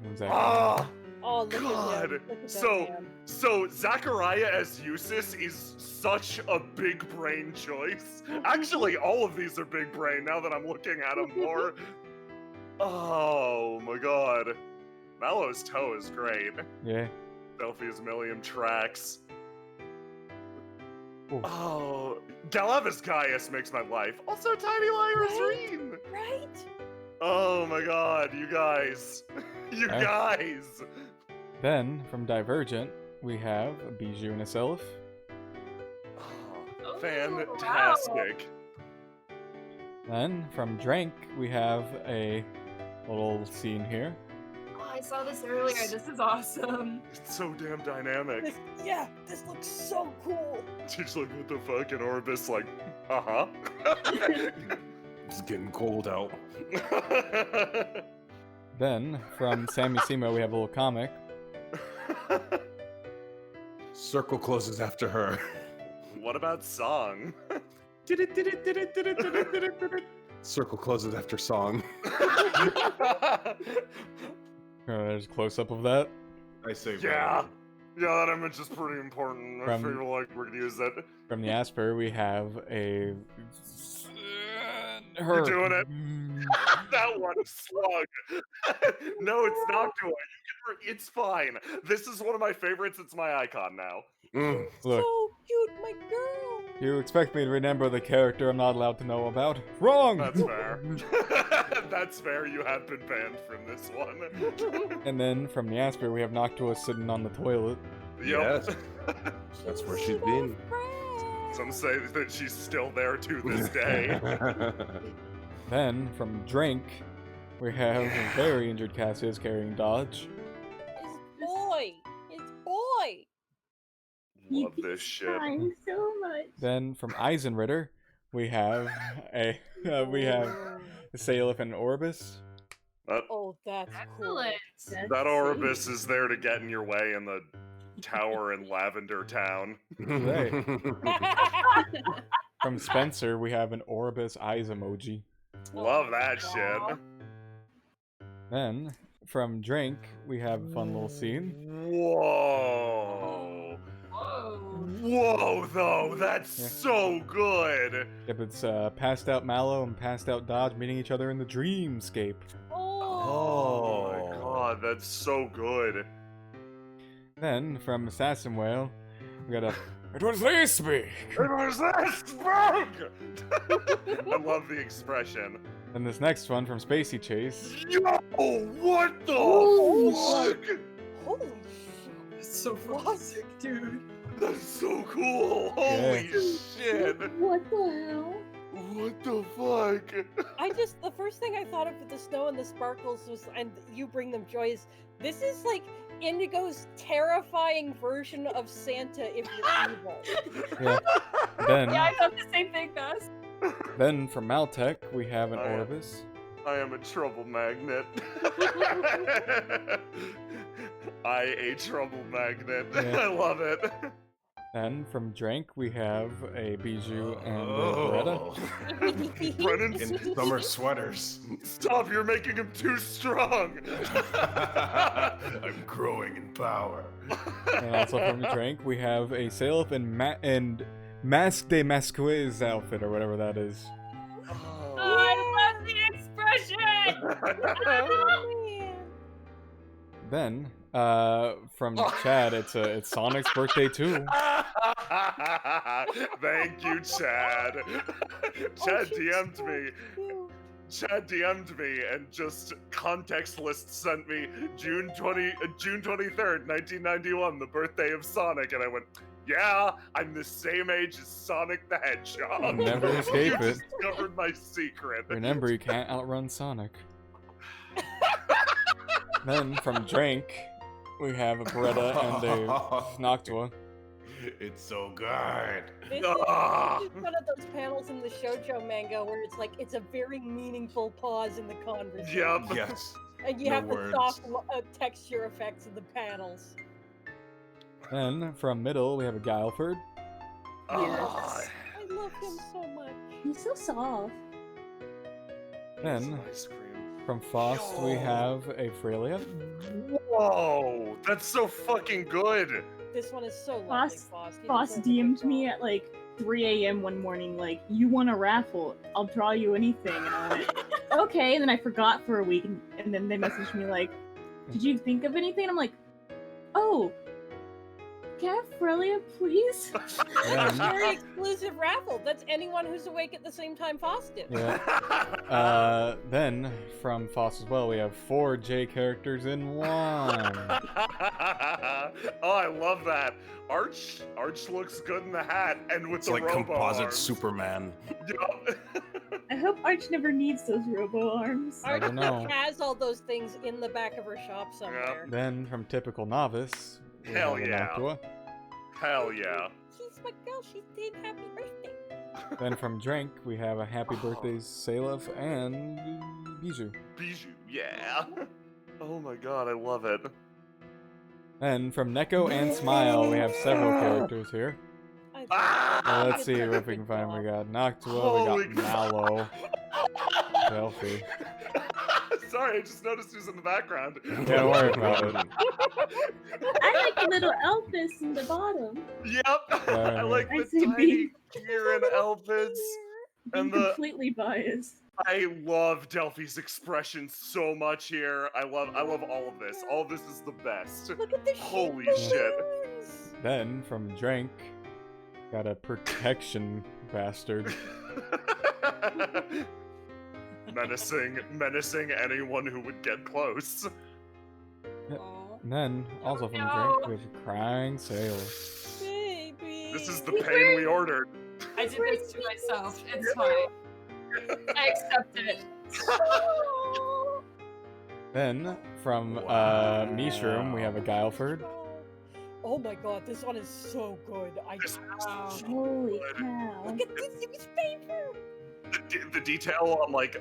[SPEAKER 1] Exactly.
[SPEAKER 2] Ah,
[SPEAKER 3] Oh, look
[SPEAKER 2] God.
[SPEAKER 3] at him. Look at that
[SPEAKER 2] So-
[SPEAKER 3] man.
[SPEAKER 2] so Zachariah as Eustace is such a big brain choice. Actually, all of these are big brain now that I'm looking at them more. Oh my god. Mallow's toe is great.
[SPEAKER 1] Yeah.
[SPEAKER 2] Delphi's Million Tracks.
[SPEAKER 1] Ooh.
[SPEAKER 2] Oh, Galavus Gaius makes my life. Also, Tiny Lyra's
[SPEAKER 3] Right?
[SPEAKER 2] Reen.
[SPEAKER 3] Right?
[SPEAKER 2] Oh my god, you guys. You
[SPEAKER 1] Okay.
[SPEAKER 2] guys.
[SPEAKER 1] Then, from Divergent, we have a Bijou and a Sylph.
[SPEAKER 2] Oh, fantastic.
[SPEAKER 1] Then, from Drank, we have a little scene here.
[SPEAKER 8] Oh, I saw this earlier. This is awesome.
[SPEAKER 2] It's so damn dynamic.
[SPEAKER 3] This looks so cool.
[SPEAKER 2] She's like, what the fuck? And Orbis like, uh-huh.
[SPEAKER 4] It's getting cold out.
[SPEAKER 1] Then, from Sammy Simo, we have a little comic.
[SPEAKER 4] Circle closes after her.
[SPEAKER 2] What about song?
[SPEAKER 4] Circle closes after song.
[SPEAKER 1] There's a close-up of that.
[SPEAKER 4] I say
[SPEAKER 2] Yeah. Yeah, that image is pretty important. I
[SPEAKER 1] From-
[SPEAKER 2] feel like we're gonna use that.
[SPEAKER 1] From the Asper, we have a...
[SPEAKER 2] You're doing it. That one slug. No, it's not doing it. It's fine. This is one of my favorites. It's my icon now.
[SPEAKER 4] Mm.
[SPEAKER 1] Look,
[SPEAKER 3] So cute, my girl.
[SPEAKER 1] you expect me to remember the character I'm not allowed to know about? Wrong!
[SPEAKER 2] That's fair. That's fair. You have been banned from this one.
[SPEAKER 1] And then, from the Asper, we have Noctua sitting on the toilet.
[SPEAKER 2] Yep.
[SPEAKER 4] Yes. That's where she's been.
[SPEAKER 2] Some say that she's still there to this day.
[SPEAKER 1] Then, from Drink, we have a very injured Cassius carrying Dodge.
[SPEAKER 3] It's boy. It's boy.
[SPEAKER 2] Love this shit.
[SPEAKER 10] Trying so much.
[SPEAKER 1] Then, from Eisenritter, we have a Salif and Orbis.
[SPEAKER 3] Oh, that's cool.
[SPEAKER 8] Excellent.
[SPEAKER 2] That Orbis is there to get in your way in the tower in Lavender Town.
[SPEAKER 1] Right. From Spencer, we have an Orbis eyes emoji.
[SPEAKER 2] Love that shit.
[SPEAKER 1] Then, from Drink, we have a fun little scene.
[SPEAKER 2] Whoa.
[SPEAKER 8] Whoa.
[SPEAKER 2] Whoa, though, that's
[SPEAKER 1] Yeah.
[SPEAKER 2] so good.
[SPEAKER 1] Yep, it's passed out Mallow and passed out Dodge meeting each other in the dreamscape.
[SPEAKER 2] Oh my god, that's so good.
[SPEAKER 1] Then, from Assassin Whale, we got a... It was this big!
[SPEAKER 2] It was this big! I love the expression.
[SPEAKER 1] And this next one from Spacey Chase.
[SPEAKER 2] Yo, what the
[SPEAKER 3] Holy
[SPEAKER 2] fuck?
[SPEAKER 3] Holy
[SPEAKER 8] That's so fucking sick, dude.
[SPEAKER 2] That's so cool. Holy shit.
[SPEAKER 7] What the hell?
[SPEAKER 2] What the fuck?
[SPEAKER 3] the first thing I thought of with the snow and the sparkles was, and you bring them joy, is this is like Indigo's terrifying version of Santa if you're evil.
[SPEAKER 1] Yeah. Then,
[SPEAKER 8] Yeah, I thought the same thing, Gus.
[SPEAKER 1] then from Maltech, we have an
[SPEAKER 2] Oh, yeah.
[SPEAKER 1] Orbis.
[SPEAKER 2] I am a trouble magnet. a trouble magnet.
[SPEAKER 1] Yeah.
[SPEAKER 2] I love it.
[SPEAKER 1] Then from Drank, we have a Bijou and a
[SPEAKER 4] Oh.
[SPEAKER 1] Beretta.
[SPEAKER 2] Brennan,
[SPEAKER 4] In summer sweaters.
[SPEAKER 2] stop! You're making him too strong.
[SPEAKER 4] I'm growing in power.
[SPEAKER 1] And also from Drank, we have a Salif and Masque de Masquez outfit, or whatever that is.
[SPEAKER 8] Oh, I love the expression.
[SPEAKER 3] Oh, man.
[SPEAKER 1] Then, from Chad, it's Sonic's birthday too.
[SPEAKER 2] Thank you, Chad. Chad
[SPEAKER 3] she's
[SPEAKER 2] DM'd
[SPEAKER 3] so
[SPEAKER 2] me.
[SPEAKER 3] cute.
[SPEAKER 2] Chad DM'd me and just context list sent me June 23rd, 1991, the birthday of Sonic, and I went, yeah, I'm the same age as Sonic the Hedgehog.
[SPEAKER 1] Never escape
[SPEAKER 2] you
[SPEAKER 1] it.
[SPEAKER 2] discovered my secret.
[SPEAKER 1] Remember, you can't outrun Sonic. Then, from Drank, we have a Beretta and a Noctua.
[SPEAKER 4] It's so good.
[SPEAKER 3] This is one of those panels in the shoujo manga where it's like it's a very meaningful pause in the conversation.
[SPEAKER 2] Yep.
[SPEAKER 4] Yes.
[SPEAKER 3] And you
[SPEAKER 4] No
[SPEAKER 3] have
[SPEAKER 4] words.
[SPEAKER 3] the soft texture effects of the panels.
[SPEAKER 1] Then from middle, we have a Guileford.
[SPEAKER 2] Ah,
[SPEAKER 3] I love him so much.
[SPEAKER 10] He's so soft.
[SPEAKER 1] Then
[SPEAKER 2] ice cream.
[SPEAKER 1] from Faust, we
[SPEAKER 2] Yo.
[SPEAKER 1] have a Freya.
[SPEAKER 2] Whoa, that's so fucking good.
[SPEAKER 3] This one is so lovely,
[SPEAKER 10] Foss,
[SPEAKER 3] Foss. You
[SPEAKER 10] Foss
[SPEAKER 3] deserve a good
[SPEAKER 10] DM'd me
[SPEAKER 3] dog.
[SPEAKER 10] at like 3 a.m. one morning, like, you want a raffle? I'll draw you anything. And I went, okay. And then I forgot for a week, and then they messaged me like, did you think of anything? And I'm like, oh, can I have Freya, please?
[SPEAKER 3] It's a very exclusive raffle. That's anyone who's awake at the same time Foss did.
[SPEAKER 1] Yeah. Then from Faust as well, we have 4 J characters in one.
[SPEAKER 2] Oh, I love that. Arch looks good in the hat and with
[SPEAKER 4] It's
[SPEAKER 2] the
[SPEAKER 4] like
[SPEAKER 2] robo
[SPEAKER 4] composite
[SPEAKER 2] arms.
[SPEAKER 4] Superman.
[SPEAKER 2] Yup.
[SPEAKER 10] I hope Arch never needs those robo arms.
[SPEAKER 1] I don't know.
[SPEAKER 3] Has all those things in the back of her shop somewhere.
[SPEAKER 1] Then from typical novice, we
[SPEAKER 2] Hell
[SPEAKER 1] have a
[SPEAKER 2] yeah.
[SPEAKER 1] Noctua.
[SPEAKER 2] Hell yeah.
[SPEAKER 3] She's my girl. She did happy birthday.
[SPEAKER 1] Then from Drink, we have a Happy Birthdays Salef and Bijou.
[SPEAKER 2] Bijou, yeah. Oh my god, I love it.
[SPEAKER 1] Then from Neko and Smile, we have several characters here. Let's see if we can find. We got Noctua,
[SPEAKER 2] Holy
[SPEAKER 1] we got Mallow, Delphi.
[SPEAKER 2] Sorry, I just noticed who's in the background.
[SPEAKER 1] Don't worry about it.
[SPEAKER 10] I like the little Elvis in the bottom.
[SPEAKER 2] Yep. I like
[SPEAKER 10] I
[SPEAKER 2] the
[SPEAKER 10] say
[SPEAKER 2] tiny
[SPEAKER 10] being-
[SPEAKER 2] Kieran Elvis.
[SPEAKER 10] Being
[SPEAKER 2] And the
[SPEAKER 10] completely biased.
[SPEAKER 2] I love Delphi's expression so much here. I love all of this. All of this is the best.
[SPEAKER 3] Look at the
[SPEAKER 2] Holy shit.
[SPEAKER 1] Then from Drink, got a Protection Bastard.
[SPEAKER 2] menacing anyone who would get close.
[SPEAKER 1] And then, also from Drink, we have a Crying Sailor.
[SPEAKER 3] Baby.
[SPEAKER 2] This is the pain we ordered.
[SPEAKER 8] I did this to myself. It's fine. I accept it.
[SPEAKER 1] Then, from Mishroom, we have a Guileford.
[SPEAKER 3] Oh my god, this one is so good.
[SPEAKER 10] Holy cow.
[SPEAKER 3] Look at this newspaper.
[SPEAKER 2] The detail on like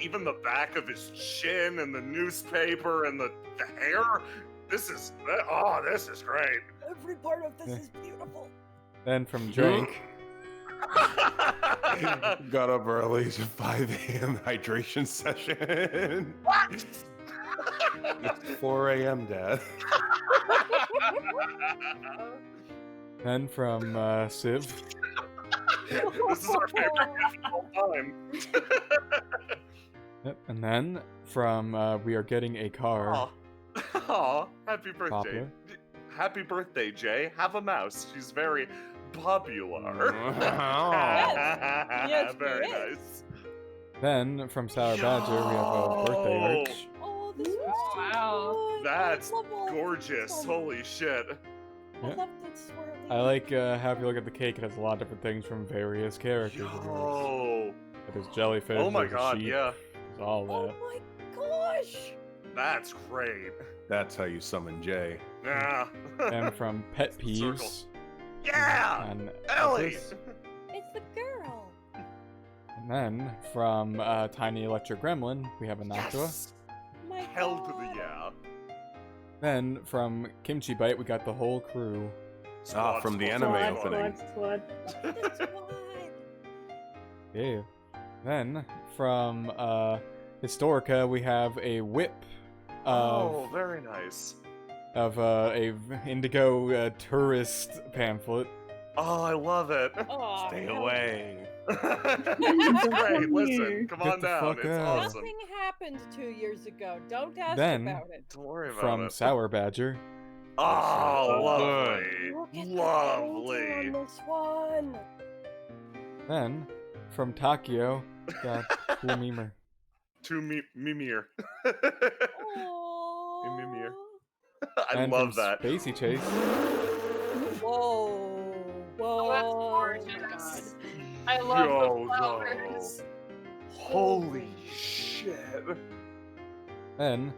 [SPEAKER 2] even the back of his chin and the newspaper and the hair. This is great.
[SPEAKER 3] Every part of this is beautiful.
[SPEAKER 1] Then from Drink,
[SPEAKER 4] Got up early to 5 a.m. hydration session.
[SPEAKER 2] What?
[SPEAKER 4] It's 4 a.m., Dad.
[SPEAKER 1] then from Civ,
[SPEAKER 2] This is our favorite gift of all time.
[SPEAKER 1] yep. And then from We Are Getting a Car.
[SPEAKER 2] Aw, happy birthday.
[SPEAKER 1] Popular.
[SPEAKER 2] Happy birthday, Jay. Have a mouse. She's very popular.
[SPEAKER 3] Yes, she
[SPEAKER 2] very
[SPEAKER 3] is.
[SPEAKER 2] nice.
[SPEAKER 1] Then from Sour Badger, we have a birthday arch.
[SPEAKER 3] Oh, this one's so
[SPEAKER 8] Wow.
[SPEAKER 3] good.
[SPEAKER 2] That's
[SPEAKER 3] I love all this
[SPEAKER 2] gorgeous.
[SPEAKER 3] one.
[SPEAKER 2] Holy shit.
[SPEAKER 3] I
[SPEAKER 1] Yeah.
[SPEAKER 3] love that swirly.
[SPEAKER 1] I like how if you look at the cake, it has a lot of different things from various characters.
[SPEAKER 2] Yo.
[SPEAKER 1] There's jellyfish.
[SPEAKER 2] Oh my
[SPEAKER 1] there's a
[SPEAKER 2] god,
[SPEAKER 1] sheep,
[SPEAKER 2] yeah.
[SPEAKER 1] There's all
[SPEAKER 3] Oh
[SPEAKER 1] that.
[SPEAKER 3] my gosh.
[SPEAKER 2] That's great.
[SPEAKER 4] That's how you summon Jay.
[SPEAKER 2] Yeah.
[SPEAKER 1] And from Pet
[SPEAKER 2] Circle.
[SPEAKER 1] Peeves.
[SPEAKER 2] Yeah!
[SPEAKER 1] And
[SPEAKER 2] Ellie!
[SPEAKER 1] Ethos.
[SPEAKER 3] It's the girl.
[SPEAKER 1] And then from Tiny Electric Gremlin, we have a Noctua.
[SPEAKER 2] Yes!
[SPEAKER 3] My
[SPEAKER 2] Hell to the
[SPEAKER 3] god.
[SPEAKER 2] yeah.
[SPEAKER 1] Then from Kimchi Bite, we got the whole crew.
[SPEAKER 4] From the
[SPEAKER 2] Squad,
[SPEAKER 4] anime
[SPEAKER 2] squad.
[SPEAKER 4] opening.
[SPEAKER 10] Squad.
[SPEAKER 3] That's what.
[SPEAKER 1] Yeah. Then from Historica, we have a whip
[SPEAKER 2] Oh,
[SPEAKER 1] of
[SPEAKER 2] very nice.
[SPEAKER 1] a Indigo tourist pamphlet.
[SPEAKER 2] Oh, I love it.
[SPEAKER 3] Oh,
[SPEAKER 4] Stay
[SPEAKER 3] hell
[SPEAKER 4] away.
[SPEAKER 2] It's great.
[SPEAKER 10] Come
[SPEAKER 2] Listen,
[SPEAKER 10] here.
[SPEAKER 2] come
[SPEAKER 1] Get
[SPEAKER 2] on
[SPEAKER 1] the
[SPEAKER 2] down.
[SPEAKER 1] fuck
[SPEAKER 2] It's
[SPEAKER 1] out.
[SPEAKER 2] awesome.
[SPEAKER 3] Nothing happened 2 years ago. Don't ask
[SPEAKER 1] Then-
[SPEAKER 3] about it.
[SPEAKER 2] Don't worry about
[SPEAKER 1] From
[SPEAKER 2] it.
[SPEAKER 1] Sour Badger.
[SPEAKER 2] Oh, lovely.
[SPEAKER 3] Look at the painting
[SPEAKER 2] Lovely.
[SPEAKER 3] on this one.
[SPEAKER 1] Then from Takio, got Cool Memer.
[SPEAKER 2] To Mimir.
[SPEAKER 3] Aww.
[SPEAKER 2] Mimir. I
[SPEAKER 1] And
[SPEAKER 2] love
[SPEAKER 1] from
[SPEAKER 2] that.
[SPEAKER 1] Spacey Chase,
[SPEAKER 3] Whoa. Whoa.
[SPEAKER 8] Oh, that's
[SPEAKER 3] my
[SPEAKER 8] gorgeous.
[SPEAKER 3] God.
[SPEAKER 8] I love
[SPEAKER 2] Yo,
[SPEAKER 8] the flowers.
[SPEAKER 2] Holy shit.
[SPEAKER 1] then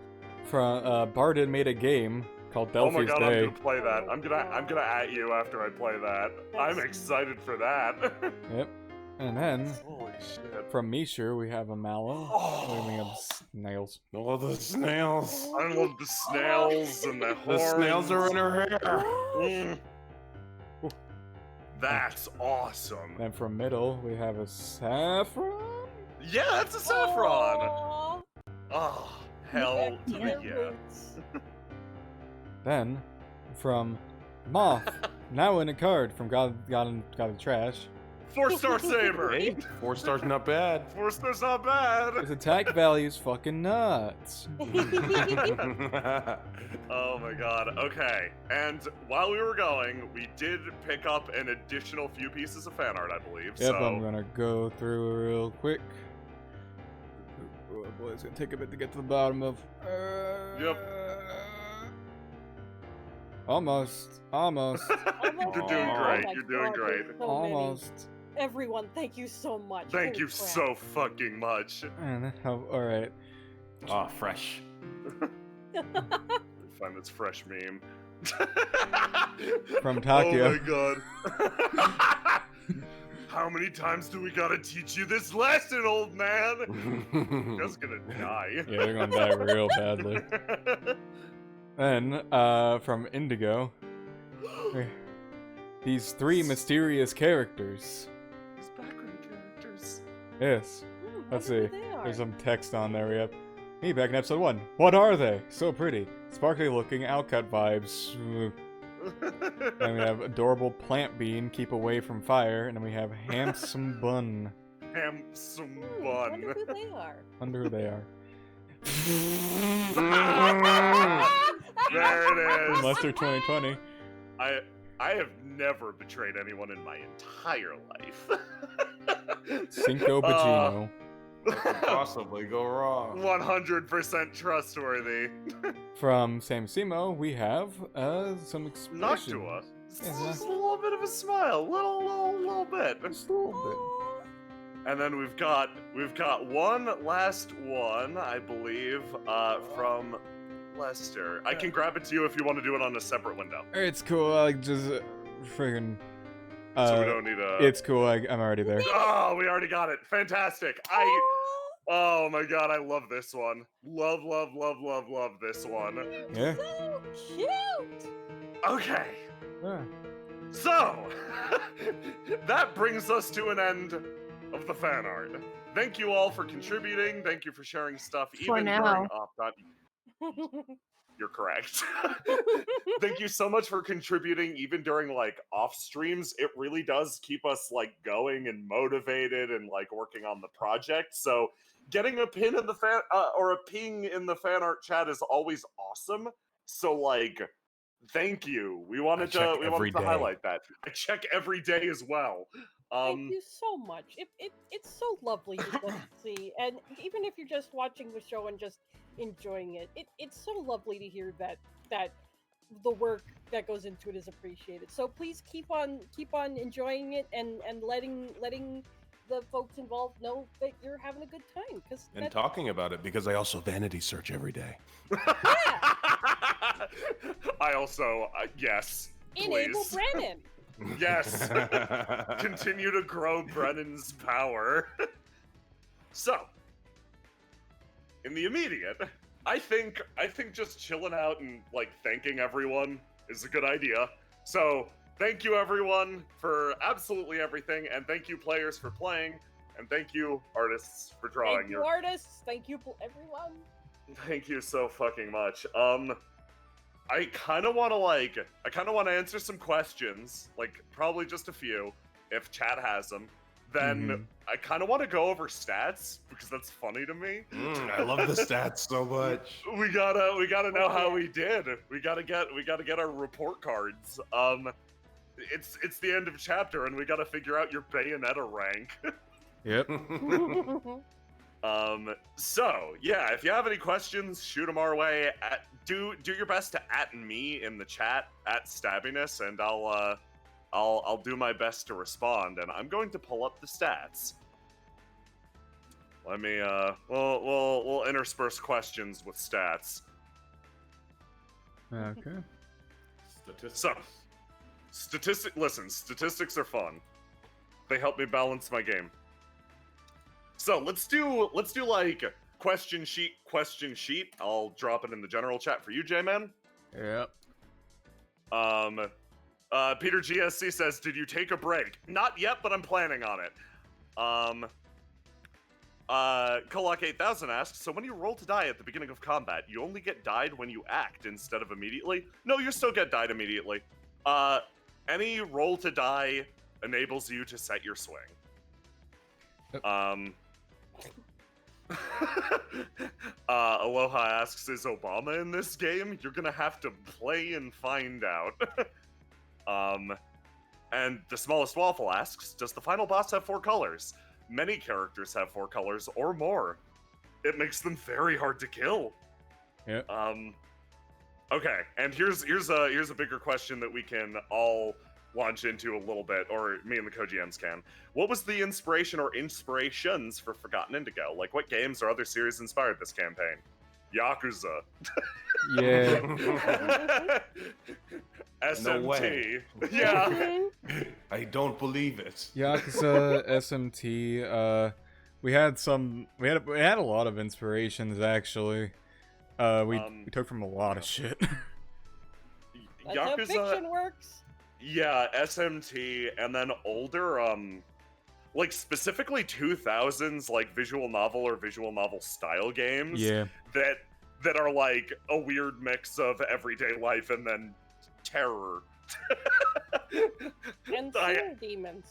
[SPEAKER 1] from Bardin made a game called
[SPEAKER 2] Oh my
[SPEAKER 1] Delphi's
[SPEAKER 2] god,
[SPEAKER 1] Day.
[SPEAKER 2] I'm gonna play that. I'm gonna at you after I play that. I'm
[SPEAKER 3] That's-
[SPEAKER 2] excited for that.
[SPEAKER 1] Yep. And then
[SPEAKER 2] Holy shit.
[SPEAKER 1] from Mishur we have a mallow.
[SPEAKER 2] Oh.
[SPEAKER 1] We have snails.
[SPEAKER 4] Oh, the snails.
[SPEAKER 2] I love the snails and the
[SPEAKER 4] The
[SPEAKER 2] horns.
[SPEAKER 4] snails are in her hair.
[SPEAKER 2] Mm. That's awesome.
[SPEAKER 1] Then from middle we have a saffron.
[SPEAKER 2] Yeah, that's a saffron.
[SPEAKER 3] Aw,
[SPEAKER 2] Oh, hell to
[SPEAKER 3] their
[SPEAKER 2] the yeah.
[SPEAKER 3] roots.
[SPEAKER 1] Then from moth. Now in a card from God of Trash.
[SPEAKER 2] 4-star saber.
[SPEAKER 4] Hey, 4 stars not bad.
[SPEAKER 2] 4 stars not bad.
[SPEAKER 1] His attack value is fucking nuts.
[SPEAKER 2] Oh my god. Okay. And while we were going, we did pick up an additional few pieces of fan art, I believe.
[SPEAKER 1] Yep,
[SPEAKER 2] so
[SPEAKER 1] I'm gonna go through real quick. Oh boy, it's gonna take a bit to get to the bottom of.
[SPEAKER 2] Yep.
[SPEAKER 1] Almost.
[SPEAKER 3] Almost.
[SPEAKER 2] You're doing
[SPEAKER 4] Oh
[SPEAKER 2] great.
[SPEAKER 3] my
[SPEAKER 2] You're doing
[SPEAKER 3] God,
[SPEAKER 2] great.
[SPEAKER 3] there's so many.
[SPEAKER 1] Almost.
[SPEAKER 3] Everyone, thank you so much.
[SPEAKER 2] Thank
[SPEAKER 3] Holy
[SPEAKER 2] you
[SPEAKER 3] crap.
[SPEAKER 2] so fucking much.
[SPEAKER 1] And alright.
[SPEAKER 4] Oh, fresh.
[SPEAKER 2] Find this fresh meme.
[SPEAKER 1] From Takio.
[SPEAKER 2] Oh my god. How many times do we gotta teach you this lesson, old man? You're just gonna die.
[SPEAKER 1] Yeah, they're gonna die real badly. Then, from Indigo, these 3 mysterious characters.
[SPEAKER 2] These background characters.
[SPEAKER 1] Yes.
[SPEAKER 3] I
[SPEAKER 1] Let's
[SPEAKER 3] wonder
[SPEAKER 1] see.
[SPEAKER 3] who they are.
[SPEAKER 1] There's some text on there. We have me back in episode 1. What are they? So pretty. Sparkly looking, outcut vibes. And we have adorable plant bean, keep away from fire. And then we have handsome bun.
[SPEAKER 2] Handsome
[SPEAKER 3] I
[SPEAKER 2] bun.
[SPEAKER 3] wonder who they are.
[SPEAKER 1] Wonder who they are.
[SPEAKER 2] There it is.
[SPEAKER 1] Mustard 2020.
[SPEAKER 2] I have never betrayed anyone in my entire life.
[SPEAKER 1] Cinco Bacino.
[SPEAKER 4] What could possibly go wrong?
[SPEAKER 2] 100% trustworthy.
[SPEAKER 1] From Sam Simo, we have some expressions.
[SPEAKER 2] Noctua.
[SPEAKER 1] Yeah,
[SPEAKER 2] Just a little bit of a smile, little bit.
[SPEAKER 1] Just a little
[SPEAKER 2] And then we've got one last one, I believe, from Lester. I can grab it to you if you want to do it on a separate window.
[SPEAKER 1] bit. It's cool. I just friggin'.
[SPEAKER 2] So we don't need a.
[SPEAKER 1] It's cool. I'm already there.
[SPEAKER 2] Oh, we already got it. Fantastic. Oh my god, I love this one. Love this one.
[SPEAKER 1] Yeah.
[SPEAKER 3] So cute.
[SPEAKER 2] Okay.
[SPEAKER 1] Yeah.
[SPEAKER 2] So, that brings us to an end of the fan art. Thank you all for contributing. Thank you for sharing stuff
[SPEAKER 8] For
[SPEAKER 2] even
[SPEAKER 8] now.
[SPEAKER 2] during You're correct. Thank you so much for contributing even during like off streams. It really does keep us like going and motivated and like working on the project. So getting a pin in the fan or a ping in the fan art chat is always awesome. So like thank you. We wanted to highlight that. I check every day as well.
[SPEAKER 3] Thank you so much. It's so lovely to just see, and even if you're just watching the show and just enjoying it, it's so lovely to hear that the work that goes into it is appreciated. So please keep on enjoying it and letting the folks involved know that you're having a good time.
[SPEAKER 4] And talking about it because I also vanity search every day.
[SPEAKER 2] I also yes.
[SPEAKER 3] Enable
[SPEAKER 2] Please.
[SPEAKER 3] Brennan.
[SPEAKER 2] Yes. Continue to grow Brennan's power. So, in the immediate, I think just chilling out and like thanking everyone is a good idea. So, thank you everyone for absolutely everything, and thank you players for playing, and thank you artists for drawing.
[SPEAKER 3] Thank you, artists. Thank you, everyone.
[SPEAKER 2] Thank you so fucking much. I kind of want to answer some questions, like probably just a few, if chat has them. Then I kind of want to go over stats because that's funny to me.
[SPEAKER 4] I love the stats so much.
[SPEAKER 2] We gotta know how we did. We gotta get our report cards. It's the end of chapter, and we gotta figure out your Bayonetta rank.
[SPEAKER 1] Yep.
[SPEAKER 2] So yeah, if you have any questions, shoot them our way. Do your best to @me in the chat @Stabbiness, and I'll do my best to respond. And I'm going to pull up the stats. Let me we'll intersperse questions with stats.
[SPEAKER 1] Okay.
[SPEAKER 4] Statistics.
[SPEAKER 2] So, statistics are fun. They help me balance my game. So let's do like question sheet. I'll drop it in the general chat for you, J-Man.
[SPEAKER 1] Yep.
[SPEAKER 2] Peter GSC says, "Did you take a break?" Not yet, but I'm planning on it. Kolak 8000 asks, "So when you roll to die at the beginning of combat, you only get died when you act instead of immediately?" No, you still get died immediately. Any roll to die enables you to set your swing. Aloha asks, "Is Obama in this game?" You're gonna have to play and find out. And the smallest waffle asks, "Does the final boss have 4 colors?" Many characters have 4 colors or more. It makes them very hard to kill.
[SPEAKER 1] Yep.
[SPEAKER 2] Okay, and here's a bigger question that we can all launch into a little bit, or me and the co-GMs can. What was the inspiration or inspirations for Forgotten Indigo? Like, what games or other series inspired this campaign? Yakuza.
[SPEAKER 1] Yeah.
[SPEAKER 2] SMT.
[SPEAKER 4] No way.
[SPEAKER 2] Yeah.
[SPEAKER 4] I don't believe it.
[SPEAKER 1] Yakuza, SMT. We had a lot of inspirations actually. We took from a lot of shit.
[SPEAKER 3] That's how fiction works.
[SPEAKER 2] Yeah, SMT, and then older, like specifically 2000s, like visual novel or visual novel style games.
[SPEAKER 1] Yeah.
[SPEAKER 2] That are like a weird mix of everyday life and then terror.
[SPEAKER 3] And sewer demons.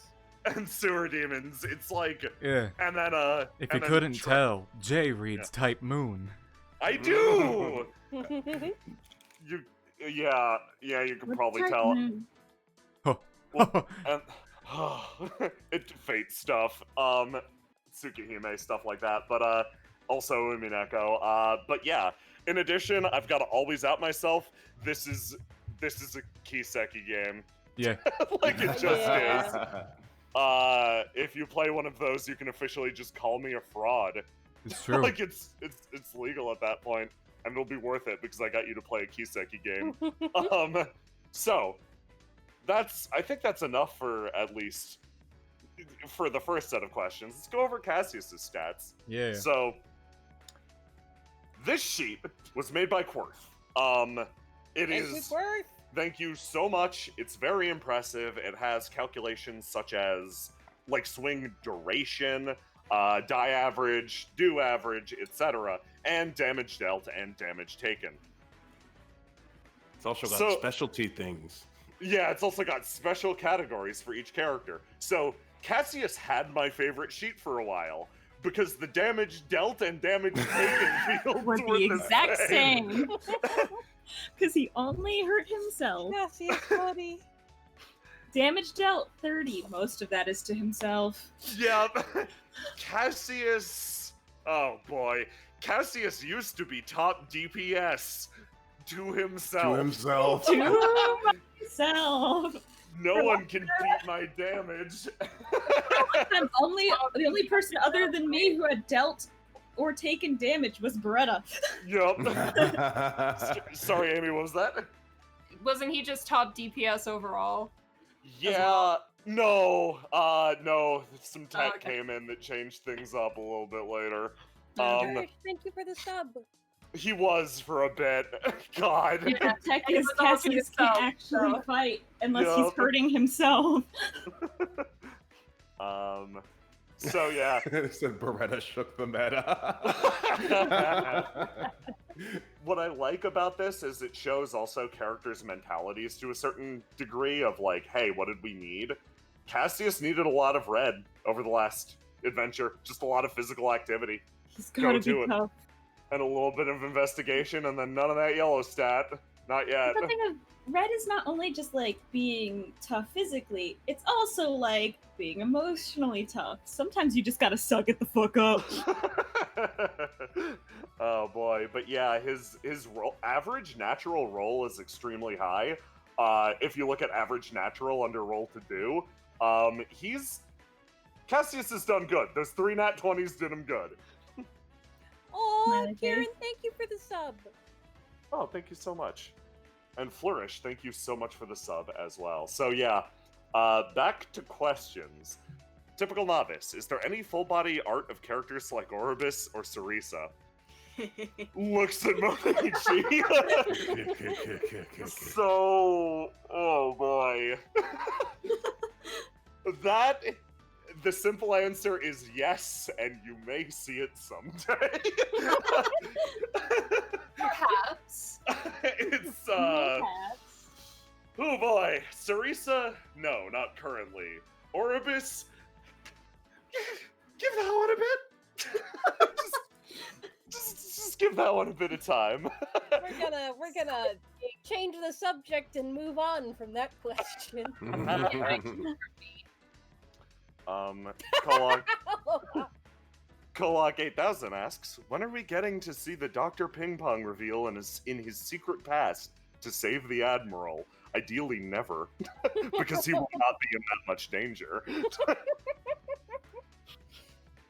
[SPEAKER 2] And sewer demons. It's like
[SPEAKER 1] Yeah.
[SPEAKER 2] And then
[SPEAKER 1] If you couldn't tell, Jay reads Type Moon.
[SPEAKER 2] I do. You can probably tell. Well, and, it Fate stuff, Tsukihime stuff like that, but also Umineko. But yeah, in addition, I've got to always out myself. This is a Kiseki game.
[SPEAKER 1] Yeah.
[SPEAKER 2] Like it just is. If you play one of those, you can officially just call me a fraud.
[SPEAKER 1] It's true.
[SPEAKER 2] Like it's legal at that point, and it'll be worth it because I got you to play a Kiseki game. So I think that's enough for at least for the first set of questions. Let's go over Cassius's stats.
[SPEAKER 1] Yeah.
[SPEAKER 2] So this sheet was made by Quirth. Thank you so much. It's very impressive. It has calculations such as like swing duration, die average, do average, etc., and damage dealt and damage taken.
[SPEAKER 4] It's also got specialty things.
[SPEAKER 2] Yeah, it's also got special categories for each character. So Cassius had my favorite sheet for a while because the damage dealt and damage taken fields
[SPEAKER 10] were the exact same. Because he only hurt himself.
[SPEAKER 3] Cassius, buddy.
[SPEAKER 10] Damage dealt 30. Most of that is to himself.
[SPEAKER 2] Yeah, Cassius. Oh boy, Cassius used to be top DPS to himself.
[SPEAKER 4] To himself.
[SPEAKER 10] To myself.
[SPEAKER 2] No one can beat my damage.
[SPEAKER 10] The only person other than me who had dealt or taken damage was Beretta.
[SPEAKER 2] Yup. Sorry, Amy, what was that?
[SPEAKER 8] Wasn't he just top DPS overall?
[SPEAKER 2] Yeah. No. No. Some tech came in that changed things up a little bit later.
[SPEAKER 3] Thank you for the sub.
[SPEAKER 2] He was for a bit. God.
[SPEAKER 10] Yeah, tech is Cassius can't actually fight unless he's hurting himself.
[SPEAKER 2] So yeah.
[SPEAKER 4] Said Beretta shook the meta.
[SPEAKER 2] What I like about this is it shows also characters' mentalities to a certain degree of like, hey, what did we need? Cassius needed a lot of red over the last adventure. Just a lot of physical activity.
[SPEAKER 10] He's gotta be tough.
[SPEAKER 2] And a little bit of investigation, and then none of that yellow stat. Not yet.
[SPEAKER 10] The thing of red is not only just like being tough physically, it's also like being emotionally tough. Sometimes you just gotta suck it the fuck up.
[SPEAKER 2] Oh boy, but yeah, his average natural roll is extremely high. If you look at average natural under roll to do, Cassius has done good. Those 3 nat 20s did him good.
[SPEAKER 3] Oh, Karen, thank you for the sub.
[SPEAKER 2] Oh, thank you so much. And Flourish, thank you so much for the sub as well. So yeah, back to questions. Typical novice, is there any full-body art of characters like Oribus or Sarisa? Looks at Monichi. So, oh boy. The simple answer is yes, and you may see it someday.
[SPEAKER 8] Perhaps.
[SPEAKER 2] It's,
[SPEAKER 10] Perhaps.
[SPEAKER 2] oh boy. Sarisa? No, not currently. Oribus? Give that one a bit. just give that one a bit of time.
[SPEAKER 3] We're gonna change the subject and move on from that question.
[SPEAKER 2] Kolok 8000 asks, when are we getting to see the Dr. Ping Pong reveal in his secret past to save the Admiral? Ideally never, because he will not be in that much danger.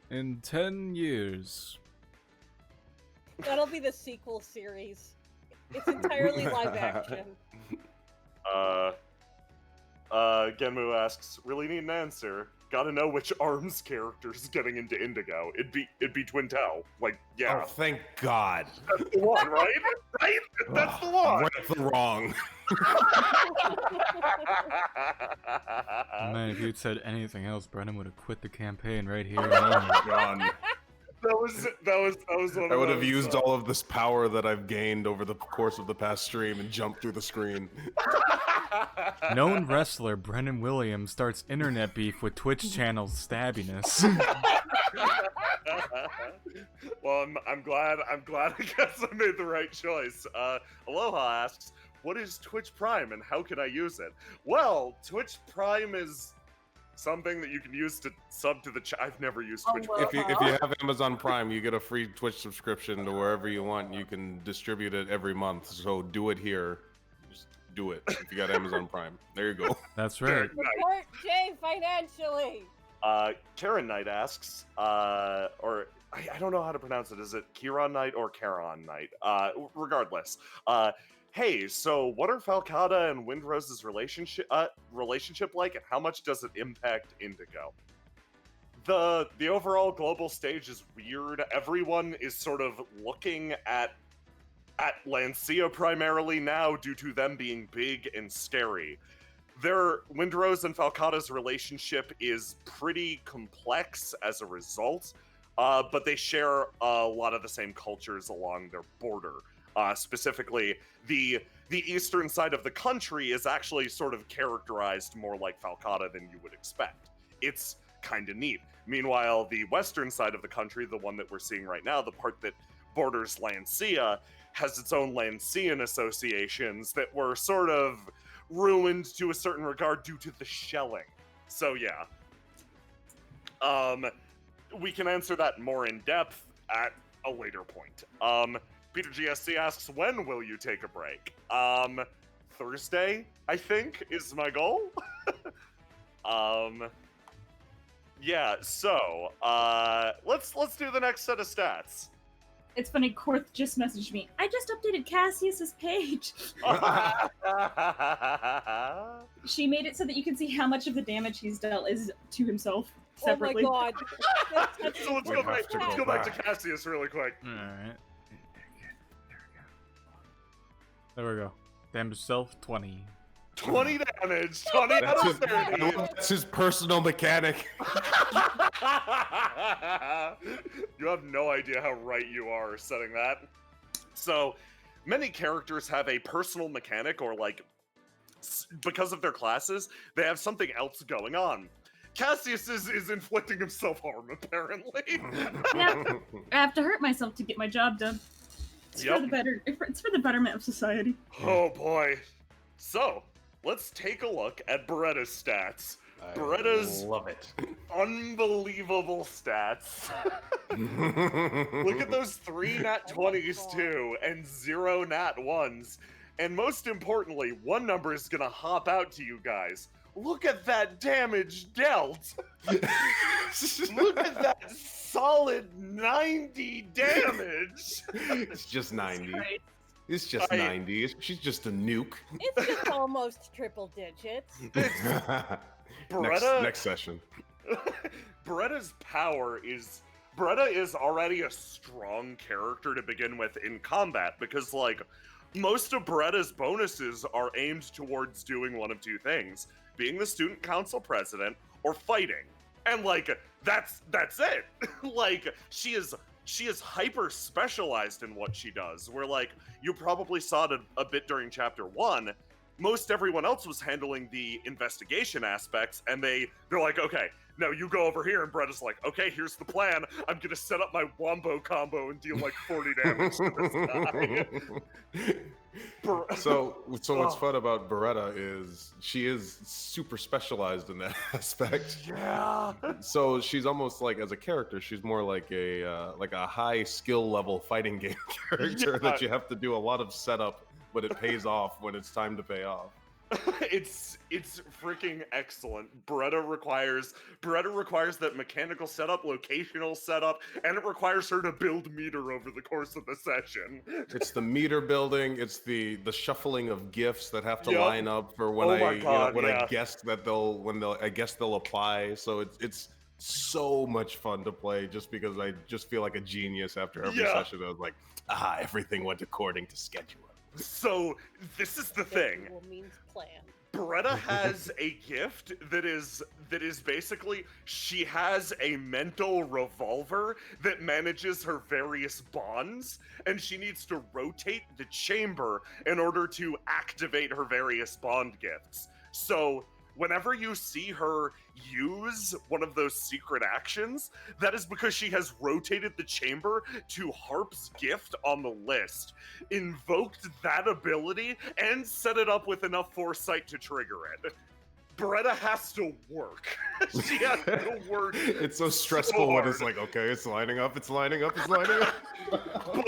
[SPEAKER 12] In 10 years.
[SPEAKER 3] That'll be the sequel series. It's entirely live action.
[SPEAKER 2] Genmu asks, really need an answer. Gotta know which ARMS character's getting into Indigo. It'd be Twintel. Like, yeah.
[SPEAKER 4] Oh, thank God.
[SPEAKER 2] That's the one, right? Right? That's the one.
[SPEAKER 4] Right the wrong.
[SPEAKER 12] Man, if you'd said anything else, Brennan would have quit the campaign right here.
[SPEAKER 4] Oh my God.
[SPEAKER 2] That was one of
[SPEAKER 4] I would have
[SPEAKER 2] those,
[SPEAKER 4] used all of this power that I've gained over the course of the past stream and jumped through the screen.
[SPEAKER 12] Known wrestler Brennan Williams starts internet beef with Twitch channel Stabbiness.
[SPEAKER 2] Well, I'm glad I guess I made the right choice. Aloha asks, what is Twitch Prime and how can I use it? Well, Twitch Prime is something that you can use to sub to the I've never used Twitch Prime.
[SPEAKER 4] If you have Amazon Prime, you get a free Twitch subscription to wherever you want. You can distribute it every month. So do it here. Just do it if you got Amazon Prime. There you go.
[SPEAKER 12] That's right.
[SPEAKER 3] Support Jay financially.
[SPEAKER 2] Karen Knight asks, or I don't know how to pronounce it. Is it Kiron Knight or Charon Knight? Regardless, hey, so what are Falcata and Windrose's relationship like, and how much does it impact Indigo? The overall global stage is weird. Everyone is sort of looking at Lancia primarily now due to them being big and scary. Windrose and Falcata's relationship is pretty complex as a result, but they share a lot of the same cultures along their border. Specifically, the eastern side of the country is actually sort of characterized more like Falcata than you would expect. It's kind of neat. Meanwhile, the western side of the country, the one that we're seeing right now, the part that borders Lancia, has its own Lancian associations that were sort of ruined to a certain regard due to the shelling. So yeah. We can answer that more in depth at a later point. Peter GSC asks, when will you take a break? Thursday, I think, is my goal. Yeah, so, let's do the next set of stats.
[SPEAKER 10] It's funny, Korth just messaged me. I just updated Cassius's page. She made it so that you can see how much of the damage he's dealt is to himself separately.
[SPEAKER 3] Oh my God.
[SPEAKER 2] So let's go back to Cassius really quick.
[SPEAKER 12] Alright. There we go. Damage self, 20.
[SPEAKER 2] 20 damage! 20 out of 30!
[SPEAKER 4] That's his personal mechanic.
[SPEAKER 2] You have no idea how right you are setting that. So, many characters have a personal mechanic, or like, because of their classes, they have something else going on. Cassius is inflicting himself harm, apparently.
[SPEAKER 10] Yeah, I have to hurt myself to get my job done. It's
[SPEAKER 2] Yep.
[SPEAKER 10] It's for the betterment of society.
[SPEAKER 2] Oh boy. So, let's take a look at Beretta's stats. Beretta's
[SPEAKER 11] love it.
[SPEAKER 2] Unbelievable stats. Look at those 3 nat 20s too, and 0 nat 1s. And most importantly, one number is gonna hop out to you guys. Look at that damage dealt! Look at that solid 90 damage!
[SPEAKER 4] It's just 90. It's just 90. She's just a nuke.
[SPEAKER 3] It's just almost triple digits.
[SPEAKER 2] Beretta,
[SPEAKER 4] Next session.
[SPEAKER 2] Beretta's power is Beretta is already a strong character to begin with in combat because like most of Beretta's bonuses are aimed towards doing one of two things: being the student council president or fighting. And like that's it. Like she is hyper specialized in what she does. Where like you probably saw it a bit during chapter 1. Most everyone else was handling the investigation aspects, and they're like, okay, now you go over here, and Beretta's like, okay, here's the plan. I'm gonna set up my wombo combo and deal like 40 damage to this guy.
[SPEAKER 4] So what's fun about Beretta is she is super specialized in that aspect.
[SPEAKER 2] Yeah.
[SPEAKER 4] So she's almost like, as a character, she's more like a high skill level fighting game character that you have to do a lot of setup, but it pays off when it's time to pay off.
[SPEAKER 2] It's freaking excellent. Beretta requires that mechanical setup, locational setup, and it requires her to build meter over the course of the session.
[SPEAKER 4] It's the meter building. It's the shuffling of gifts that have to
[SPEAKER 2] Yep.
[SPEAKER 4] line up for when
[SPEAKER 2] I
[SPEAKER 4] guess that they'll apply. So it's so much fun to play just because I just feel like a genius after every session. I was like, everything went according to schedule.
[SPEAKER 2] So this is the thing.
[SPEAKER 3] Schedule means plan.
[SPEAKER 2] Beretta has a gift that is basically she has a mental revolver that manages her various bonds, and she needs to rotate the chamber in order to activate her various bond gifts. So whenever you see her use one of those secret actions, that is because she has rotated the chamber to Harp's gift on the list, invoked that ability, and set it up with enough foresight to trigger it. Beretta has to work. She has to work.
[SPEAKER 4] It's so stressful when it's like, okay, it's lining up.
[SPEAKER 2] But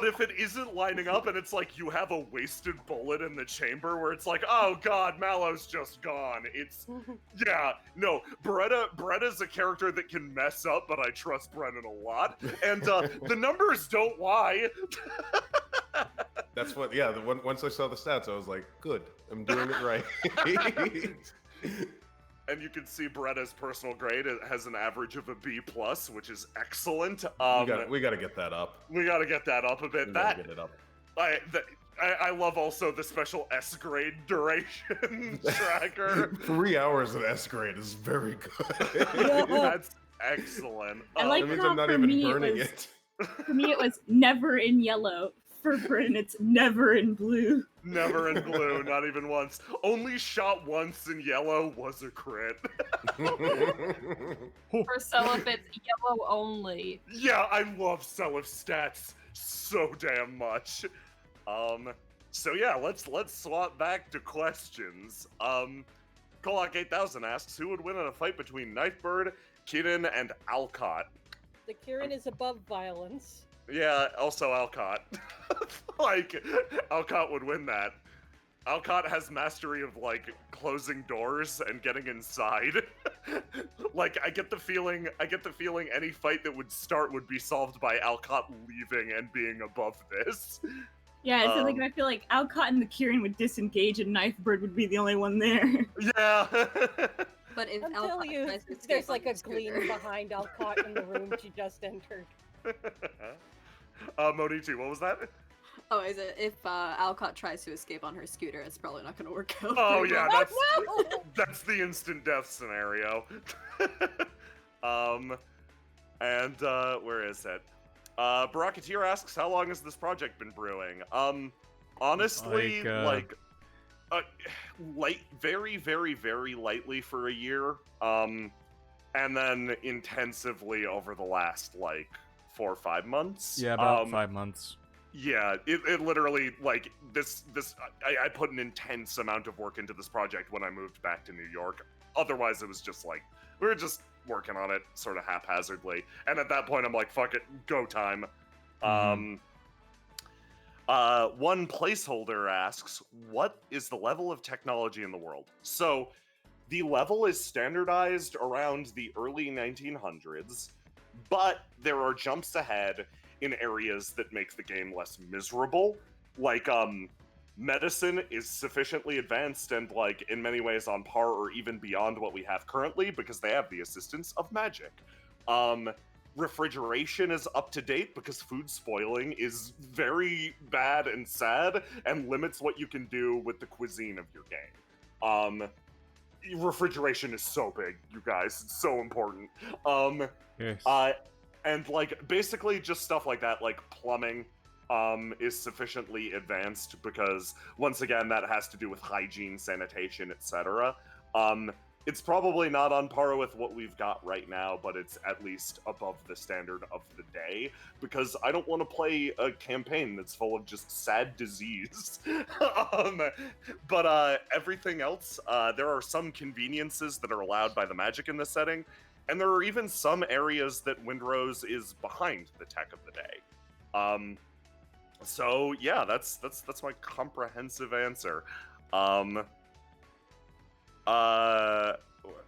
[SPEAKER 2] if it isn't lining up and it's like you have a wasted bullet in the chamber where it's like, oh god, Mallow's just gone. Beretta's a character that can mess up, but I trust Brennan a lot. And the numbers don't lie.
[SPEAKER 4] That's what, once I saw the stats, I was like, good, I'm doing it right.
[SPEAKER 2] And you can see Beretta's personal grade has an average of a B+, which is excellent.
[SPEAKER 4] We gotta get that up.
[SPEAKER 2] We gotta get that up a bit.
[SPEAKER 4] Get it up.
[SPEAKER 2] I love also the special S grade duration tracker.
[SPEAKER 4] 3 hours of S grade is very good.
[SPEAKER 2] That's excellent.
[SPEAKER 10] I like
[SPEAKER 4] that means
[SPEAKER 10] how
[SPEAKER 4] I'm not
[SPEAKER 10] for
[SPEAKER 4] even
[SPEAKER 10] me
[SPEAKER 4] burning
[SPEAKER 10] it. For me, it was never in yellow. For Bryn, it's never in blue.
[SPEAKER 2] Never in blue, not even once. Only shot once in yellow was a crit.
[SPEAKER 8] For Celeb, it's yellow only.
[SPEAKER 2] Yeah, I love Celeb stats so damn much. So yeah, let's swap back to questions. Kolak 8000 asks, who would win in a fight between Knifebird, Kirin, and Alcott?
[SPEAKER 3] The Kirin is above violence.
[SPEAKER 2] Yeah, also Alcott. Like, Alcott would win that. Alcott has mastery of, like, closing doors and getting inside. Like, I get the feeling any fight that would start would be solved by Alcott leaving and being above this.
[SPEAKER 10] Yeah, so like I feel like Alcott and the Kirin would disengage and Knifebird would be the only one there.
[SPEAKER 2] Yeah.
[SPEAKER 6] But if
[SPEAKER 3] I'm
[SPEAKER 6] Alcott
[SPEAKER 3] telling you,
[SPEAKER 6] tries to escape
[SPEAKER 3] there's
[SPEAKER 6] on
[SPEAKER 3] like
[SPEAKER 6] the
[SPEAKER 3] a gleam
[SPEAKER 6] scooter-
[SPEAKER 3] behind Alcott in the room she just entered.
[SPEAKER 2] Monichi, what was that?
[SPEAKER 6] Oh, is it if Alcott tries to escape on her scooter, it's probably not going to work out.
[SPEAKER 2] Oh
[SPEAKER 6] very
[SPEAKER 2] yeah,
[SPEAKER 6] well.
[SPEAKER 2] that's the instant death scenario. And where is it? Barakateer asks, how long has this project been brewing? Honestly, very, very, very lightly for a year. And then intensively over the last, 4 or 5 months.
[SPEAKER 12] Yeah, about 5 months.
[SPEAKER 2] Yeah, it literally, I put an intense amount of work into this project when I moved back to New York. Otherwise, it was just we were just working on it sort of haphazardly. And at that point, I'm like, fuck it, go time.
[SPEAKER 12] Mhm.
[SPEAKER 2] One placeholder asks, what is the level of technology in the world? So, the level is standardized around the early 1900s, but there are jumps ahead in areas that make the game less miserable. like medicine is sufficiently advanced and like in many ways on par or even beyond what we have currently because they have the assistance of magic. Refrigeration is up to date because food spoiling is very bad and sad and limits what you can do with the cuisine of your game. Refrigeration is so big, you guys. It's so important.
[SPEAKER 12] Yes.
[SPEAKER 2] And like basically just stuff like that, like plumbing is sufficiently advanced because once again that has to do with hygiene, sanitation, etc. It's probably not on par with what we've got right now, but it's at least above the standard of the day because I don't want to play a campaign that's full of just sad disease. But everything else, there are some conveniences that are allowed by the magic in this setting, and there are even some areas that Windrose is behind the tech of the day. So yeah, that's my comprehensive answer.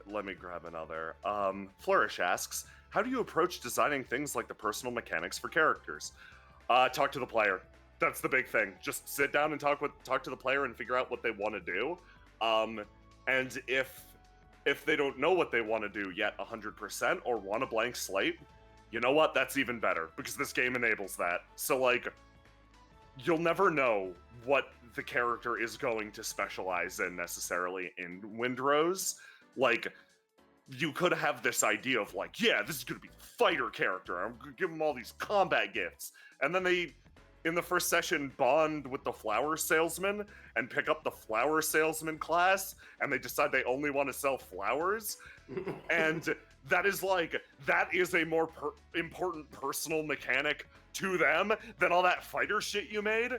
[SPEAKER 2] Let me grab another. Flourish asks, how do you approach designing things like the personal mechanics for characters? Talk to the player. That's the big thing. Just sit down and talk to the player and figure out what they want to do. And if they don't know what they want to do yet 100% or want a blank slate, you know what? That's even better because this game enables that. So like, you'll never know what the character is going to specialize in necessarily in Windrose. Like, you could have this idea of like, yeah, this is going to be the fighter character. I'm going to give them all these combat gifts. And then they, in the first session, bond with the flower salesman and pick up the flower salesman class, and they decide they only want to sell flowers. And that is a more important personal mechanic to them than all that fighter shit you made.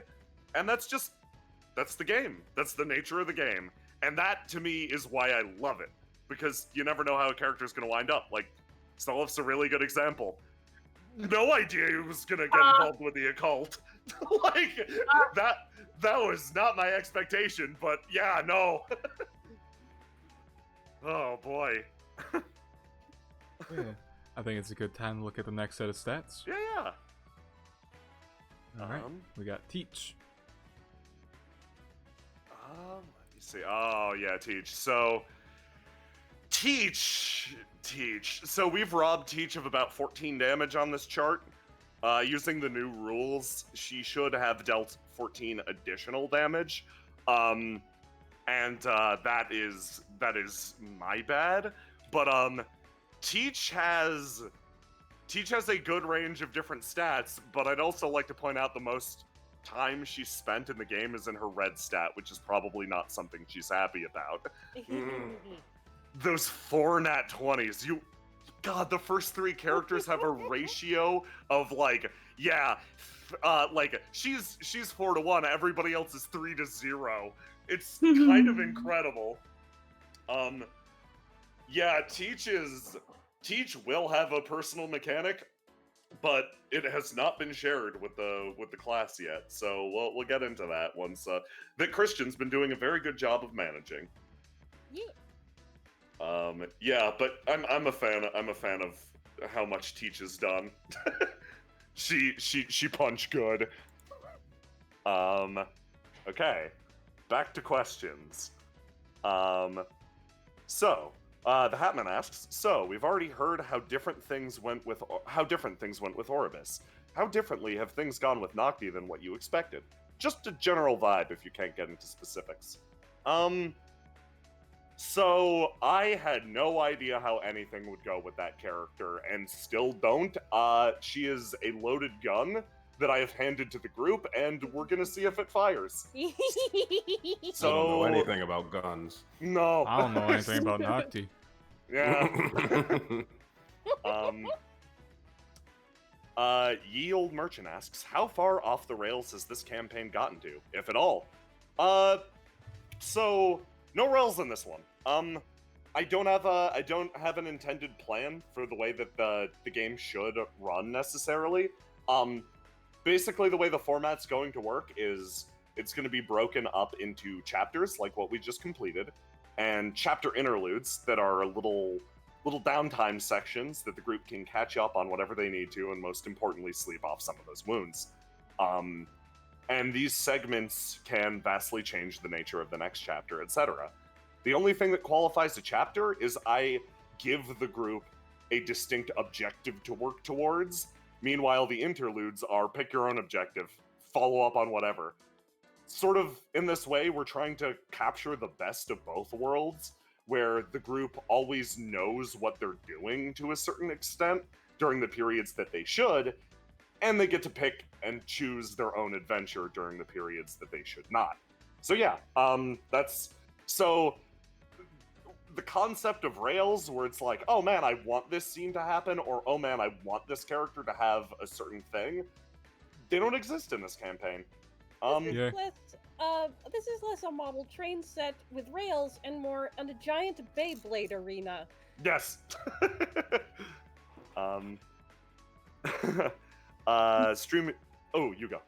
[SPEAKER 2] And that's the game. That's the nature of the game. And that, to me, is why I love it. Because you never know how a character is going to wind up. Like, Snollif's a really good example. No idea he was going to get involved with the occult. That was not my expectation, but yeah, no. Oh, boy.
[SPEAKER 12] Yeah. I think it's a good time to look at the next set of stats.
[SPEAKER 2] Yeah.
[SPEAKER 12] Alright, we got Teach.
[SPEAKER 2] Let me see. Oh, yeah, Teach. So, Teach. So we've robbed Teach of about 14 damage on this chart. Using the new rules, she should have dealt 14 additional damage. And that is my bad. But Teach has a good range of different stats, but I'd also like to point out the most time she spent in the game is in her red stat, which is probably not something she's happy about. Those 4 nat 20s, God, the first 3 characters have a ratio of she's 4 to 1, everybody else is 3 to 0. It's kind of incredible. Yeah, Teach will have a personal mechanic, but it has not been shared with the class yet. So we'll get into that once that Christian's been doing a very good job of managing. Yeah, but I'm a fan of how much Teach has done. she punch good. Okay, back to questions. So the Hatman asks, so we've already heard how different things went with Oribus. How differently have things gone with Nocti than what you expected? Just a general vibe if you can't get into specifics. So I had no idea how anything would go with that character, and still don't. She is a loaded gun that I have handed to the group, and we're gonna see if it fires.
[SPEAKER 4] So, I don't know anything about guns.
[SPEAKER 2] No.
[SPEAKER 12] I don't know anything about Nocti.
[SPEAKER 2] Yeah. Ye Old Merchant asks, how far off the rails has this campaign gotten to, if at all? So no rails in this one. I don't have an intended plan for the way that the game should run necessarily. Basically the way the format's going to work is it's going to be broken up into chapters like what we just completed, and chapter interludes that are little downtime sections that the group can catch up on whatever they need to, and most importantly sleep off some of those wounds. and these segments can vastly change the nature of the next chapter, etc. The only thing that qualifies a chapter is I give the group a distinct objective to work towards. Meanwhile, the interludes are pick your own objective, follow up on whatever. Sort of in this way, we're trying to capture the best of both worlds, where the group always knows what they're doing to a certain extent during the periods that they should, and they get to pick and choose their own adventure during the periods that they should not. So yeah, so the concept of Rails, where it's like, oh man, I want this scene to happen, or oh man, I want this character to have a certain thing, they don't exist in this campaign.
[SPEAKER 12] Yeah.
[SPEAKER 3] This is less a model train set with rails and more on a giant Beyblade arena.
[SPEAKER 2] Yes. Stream. Oh, you go.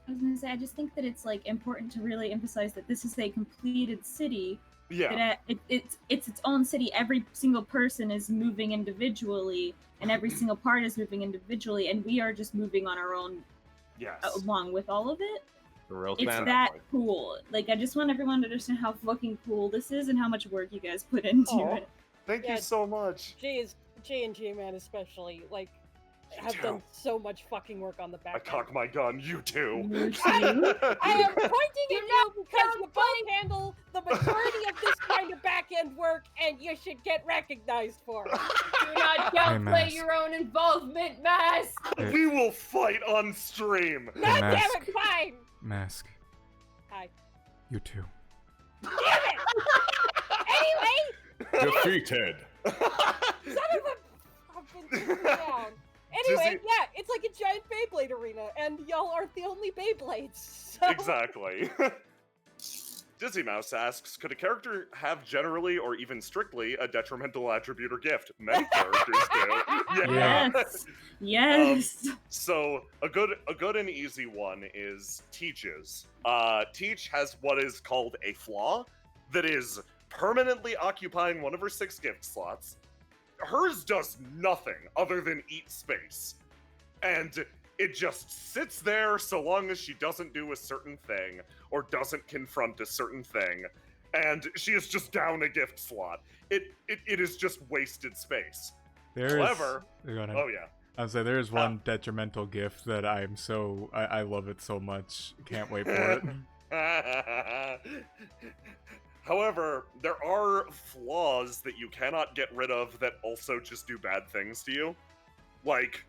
[SPEAKER 10] I was gonna say, I just think that it's like important to really emphasize that this is a completed city.
[SPEAKER 2] Yeah.
[SPEAKER 10] That it's its own city. Every single person is moving individually, and every single part is moving individually, and we are just moving on our own.
[SPEAKER 2] Yes.
[SPEAKER 10] Along with all of it.
[SPEAKER 4] The real
[SPEAKER 10] It's
[SPEAKER 4] fan.
[SPEAKER 10] that cool. Like, I just want everyone to understand how fucking cool this is and how much work you guys put into
[SPEAKER 2] Aw.
[SPEAKER 10] it.
[SPEAKER 2] Thank
[SPEAKER 3] Yeah.
[SPEAKER 2] you so much.
[SPEAKER 3] Jay and J-Man especially, like, have
[SPEAKER 2] too.
[SPEAKER 3] done so much fucking work on the
[SPEAKER 2] I
[SPEAKER 3] back end.
[SPEAKER 2] cock my gun. You too.
[SPEAKER 3] I am pointing at you because you both handle the majority of this kind of back-end work, and you should get recognized for it.
[SPEAKER 8] Do not
[SPEAKER 12] Hey,
[SPEAKER 8] downplay
[SPEAKER 12] Mask.
[SPEAKER 8] your own involvement, Mask.
[SPEAKER 2] We will fight on stream.
[SPEAKER 3] God damn
[SPEAKER 12] Mask.
[SPEAKER 3] it, fine!
[SPEAKER 12] Mask.
[SPEAKER 3] Hi.
[SPEAKER 12] You too.
[SPEAKER 3] Damn it! Anyway,
[SPEAKER 4] Defeated.
[SPEAKER 3] son of a... I've been taken down. Anyway,
[SPEAKER 2] Dizzy-
[SPEAKER 3] yeah, it's like a giant Beyblade arena, and y'all aren't the only Beyblades. So...
[SPEAKER 2] Exactly. Dizzy Mouse asks, could a character have generally or even strictly a detrimental attribute or gift? Many characters do.
[SPEAKER 12] Yeah.
[SPEAKER 10] Yes. Yes.
[SPEAKER 2] So a good and easy one is Teach's. Teach has what is called a flaw that is permanently occupying one of her 6 gift slots. Hers does nothing other than eat space. And it just sits there so long as she doesn't do a certain thing or doesn't confront a certain thing. And she is just down a gift slot. It is just wasted space.
[SPEAKER 12] There's.
[SPEAKER 2] However,
[SPEAKER 12] Go ahead.
[SPEAKER 2] oh yeah.
[SPEAKER 12] I'll say there's one detrimental gift that I love it so much. Can't wait for it.
[SPEAKER 2] However, there are flaws that you cannot get rid of that also just do bad things to you. Like,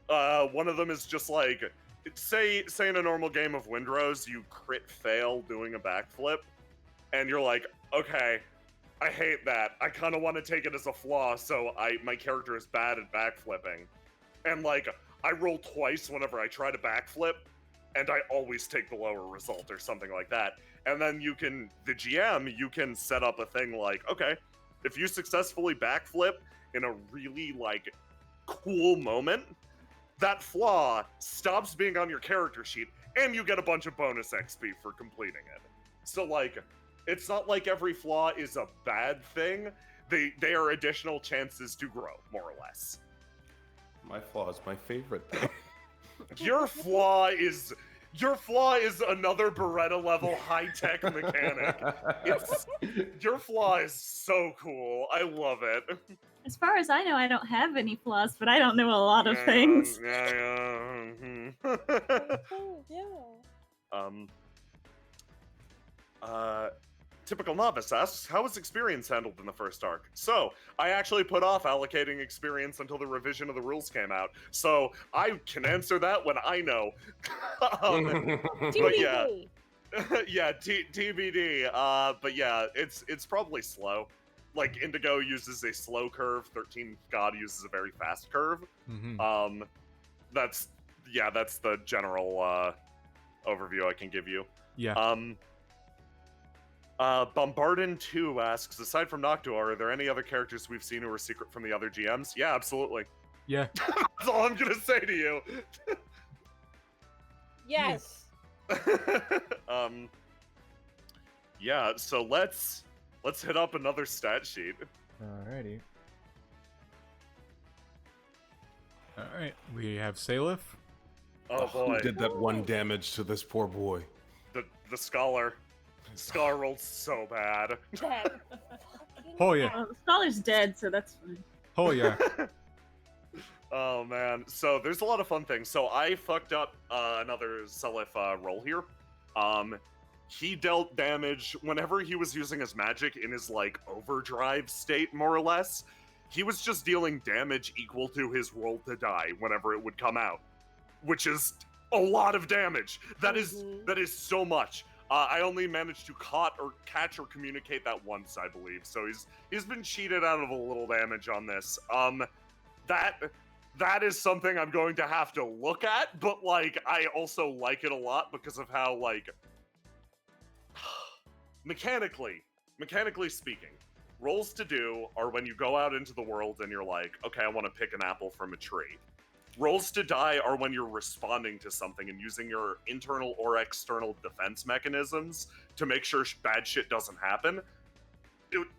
[SPEAKER 2] one of them is just like, say in a normal game of Windrose, you crit fail doing a backflip, and you're like, okay, I hate that. I kind of want to take it as a flaw, so my character is bad at backflipping. And like, I roll twice whenever I try to backflip, and I always take the lower result or something like that. And then the GM, you can set up a thing like, okay, if you successfully backflip in a really like cool moment, that flaw stops being on your character sheet, and you get a bunch of bonus XP for completing it. So like, it's not like every flaw is a bad thing. They are additional chances to grow, more or less.
[SPEAKER 4] My flaw is my favorite thing.
[SPEAKER 2] Your flaw is another Beretta level high-tech mechanic. Your flaw is so cool. I love it.
[SPEAKER 10] As far as I know, I don't have any flaws, but I don't know a lot of things.
[SPEAKER 2] Typical Novice asks, how was experience handled in the first arc? So, I actually put off allocating experience until the revision of the rules came out. So, I can answer that when I know. But yeah. Yeah, TBD. But yeah, it's probably slow. Like, Indigo uses a slow curve, 13th God uses a very fast curve.
[SPEAKER 12] Mm-hmm.
[SPEAKER 2] That's the general overview I can give you.
[SPEAKER 12] Yeah.
[SPEAKER 2] Bombardin 2 asks, aside from Noctua, are there any other characters we've seen who are secret from the other GMs? Yeah, absolutely.
[SPEAKER 12] Yeah.
[SPEAKER 2] That's all I'm gonna say to you.
[SPEAKER 3] Yes.
[SPEAKER 2] Yeah, so let's hit up another stat sheet.
[SPEAKER 12] Alrighty. Alright, we have Salif.
[SPEAKER 2] Oh boy.
[SPEAKER 4] Who did that one damage to this poor boy?
[SPEAKER 2] The scholar. Scholar rolled so bad.
[SPEAKER 3] That
[SPEAKER 12] Oh yeah.
[SPEAKER 10] The scholar's dead, so that's fine.
[SPEAKER 12] Oh yeah.
[SPEAKER 2] Oh man, so there's a lot of fun things. So I fucked up another Seliph roll here. He dealt damage whenever he was using his magic in his like overdrive state, more or less. He was just dealing damage equal to his roll to die whenever it would come out, which is a lot of damage. That is so much. I only managed to catch or communicate that once, I believe. So he's been cheated out of a little damage on this. That is something I'm going to have to look at, but like I also like it a lot because of how like mechanically speaking, rolls to do are when you go out into the world and you're like, okay, I want to pick an apple from a tree. Rolls to die are when you're responding to something and using your internal or external defense mechanisms to make sure bad shit doesn't happen.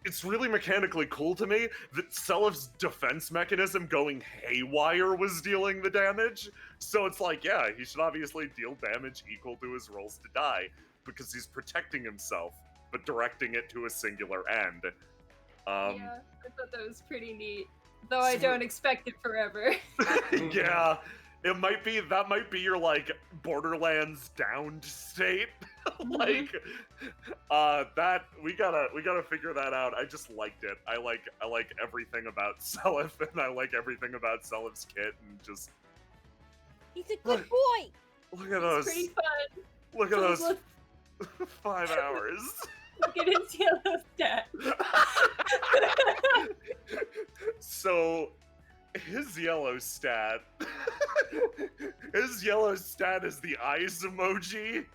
[SPEAKER 2] It's really mechanically cool to me that Selif's defense mechanism going haywire was dealing the damage. So it's like, yeah, he should obviously deal damage equal to his rolls to die because he's protecting himself, but directing it to a singular end.
[SPEAKER 8] Yeah, I thought that was pretty neat. Though I don't expect it forever.
[SPEAKER 2] Yeah, that might be your like Borderlands downed state. Like that we gotta figure that out. I just liked it. I like everything about Seliph, and I like everything about Seliph's kit, and just
[SPEAKER 3] he's a good boy.
[SPEAKER 2] Look at those.
[SPEAKER 8] Pretty fun.
[SPEAKER 2] Look at those 5 hours.
[SPEAKER 8] Look at his yellow stat.
[SPEAKER 2] So, his yellow stat is the eyes emoji.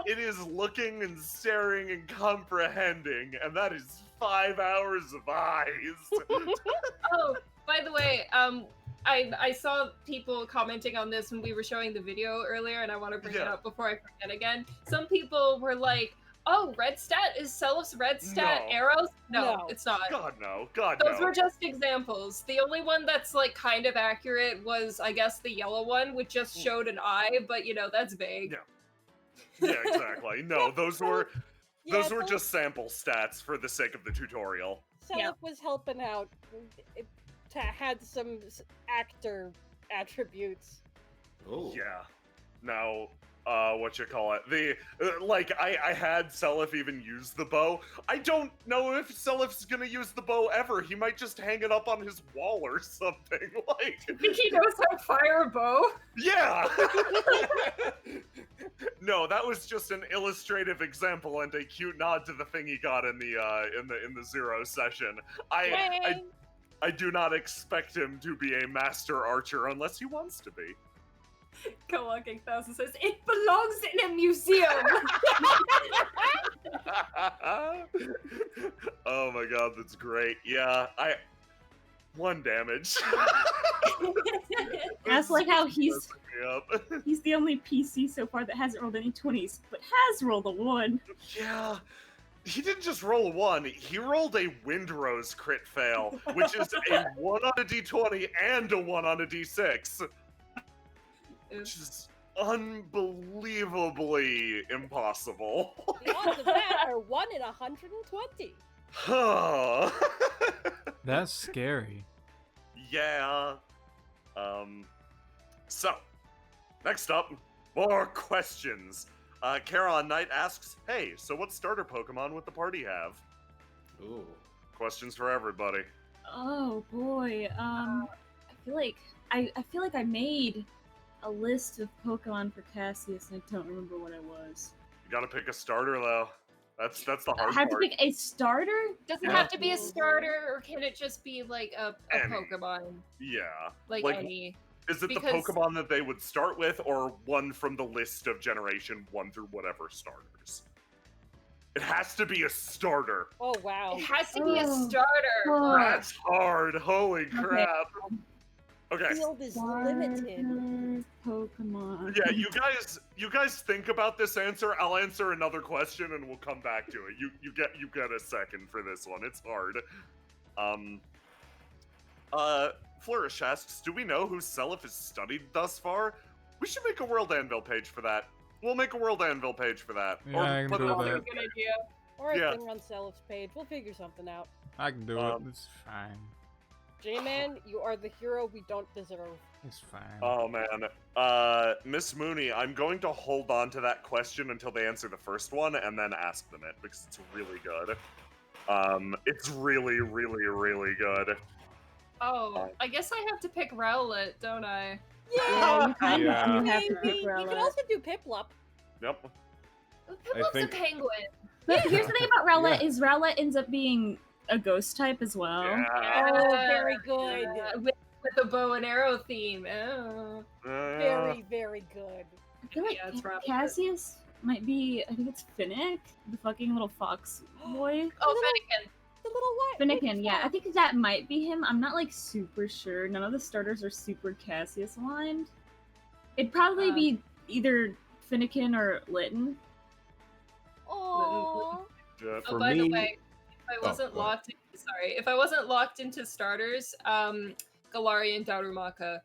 [SPEAKER 2] It is looking and staring and comprehending, and that is 5 hours of eyes.
[SPEAKER 8] Oh, by the way, I saw people commenting on this when we were showing the video earlier, and I want to bring it up before I forget again. Some people were like, oh, red stat? Is Seliph's red stat
[SPEAKER 2] No.
[SPEAKER 8] arrows? No, it's not.
[SPEAKER 2] God, no. God,
[SPEAKER 8] Those
[SPEAKER 2] no.
[SPEAKER 8] were just examples. The only one that's like kind of accurate was, I guess, the yellow one, which just showed an eye, but you know, that's vague.
[SPEAKER 2] Yeah, exactly. No, those were just sample stats for the sake of the tutorial.
[SPEAKER 3] Seliph was helping out. To had some actor attributes.
[SPEAKER 4] Oh.
[SPEAKER 2] Yeah. Now, what you call it? I had Seliph even use the bow. I don't know if Seliph's gonna use the bow ever. He might just hang it up on his wall or something. Like,
[SPEAKER 8] Think he knows how to fire a bow?
[SPEAKER 2] yeah. No, that was just an illustrative example and a cute nod to the thing he got in the Zero session. I do not expect him to be a master archer unless he wants to be.
[SPEAKER 8] Go Walking 1000 says, it belongs in a museum!
[SPEAKER 2] Oh my god, that's great. Yeah, one damage.
[SPEAKER 10] That's like how he's
[SPEAKER 2] Messing me up.
[SPEAKER 10] the only PC so far that hasn't rolled any 20s, but has rolled a 1.
[SPEAKER 2] Yeah. He didn't just roll a 1, he rolled a Windrose crit fail, which is a 1 on a d20 and a 1 on a d6. Which is unbelievably impossible.
[SPEAKER 3] The odds of that are 1 in 120.
[SPEAKER 12] That's scary.
[SPEAKER 2] Yeah. So, next up, more questions. Charon Knight asks, hey, so what starter Pokemon would the party have?
[SPEAKER 4] Ooh.
[SPEAKER 2] Questions for everybody.
[SPEAKER 10] Oh boy. I feel like I made a list of Pokemon for Cassius and I don't remember what it was.
[SPEAKER 2] You gotta pick a starter, though. That's the hard
[SPEAKER 10] I have
[SPEAKER 2] part.
[SPEAKER 10] to pick a starter?
[SPEAKER 8] Does it have to be a starter, or can it just be like a
[SPEAKER 2] Any.
[SPEAKER 8] Pokemon?
[SPEAKER 2] Yeah.
[SPEAKER 8] Like any.
[SPEAKER 2] Is it
[SPEAKER 8] Because-
[SPEAKER 2] the Pokemon that they would start with, or one from the list of Generation 1 through whatever starters? It has to be a starter.
[SPEAKER 3] Oh wow.
[SPEAKER 8] It has to be a
[SPEAKER 10] Oh.
[SPEAKER 8] starter.
[SPEAKER 10] Oh.
[SPEAKER 2] That's hard. Holy crap. Okay.
[SPEAKER 3] Field is limited.
[SPEAKER 10] Starter Pokemon.
[SPEAKER 2] Yeah, you guys think about this answer. I'll answer another question and we'll come back to it. You get a second for this one. It's hard. Flourish asks, do we know who Seliph has studied thus far? We should make a World Anvil page for that. We'll make a World Anvil page for that.
[SPEAKER 12] Yeah, I can
[SPEAKER 2] put it
[SPEAKER 12] do
[SPEAKER 2] on
[SPEAKER 12] that.
[SPEAKER 8] Good idea.
[SPEAKER 3] Or
[SPEAKER 2] Yeah.
[SPEAKER 3] I can run Selip's page. We'll figure something out.
[SPEAKER 12] I can do it. It's fine.
[SPEAKER 3] J-Man, you are the hero we don't deserve.
[SPEAKER 12] It's fine.
[SPEAKER 2] Oh man, Miss Mooney, I'm going to hold on to that question until they answer the first one, and then ask them it because it's really good. It's really, really, really good.
[SPEAKER 8] Oh, I guess I have to pick Rowlet, don't I?
[SPEAKER 10] Yeah, you kind
[SPEAKER 2] Yeah.
[SPEAKER 10] of you have to
[SPEAKER 3] Maybe.
[SPEAKER 10] pick
[SPEAKER 3] You can
[SPEAKER 10] Rowlet.
[SPEAKER 3] also do Piplup.
[SPEAKER 2] Yep.
[SPEAKER 8] Piplup's
[SPEAKER 4] think-
[SPEAKER 8] a penguin.
[SPEAKER 10] But here's the thing about Rowlet
[SPEAKER 4] Yeah.
[SPEAKER 10] is Rowlet ends up being a ghost type as well.
[SPEAKER 3] Oh, very good.
[SPEAKER 8] Yeah, with the bow and arrow theme. Oh.
[SPEAKER 3] Very, very good.
[SPEAKER 10] I feel like
[SPEAKER 8] Yeah, it's Rowlet.
[SPEAKER 10] Cassius might be. I think it's Finnick, the fucking little fox boy.
[SPEAKER 8] Oh, Fennekin.
[SPEAKER 3] The little what?
[SPEAKER 10] Finnegan, yeah, I think that might be him. I'm not like super sure. None of the starters are super Cassius aligned. It'd probably be either Finnegan or Lytton.
[SPEAKER 3] Oh.
[SPEAKER 2] Yeah.
[SPEAKER 8] Oh, by the way, if I wasn't
[SPEAKER 4] go ahead.
[SPEAKER 8] locked if I wasn't locked into starters, Galarian Darumaka.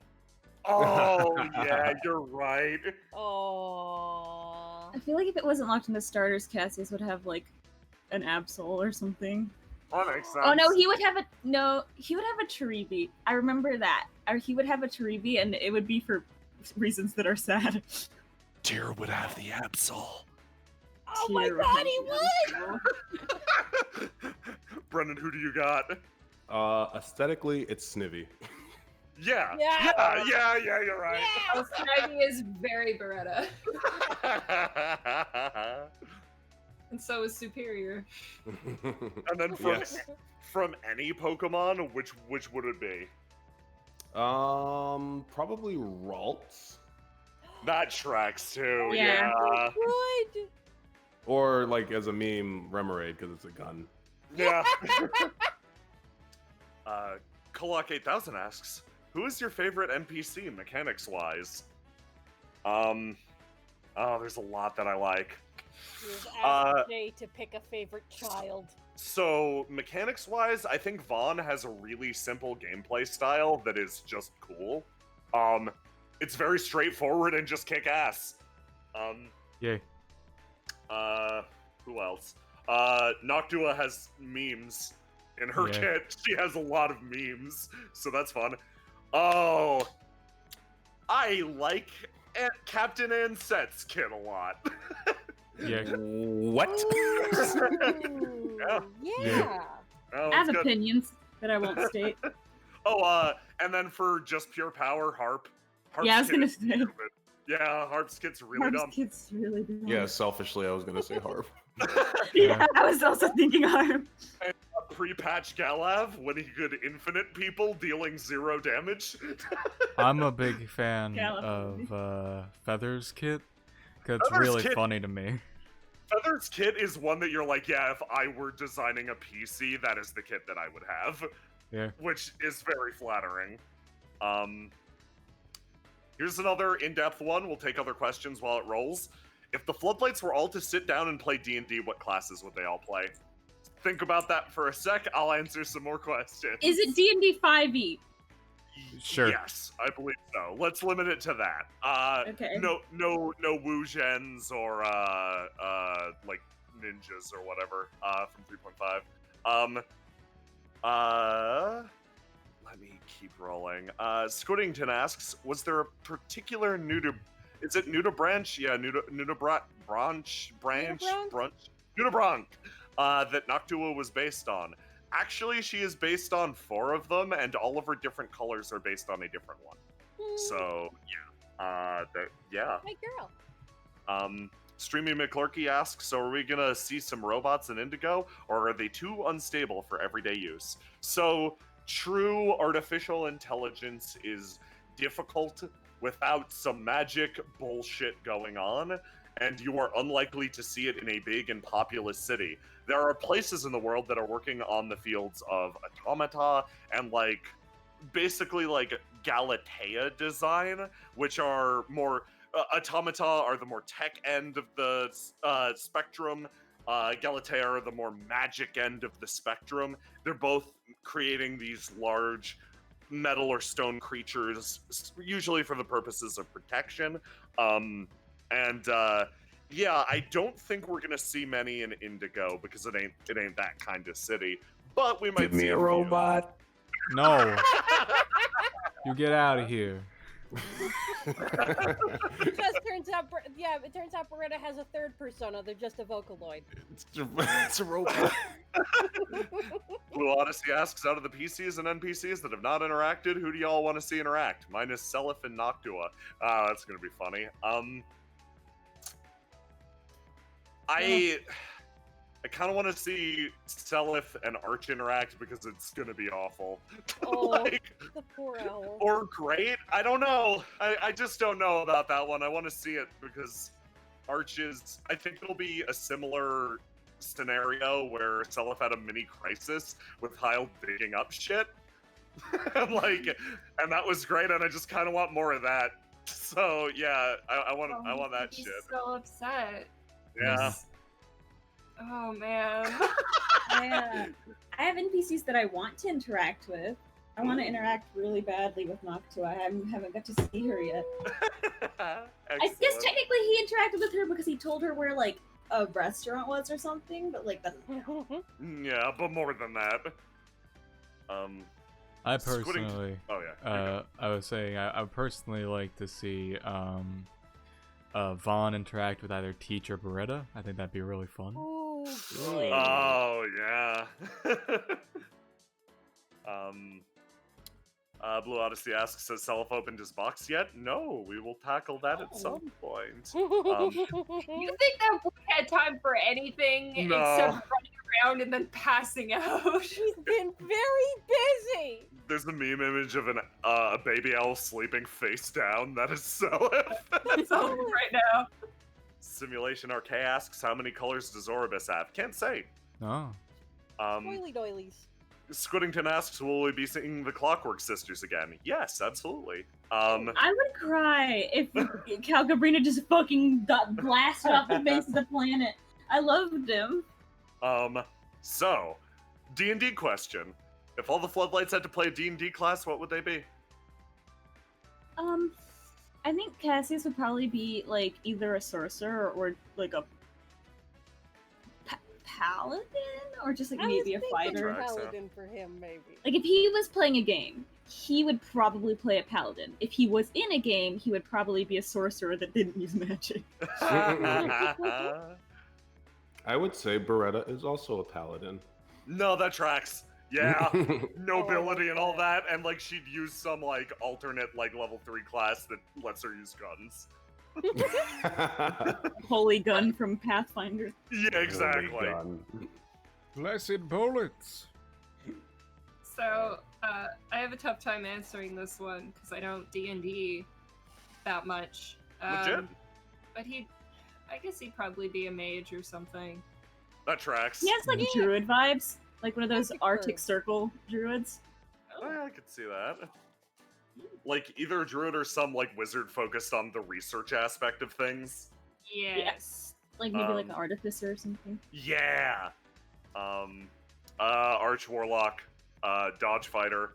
[SPEAKER 2] Oh yeah, you're right.
[SPEAKER 3] Oh.
[SPEAKER 10] I feel like if it wasn't locked into starters, Cassius would have like an Absol or something.
[SPEAKER 2] That makes sense.
[SPEAKER 10] Oh no, he would have a Taribi. I remember that. Or he would have a Taribi, and it would be for reasons that are sad.
[SPEAKER 11] Tyr would have the Absol.
[SPEAKER 3] Oh my
[SPEAKER 10] Tyr
[SPEAKER 3] god, he
[SPEAKER 10] would
[SPEAKER 3] would!
[SPEAKER 2] Brendan, who do you got?
[SPEAKER 4] Aesthetically, it's Snivy.
[SPEAKER 2] Yeah.
[SPEAKER 3] Yeah.
[SPEAKER 2] Yeah, you're right.
[SPEAKER 8] Oh, Snivy is very Beretta. And so is Superior.
[SPEAKER 2] And then from
[SPEAKER 4] Yes.
[SPEAKER 2] from any Pokemon, which would it be?
[SPEAKER 4] Probably Ralts.
[SPEAKER 2] That tracks too.
[SPEAKER 10] Yeah.
[SPEAKER 3] Good.
[SPEAKER 4] Or like as a meme, Remoraid because it's a gun.
[SPEAKER 2] Yeah. Kolok 8000 asks, who is your favorite NPC mechanics wise? Oh, there's a lot that I like.
[SPEAKER 3] You've asked Jay to pick a favorite child.
[SPEAKER 2] So, mechanics-wise, I think Vaughn has a really simple gameplay style that is just cool. It's very straightforward and just kick ass.
[SPEAKER 12] Yay.
[SPEAKER 2] Who else? Noctua has memes in her
[SPEAKER 12] Yeah.
[SPEAKER 2] kit. She has a lot of memes, so that's fun. Oh, I like Captain Anset's kit a lot.
[SPEAKER 12] Yeah.
[SPEAKER 4] What?
[SPEAKER 3] Ooh, yeah.
[SPEAKER 2] Oh,
[SPEAKER 10] I have
[SPEAKER 2] it's good.
[SPEAKER 10] opinions that I won't state.
[SPEAKER 2] Oh, and then for just pure power, Harp. Harp's
[SPEAKER 10] Yeah, I was
[SPEAKER 2] kit
[SPEAKER 10] gonna
[SPEAKER 2] is
[SPEAKER 10] say.
[SPEAKER 2] stupid. Yeah, Harp's kit's really
[SPEAKER 10] Harp's
[SPEAKER 2] dumb.
[SPEAKER 10] kid's really dumb.
[SPEAKER 4] Yeah, selfishly, I was gonna say Harp.
[SPEAKER 10] Yeah, I was also thinking Harp.
[SPEAKER 2] Pre-patch Galav when he could infinite people dealing 0 damage.
[SPEAKER 12] I'm a big fan
[SPEAKER 10] California.
[SPEAKER 12] of Feather's kit, because it's
[SPEAKER 2] Feather's
[SPEAKER 12] really
[SPEAKER 2] kit-
[SPEAKER 12] funny to me.
[SPEAKER 2] Feather's kit is one that you're like, yeah, if I were designing a PC, that is the kit that I would have.
[SPEAKER 12] Yeah.
[SPEAKER 2] Which is very flattering. Here's another in-depth one. We'll take other questions while it rolls. If the Floodlights were all to sit down and play D&D, what classes would they all play? Think about that for a sec. I'll answer some more questions.
[SPEAKER 10] Is it D&D 5e?
[SPEAKER 12] Sure.
[SPEAKER 2] Yes, I believe so. Let's limit it to that.
[SPEAKER 10] Okay.
[SPEAKER 2] No Wu Gens or like ninjas or whatever from 3.5. Let me keep rolling. Squiddington asks, was there a particular is it Nudibranch? Yeah, Nudibranch that Noctua was based on. Actually, she is based on 4 of them, and all of her different colors are based on a different one. So, yeah.
[SPEAKER 3] My girl.
[SPEAKER 2] Streamy McClurky asks, so are we gonna see some robots in Indigo, or are they too unstable for everyday use? So, true artificial intelligence is difficult without some magic bullshit going on, and you are unlikely to see it in a big and populous city. There are places in the world that are working on the fields of automata and basically Galatea design, which are more automata are the more tech end of the spectrum. Galatea are the more magic end of the spectrum. They're both creating these large metal or stone creatures, usually for the purposes of protection. Yeah, I don't think we're gonna see many in Indigo because it ain't that kind of city. But we might
[SPEAKER 11] Give me
[SPEAKER 2] see
[SPEAKER 11] a
[SPEAKER 2] few.
[SPEAKER 11] robot.
[SPEAKER 12] No. You get out of here.
[SPEAKER 3] It just turns out, it turns out Beretta has a third persona. They're just a Vocaloid.
[SPEAKER 4] It's a robot.
[SPEAKER 2] Blue Odyssey asks, out of the PCs and NPCs that have not interacted, who do y'all want to see interact? Mine is Seliph and Noctua. That's gonna be funny. I kind of want to see Seliph and Arch interact because it's gonna be awful.
[SPEAKER 3] Oh, the poor owl.
[SPEAKER 2] Or great. I don't know. I just don't know about that one. I want to see it because Arch is. I think it'll be a similar scenario where Seliph had a mini crisis with Heil digging up shit, and that was great. And I just kind of want more of that. So yeah, I want that
[SPEAKER 8] He's
[SPEAKER 2] shit.
[SPEAKER 8] so upset.
[SPEAKER 2] Yeah.
[SPEAKER 8] Oh man.
[SPEAKER 10] I have NPCs that I want to interact with. I want to interact really badly with Noctua. I haven't got to see her yet. I guess technically he interacted with her because he told her where like a restaurant was or something, but like that doesn't count.
[SPEAKER 2] Yeah, but more than that.
[SPEAKER 12] I personally,
[SPEAKER 2] Oh yeah.
[SPEAKER 12] I was saying I would personally like to see Vaughn interact with either Teach or Beretta. I think that'd be really fun.
[SPEAKER 2] Oh yeah. Blue Odyssey asks, has Seliph opened his box yet? No, we will tackle that at some point.
[SPEAKER 8] You think that boy had time for anything
[SPEAKER 2] No.
[SPEAKER 8] except running around and then passing out?
[SPEAKER 3] He's been very busy.
[SPEAKER 2] There's a meme image of a baby owl sleeping face down. That is Seliph.
[SPEAKER 8] It's on right now.
[SPEAKER 2] Simulation RK asks, how many colors does Oribus have? Can't say.
[SPEAKER 12] No.
[SPEAKER 3] Oily doilies.
[SPEAKER 2] Squiddington asks, will we be seeing the Clockwork Sisters again? Yes, absolutely.
[SPEAKER 10] I would cry if Calcabrina just fucking got blasted off the face of the planet. I loved him.
[SPEAKER 2] So, D&D question. If all the Floodlights had to play a D&D class, what would they be?
[SPEAKER 10] I think Cassius would probably be like either a sorcerer or like a paladin, or just like maybe a fighter.
[SPEAKER 3] Paladin for him, maybe.
[SPEAKER 10] Like if he was playing a game, he would probably play a paladin. If he was in a game, he would probably be a sorcerer that didn't use magic.
[SPEAKER 4] I would say Beretta is also a paladin.
[SPEAKER 2] No, that tracks. Yeah, nobility and all that, and like she'd use some like alternate like level 3 class that lets her use guns.
[SPEAKER 10] Holy gun from Pathfinder.
[SPEAKER 2] Yeah, exactly.
[SPEAKER 12] Blessed bullets.
[SPEAKER 8] So, I have a tough time answering this one because I don't D&D that much.
[SPEAKER 2] Legit.
[SPEAKER 8] But I guess he'd probably be a mage or something.
[SPEAKER 2] That tracks.
[SPEAKER 10] He has like druid vibes, like one of those Arctic Circle druids.
[SPEAKER 2] Oh, yeah, I could see that. Like either a druid or some like wizard focused on the research aspect of things.
[SPEAKER 8] Yes.
[SPEAKER 10] Like maybe like an artificer or something.
[SPEAKER 2] Yeah. Arch warlock, dodge fighter,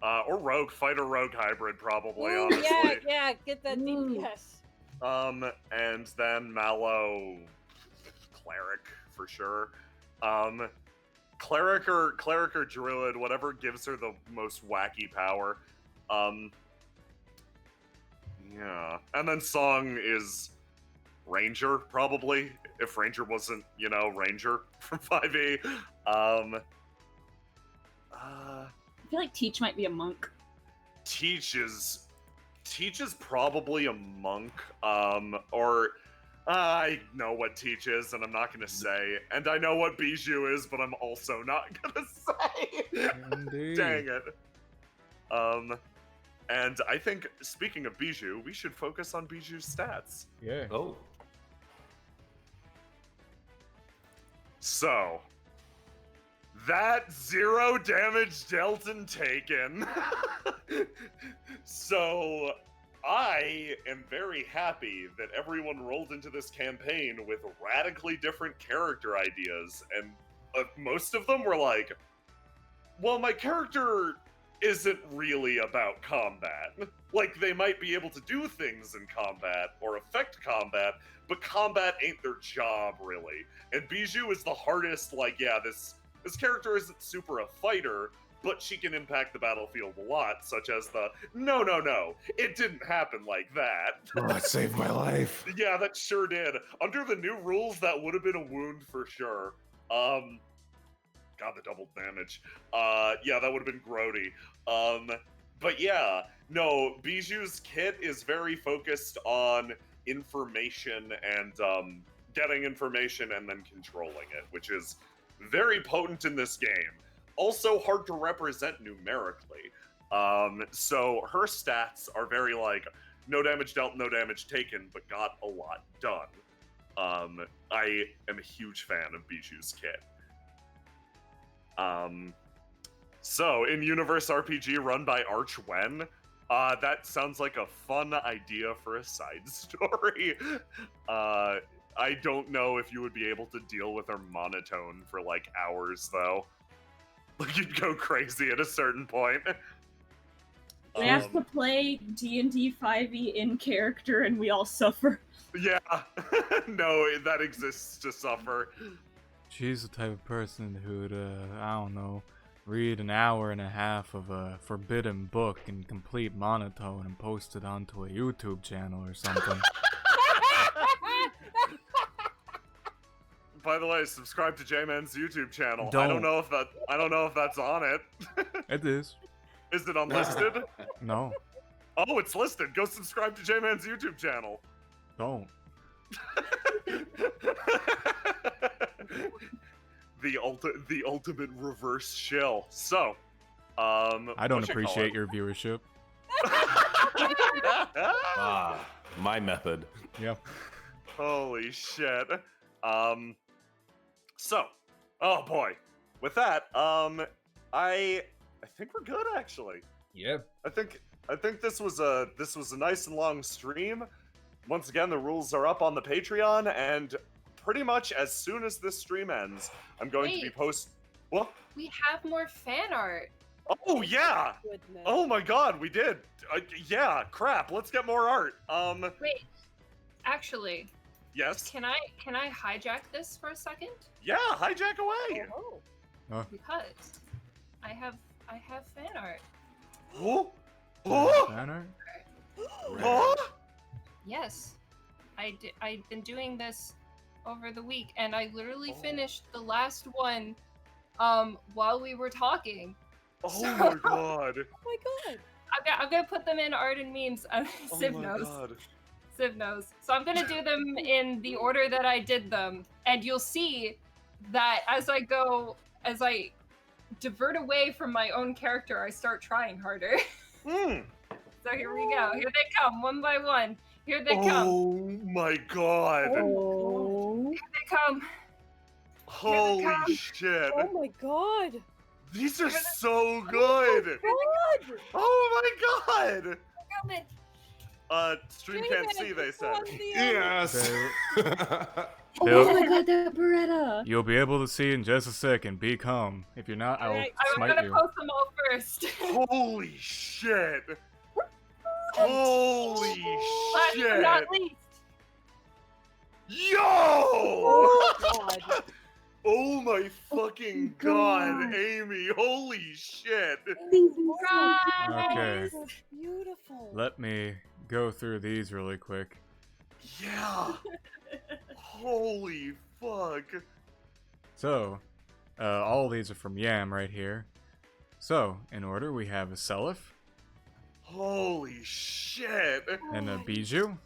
[SPEAKER 2] or rogue rogue hybrid probably.
[SPEAKER 3] Ooh,
[SPEAKER 2] honestly.
[SPEAKER 3] yeah, get that DPS.
[SPEAKER 2] And then Mallow, cleric for sure. Cleric or druid, whatever gives her the most wacky power. Yeah. And then Song is Ranger, probably, if Ranger wasn't, Ranger from 5e.
[SPEAKER 10] I feel like Teach might be a monk.
[SPEAKER 2] Teach is probably a monk, or I know what Teach is, and I'm not gonna say, and I know what Bijou is, but I'm also not gonna say.
[SPEAKER 12] Indeed.
[SPEAKER 2] Dang it. And I think, speaking of Bijou, we should focus on Bijou's stats.
[SPEAKER 12] Yeah.
[SPEAKER 4] Oh.
[SPEAKER 2] So, that 0 damage dealt and taken. So, I am very happy that everyone rolled into this campaign with radically different character ideas, and most of them were like, well, my character isn't really about combat. Like, they might be able to do things in combat or affect combat, but combat ain't their job, really. And Bijou is the hardest, like, yeah, this character isn't super a fighter, but she can impact the battlefield a lot, such as the, no, it didn't happen like that.
[SPEAKER 4] Oh, that saved my life.
[SPEAKER 2] Yeah, that sure did. Under the new rules, that would have been a wound for sure. God, the double damage. Yeah, that would have been grody. But yeah, no, Bijou's kit is very focused on information and getting information and then controlling it, which is very potent in this game. Also hard to represent numerically. So her stats are very like, no damage dealt, no damage taken, but got a lot done. I am a huge fan of Bijou's kit. So, in Universe RPG run by Arch Wen, that sounds like a fun idea for a side story. I don't know if you would be able to deal with her monotone for, like, hours, though. Like, you'd go crazy at a certain point.
[SPEAKER 10] We have to play D&D 5e in character and we all suffer.
[SPEAKER 2] Yeah. No, that exists to suffer.
[SPEAKER 12] She's the type of person who'd, I don't know, read an hour and a half of a forbidden book in complete monotone and post it onto a YouTube channel or something.
[SPEAKER 2] By the way, subscribe to J-Man's YouTube channel. I
[SPEAKER 12] Don't.
[SPEAKER 2] don't know if that's on it.
[SPEAKER 12] It is.
[SPEAKER 2] Is it unlisted?
[SPEAKER 12] No,
[SPEAKER 2] Oh, it's listed. Go subscribe to J-Man's YouTube channel.
[SPEAKER 12] don't.
[SPEAKER 2] The ultimate reverse shill. So,
[SPEAKER 12] I don't appreciate your viewership.
[SPEAKER 4] My method.
[SPEAKER 12] Yeah.
[SPEAKER 2] Holy shit. So, oh boy. With that, I think we're good actually.
[SPEAKER 1] Yeah.
[SPEAKER 2] I think this was a nice and long stream. Once again, the rules are up on the Patreon, and pretty much as soon as this stream ends, I'm going to be What?
[SPEAKER 8] We have more fan art.
[SPEAKER 2] Oh yeah!
[SPEAKER 3] Goodness.
[SPEAKER 2] Oh my god, we did. Yeah, crap. Let's get more art.
[SPEAKER 8] Wait, actually,
[SPEAKER 2] Yes.
[SPEAKER 8] can I hijack this for a second?
[SPEAKER 2] Yeah, hijack away.
[SPEAKER 8] Because I have fan art.
[SPEAKER 2] Oh.
[SPEAKER 12] Fan art?
[SPEAKER 2] Oh.
[SPEAKER 8] Yes, I've been doing this over the week, and I literally finished the last one, while we were talking.
[SPEAKER 2] Oh my god.
[SPEAKER 3] Oh my god.
[SPEAKER 8] I'm gonna put them in art and memes. Civ
[SPEAKER 2] Oh my
[SPEAKER 8] knows.
[SPEAKER 2] god.
[SPEAKER 8] Civ knows. So I'm gonna do them in the order that I did them, and you'll see that as I divert away from my own character, I start trying harder.
[SPEAKER 2] Hmm.
[SPEAKER 8] So here we go. Here they come, one by one. Here they come.
[SPEAKER 2] Oh my god.
[SPEAKER 3] Oh.
[SPEAKER 8] Here they come.
[SPEAKER 2] Holy shit.
[SPEAKER 3] Oh my god.
[SPEAKER 2] These are so good.
[SPEAKER 3] God.
[SPEAKER 2] Oh my god.
[SPEAKER 8] Coming.
[SPEAKER 2] Stream can't see, they said.
[SPEAKER 4] Yes.
[SPEAKER 10] Oh my god, that Beretta!
[SPEAKER 12] You'll be able to see in just a second. Be calm. If you're not, I'll
[SPEAKER 8] I'm
[SPEAKER 12] smite
[SPEAKER 8] gonna
[SPEAKER 12] you.
[SPEAKER 8] post them all first.
[SPEAKER 2] Holy shit. Holy
[SPEAKER 8] Last but
[SPEAKER 2] shit.
[SPEAKER 8] not least.
[SPEAKER 2] Yo!
[SPEAKER 3] Oh god.
[SPEAKER 2] Oh my fucking god, Amy. Holy shit.
[SPEAKER 12] Okay.
[SPEAKER 3] So beautiful.
[SPEAKER 12] Let me go through these really quick.
[SPEAKER 2] Yeah. Holy fuck.
[SPEAKER 12] So, all these are from Yam right here. So, in order, we have a Seliph
[SPEAKER 2] Holy shit.
[SPEAKER 12] and a Bijou.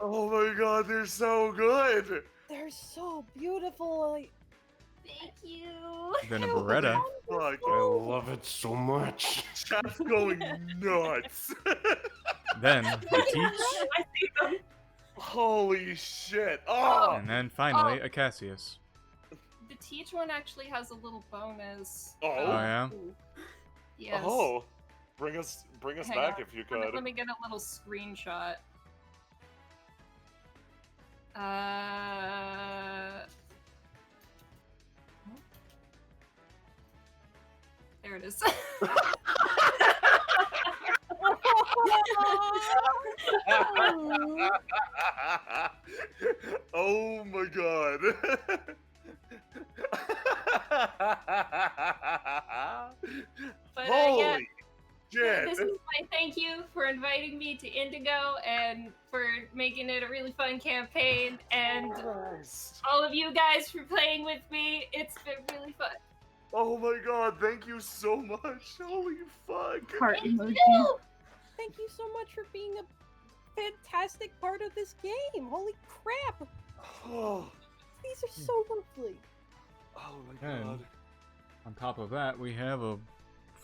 [SPEAKER 2] Oh my god, they're so good.
[SPEAKER 3] They're so beautiful.
[SPEAKER 8] Thank you.
[SPEAKER 12] Then a Beretta.
[SPEAKER 2] Fuck.
[SPEAKER 4] I love it so much.
[SPEAKER 2] Chat's going nuts.
[SPEAKER 12] Then a Teach.
[SPEAKER 8] I see them.
[SPEAKER 2] Holy shit. Oh.
[SPEAKER 12] And then finally a Cassius.
[SPEAKER 8] The Teach one actually has a little bonus.
[SPEAKER 2] Oh.
[SPEAKER 12] Oh yeah?
[SPEAKER 8] Yes.
[SPEAKER 2] Oh. Bring us
[SPEAKER 8] Hang
[SPEAKER 2] back
[SPEAKER 8] on.
[SPEAKER 2] if you
[SPEAKER 8] Let me-
[SPEAKER 2] could.
[SPEAKER 8] Let me get a little screenshot. There it is.
[SPEAKER 2] Oh my god.
[SPEAKER 8] But
[SPEAKER 2] Holy
[SPEAKER 8] yeah,
[SPEAKER 2] shit.
[SPEAKER 8] this is my thank you for inviting me to Indigo and for making it a really fun campaign, and all of you guys for playing with me. It's been really fun.
[SPEAKER 2] Oh my god, thank you so much. Holy fuck.
[SPEAKER 10] Heart
[SPEAKER 3] Thank
[SPEAKER 10] emoji.
[SPEAKER 3] you! Thank you so much for being a fantastic part of this game. Holy crap!
[SPEAKER 2] Oh,
[SPEAKER 3] These are so lovely.
[SPEAKER 2] oh my
[SPEAKER 12] And
[SPEAKER 2] god.
[SPEAKER 12] on top of that, we have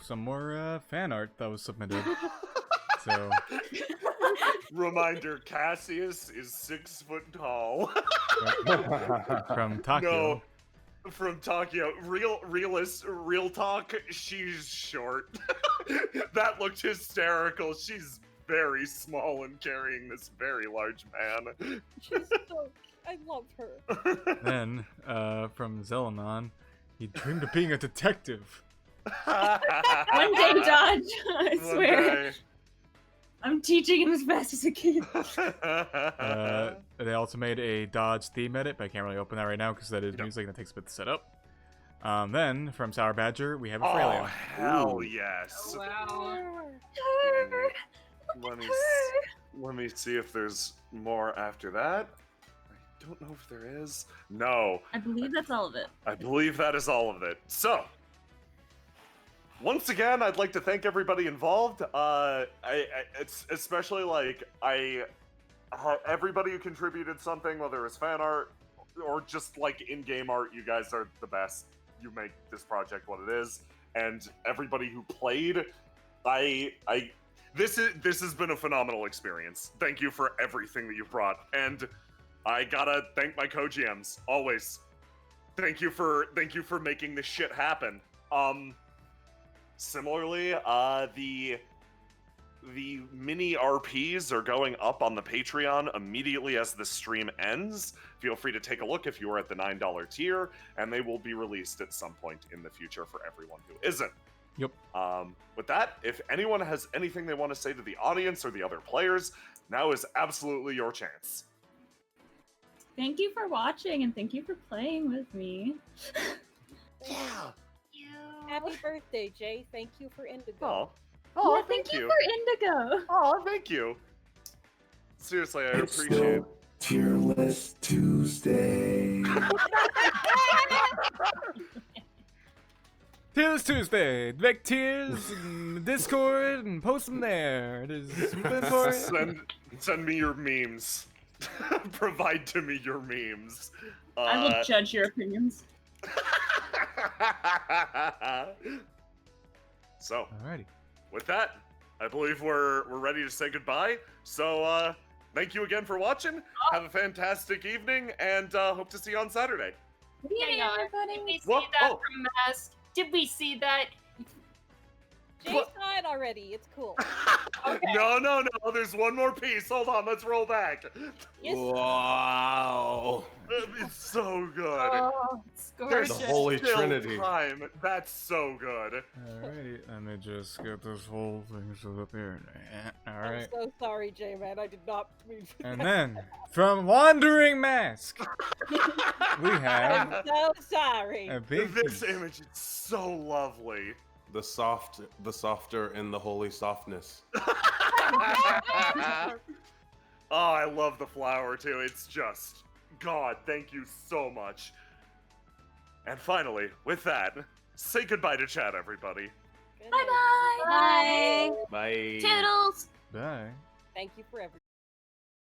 [SPEAKER 12] some more fan art that was submitted. So
[SPEAKER 2] Reminder, Cassius is 6 foot tall.
[SPEAKER 12] from Takio.
[SPEAKER 2] No, from Takio. Real talk, she's short. That looked hysterical. She's very small and carrying this very large man.
[SPEAKER 3] She's so. I love her.
[SPEAKER 12] Then from Zelanon, he dreamed of being a detective.
[SPEAKER 10] One day, Dodge. I
[SPEAKER 2] One
[SPEAKER 10] swear.
[SPEAKER 2] day.
[SPEAKER 10] I'm teaching him as fast as I can.
[SPEAKER 12] They also made a Dodge theme edit, but I can't really open that right now because that is music that takes a bit to set up. Then from Sour Badger, we have a
[SPEAKER 2] Oh,
[SPEAKER 12] Freya.
[SPEAKER 2] hell yes.
[SPEAKER 8] Wow.
[SPEAKER 2] Let me see if there's more after that. I don't know if there is. No,
[SPEAKER 10] I believe that's all of it.
[SPEAKER 2] I believe that is all of it. So, once again, I'd like to thank everybody involved. It's especially like everybody who contributed something, whether it was fan art or just like in-game art. You guys are the best. You make this project what it is, and everybody who played. This has been a phenomenal experience. Thank you for everything that you brought, and I gotta thank my co-GMs always. Thank you for making this shit happen. Similarly, the mini RPs are going up on the Patreon immediately as the stream ends. Feel free to take a look if you are at the $9 tier, and they will be released at some point in the future for everyone who isn't.
[SPEAKER 12] Yep.
[SPEAKER 2] With that, if anyone has anything they want to say to the audience or the other players, now is absolutely your chance.
[SPEAKER 10] Thank you for watching and thank you for playing with me.
[SPEAKER 2] Yeah.
[SPEAKER 3] Happy birthday, Jay. Thank you for Indigo.
[SPEAKER 2] Oh.
[SPEAKER 10] Yeah,
[SPEAKER 2] Oh,
[SPEAKER 10] thank
[SPEAKER 2] thank
[SPEAKER 10] you
[SPEAKER 2] you.
[SPEAKER 10] for Indigo.
[SPEAKER 2] Oh, thank you. Seriously, I appreciate it.
[SPEAKER 13] Tier list Tuesday.
[SPEAKER 12] Tears Tuesday! Make tears in Discord and post them there. There's something important.
[SPEAKER 2] Send me your memes. Provide to me your memes.
[SPEAKER 10] I will judge your opinions.
[SPEAKER 2] So,
[SPEAKER 12] alrighty.
[SPEAKER 2] With that, I believe we're ready to say goodbye. So, thank you again for watching. Have a fantastic evening, and hope to see you on Saturday.
[SPEAKER 8] Hang on. Did we see
[SPEAKER 2] What?
[SPEAKER 8] that
[SPEAKER 2] Oh.
[SPEAKER 8] from Mask? Did we see that?
[SPEAKER 3] Jay saw it already. It's cool.
[SPEAKER 2] No. There's one more piece. Hold on. Let's roll back.
[SPEAKER 3] Yes.
[SPEAKER 4] Wow.
[SPEAKER 2] It's so good.
[SPEAKER 8] Oh, it's
[SPEAKER 2] There's
[SPEAKER 8] gorgeous.
[SPEAKER 4] The Holy
[SPEAKER 2] still
[SPEAKER 4] Trinity.
[SPEAKER 2] time. That's so good.
[SPEAKER 12] Alrighty, let me just get this whole thing set up here.
[SPEAKER 3] I'm
[SPEAKER 12] Alright.
[SPEAKER 3] so sorry, Jay, man. I did not mean for
[SPEAKER 12] And
[SPEAKER 3] that.
[SPEAKER 12] then, from Wandering Mask, we
[SPEAKER 3] I'm
[SPEAKER 12] have
[SPEAKER 3] so sorry.
[SPEAKER 12] a big
[SPEAKER 2] This
[SPEAKER 12] piece.
[SPEAKER 2] image is so lovely.
[SPEAKER 4] The softer and the holy softness.
[SPEAKER 2] Oh, I love the flower too. It's just, God, thank you so much. And finally, with that, say goodbye to chat, everybody.
[SPEAKER 3] Good
[SPEAKER 7] Bye
[SPEAKER 3] night.
[SPEAKER 7] bye.
[SPEAKER 4] Bye.
[SPEAKER 7] Toodles.
[SPEAKER 12] Bye.
[SPEAKER 3] Thank you for everything.